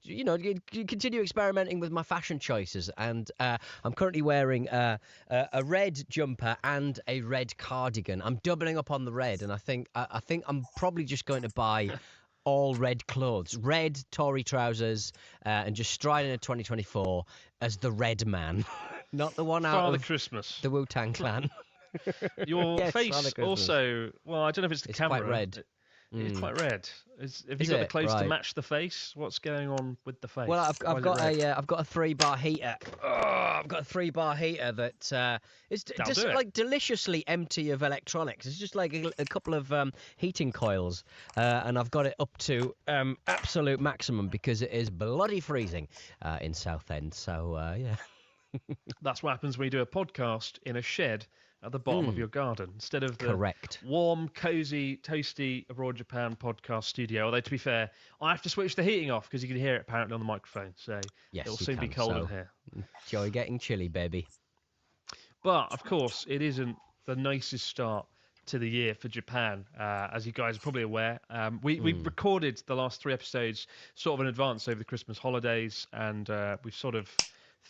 continue experimenting with my fashion choices, and I'm currently wearing a red jumper and a red cardigan. I'm doubling up on the red, and I think I'm probably just going to buy all red clothes, red Tory trousers, and just stride into 2024 as the Red Man, not the one out Father of Christmas, the Wu-Tang Clan. Your face also. Well, I don't know if it's the camera. Quite red. It's quite red. Have you got the clothes to match the face? What's going on with the face? Well, I've got a 3-bar heater. I've got a 3-bar heater that is just like deliciously empty of electronics. It's just like a couple of heating coils, and I've got it up to absolute maximum because it is bloody freezing in Southend. So yeah. That's what happens when you do a podcast in a shed at the bottom of your garden instead of the Correct. warm, cozy, toasty Abroad Japan podcast studio. Although, to be fair, I have to switch the heating off because you can hear it apparently on the microphone. So Yes, it'll you soon be can. cold in So here. enjoy getting chilly, baby. But, of course, it isn't the nicest start to the year for Japan, as you guys are probably aware. We recorded the last 3 episodes sort of in advance over the Christmas holidays, and we've sort of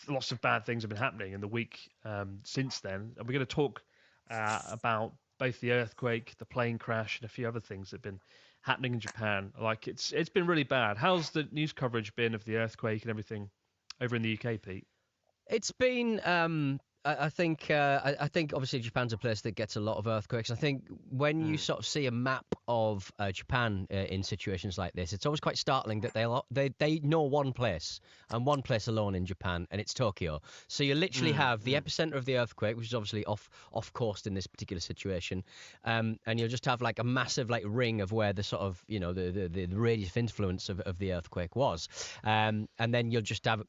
lots of bad things have been happening in the week since then. And we're going to talk about both the earthquake, the plane crash, and a few other things that have been happening in Japan. Like it's been really bad. How's the news coverage been of the earthquake and everything over in the UK, Pete? It's been, I think obviously Japan's a place that gets a lot of earthquakes. I think when you sort of see a map of Japan in situations like this, it's always quite startling that they know one place and one place alone in Japan, and it's Tokyo. So you literally have the epicenter of the earthquake, which is obviously off coast in this particular situation, and you'll just have like a massive like ring of where the sort of the radius of influence of the earthquake was, and then you'll just have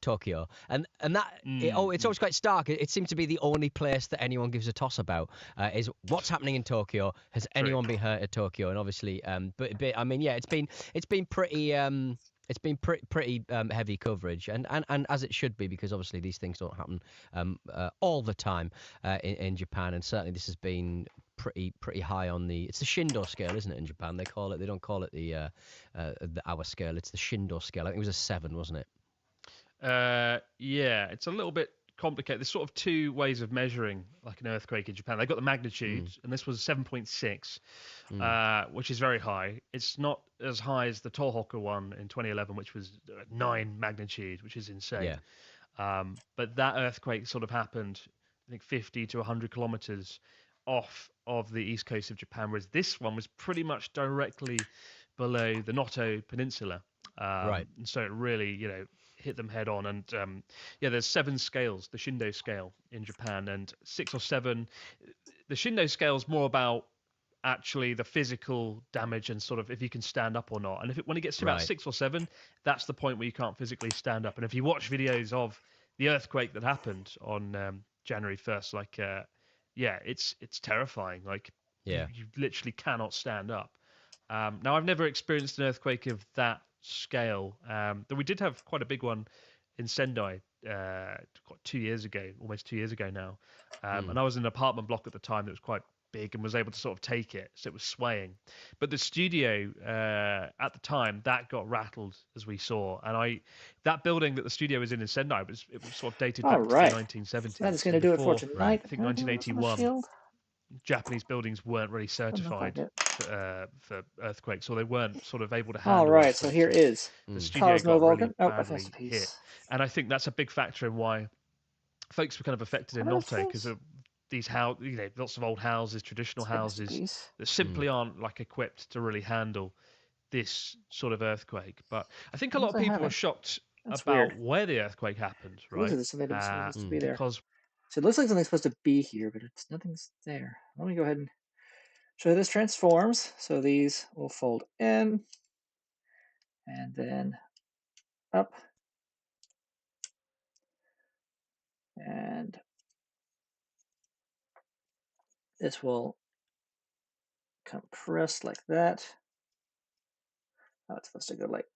Tokyo, and that it's always quite stark. It seems to be the only place that anyone gives a toss about is what's happening in Tokyo. Has anyone been hurt at Tokyo? And obviously, but I mean, yeah, it's been pretty pretty heavy coverage, and as it should be, because obviously these things don't happen all the time in Japan, and certainly this has been pretty high on it's the Shindo scale, isn't it? In Japan, they don't call it the hour scale. It's the Shindo scale. I think it was a 7, wasn't it? Yeah, it's a little bit complicated. There's sort of 2 ways of measuring like an earthquake in Japan. They've got the magnitude, and this was 7.6, which is very high. It's not as high as the Tohoku one in 2011, which was 9 magnitude, which is insane. Yeah. But that earthquake sort of happened, I think, 50 to 100 kilometers off of the east coast of Japan, whereas this one was pretty much directly below the Noto Peninsula. Right. And so it really, hit them head on. And there's 7 scales, the Shindo scale in Japan, and 6 or 7. The Shindo scale is more about actually the physical damage and sort of if you can stand up or not. And when it gets to about 6 or 7, that's the point where you can't physically stand up. And if you watch videos of the earthquake that happened on January 1st, like, it's terrifying. Like, you literally cannot stand up. Now, I've never experienced an earthquake of that scale, though we did have quite a big one in Sendai 2 years ago, almost 2 years ago now. And I was in an apartment block at the time that was quite big and was able to sort of take it, so it was swaying. But the studio at the time, that got rattled, as we saw. And that building that the studio was in Sendai, it was sort of dated back to the 1970s. That is going to do it for tonight. I think 1981. Japanese buildings weren't really certified for earthquakes, or they weren't sort of able to handle. All right, so here is the studio Cosmo got Vulcan. really badly hit, and I think that's a big factor in why folks were kind of affected in Noto, because of these lots of old houses, traditional houses that simply aren't like equipped to really handle this sort of earthquake. But I think a lot of people were shocked about where the earthquake happened, right? Supposed to be there. Because so it looks like something's supposed to be here, but nothing's there. Let me go ahead and show you this transforms. So these will fold in and then up and this will compress like that. Oh, it's supposed to go like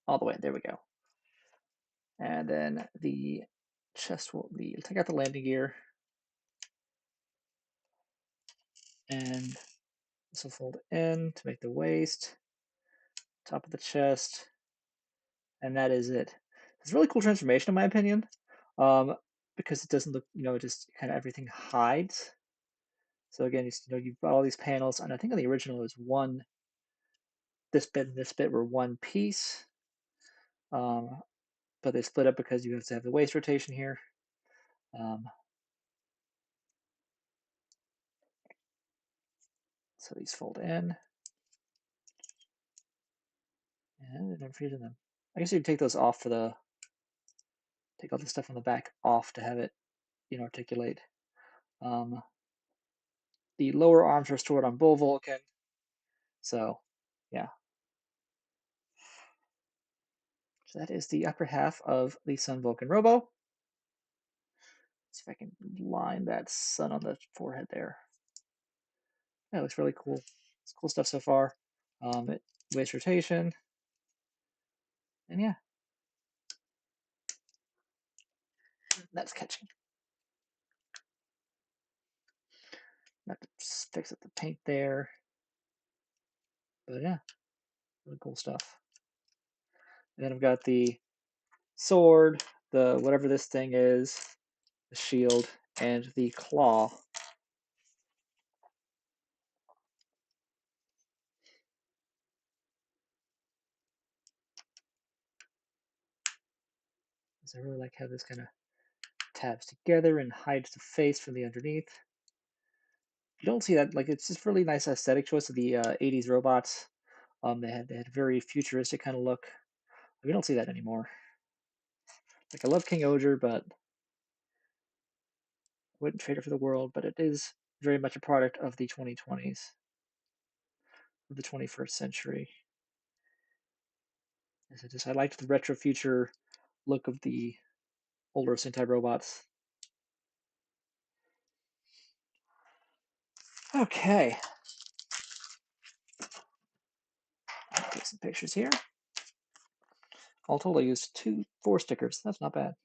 all the way. There we go. And then the chest will be, take out the landing gear. And this will fold in to make the waist, top of the chest, and that is it. It's a really cool transformation in my opinion, because it doesn't look, it just kind of everything hides. So again, you've got all these panels, and I think on the original is one, this bit and this bit were one piece. But they split up because you have to have the waist rotation here. So these fold in. And I'm freezing them. I guess you take those off take all the stuff on the back off to have it, articulate. The lower arms are stored on Bull Vulcan. So, yeah, So that is the upper half of the Sun Vulcan Robo. See if I can line that sun on the forehead there. That looks really cool. It's cool stuff so far. Waist rotation. And yeah. That's catching. Have to fix up the paint there. But yeah, really cool stuff. And then I've got the sword, the whatever this thing is, the shield, and the claw. So I really like how this kind of tabs together and hides the face from the underneath. You don't see that, like, it's just really nice aesthetic choice of the 80s robots. They had a very futuristic kind of look. We don't see that anymore. Like, I love King Oger, but I wouldn't trade it for the world. But it is very much a product of the 2020s, of the 21st century. As I liked the retro future look of the older Sentai robots. Okay. I'll take some pictures here. All told, I used 4 stickers. That's not bad.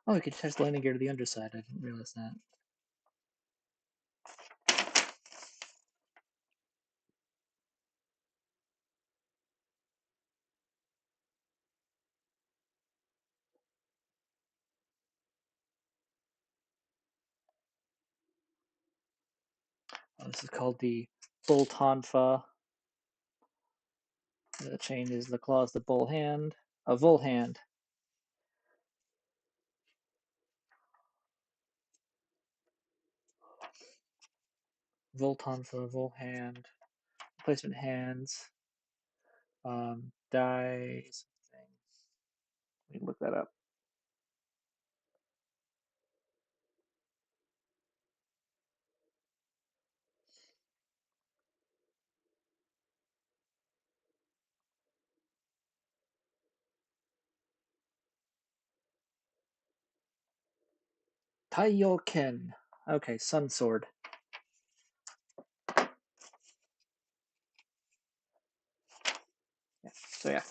Oh, we could attach the landing gear to the underside. I didn't realize that. This is called the bull tonfa. The chain is the claws, the bull hand, a bull hand. Voltonfa, Vol hand, replacement hands, die something. Let me look that up. Taiyoken. Okay, Sun Sword. Yeah, so yeah.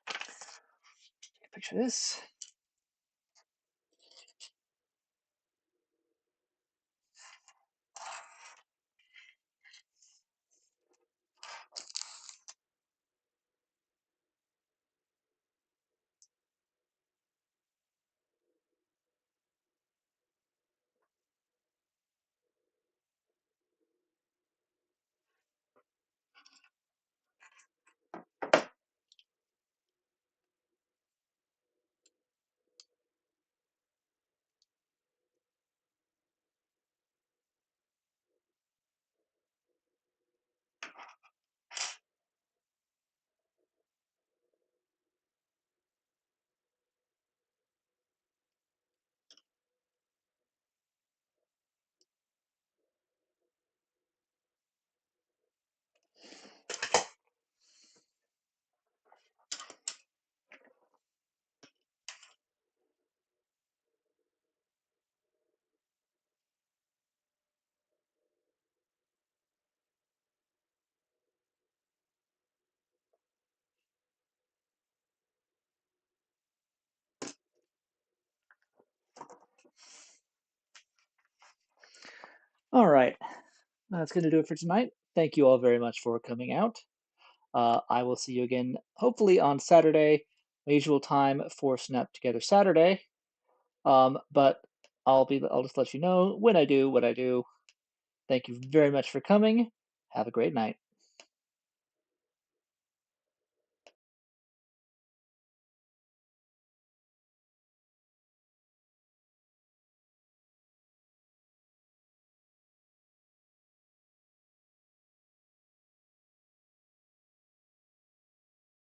Take a picture of this. All right, that's going to do it for tonight. Thank you all very much for coming out. I will see you again, hopefully on Saturday. my usual time for Snap Together Saturday. But I'll just let you know when I do what I do. Thank you very much for coming. Have a great night.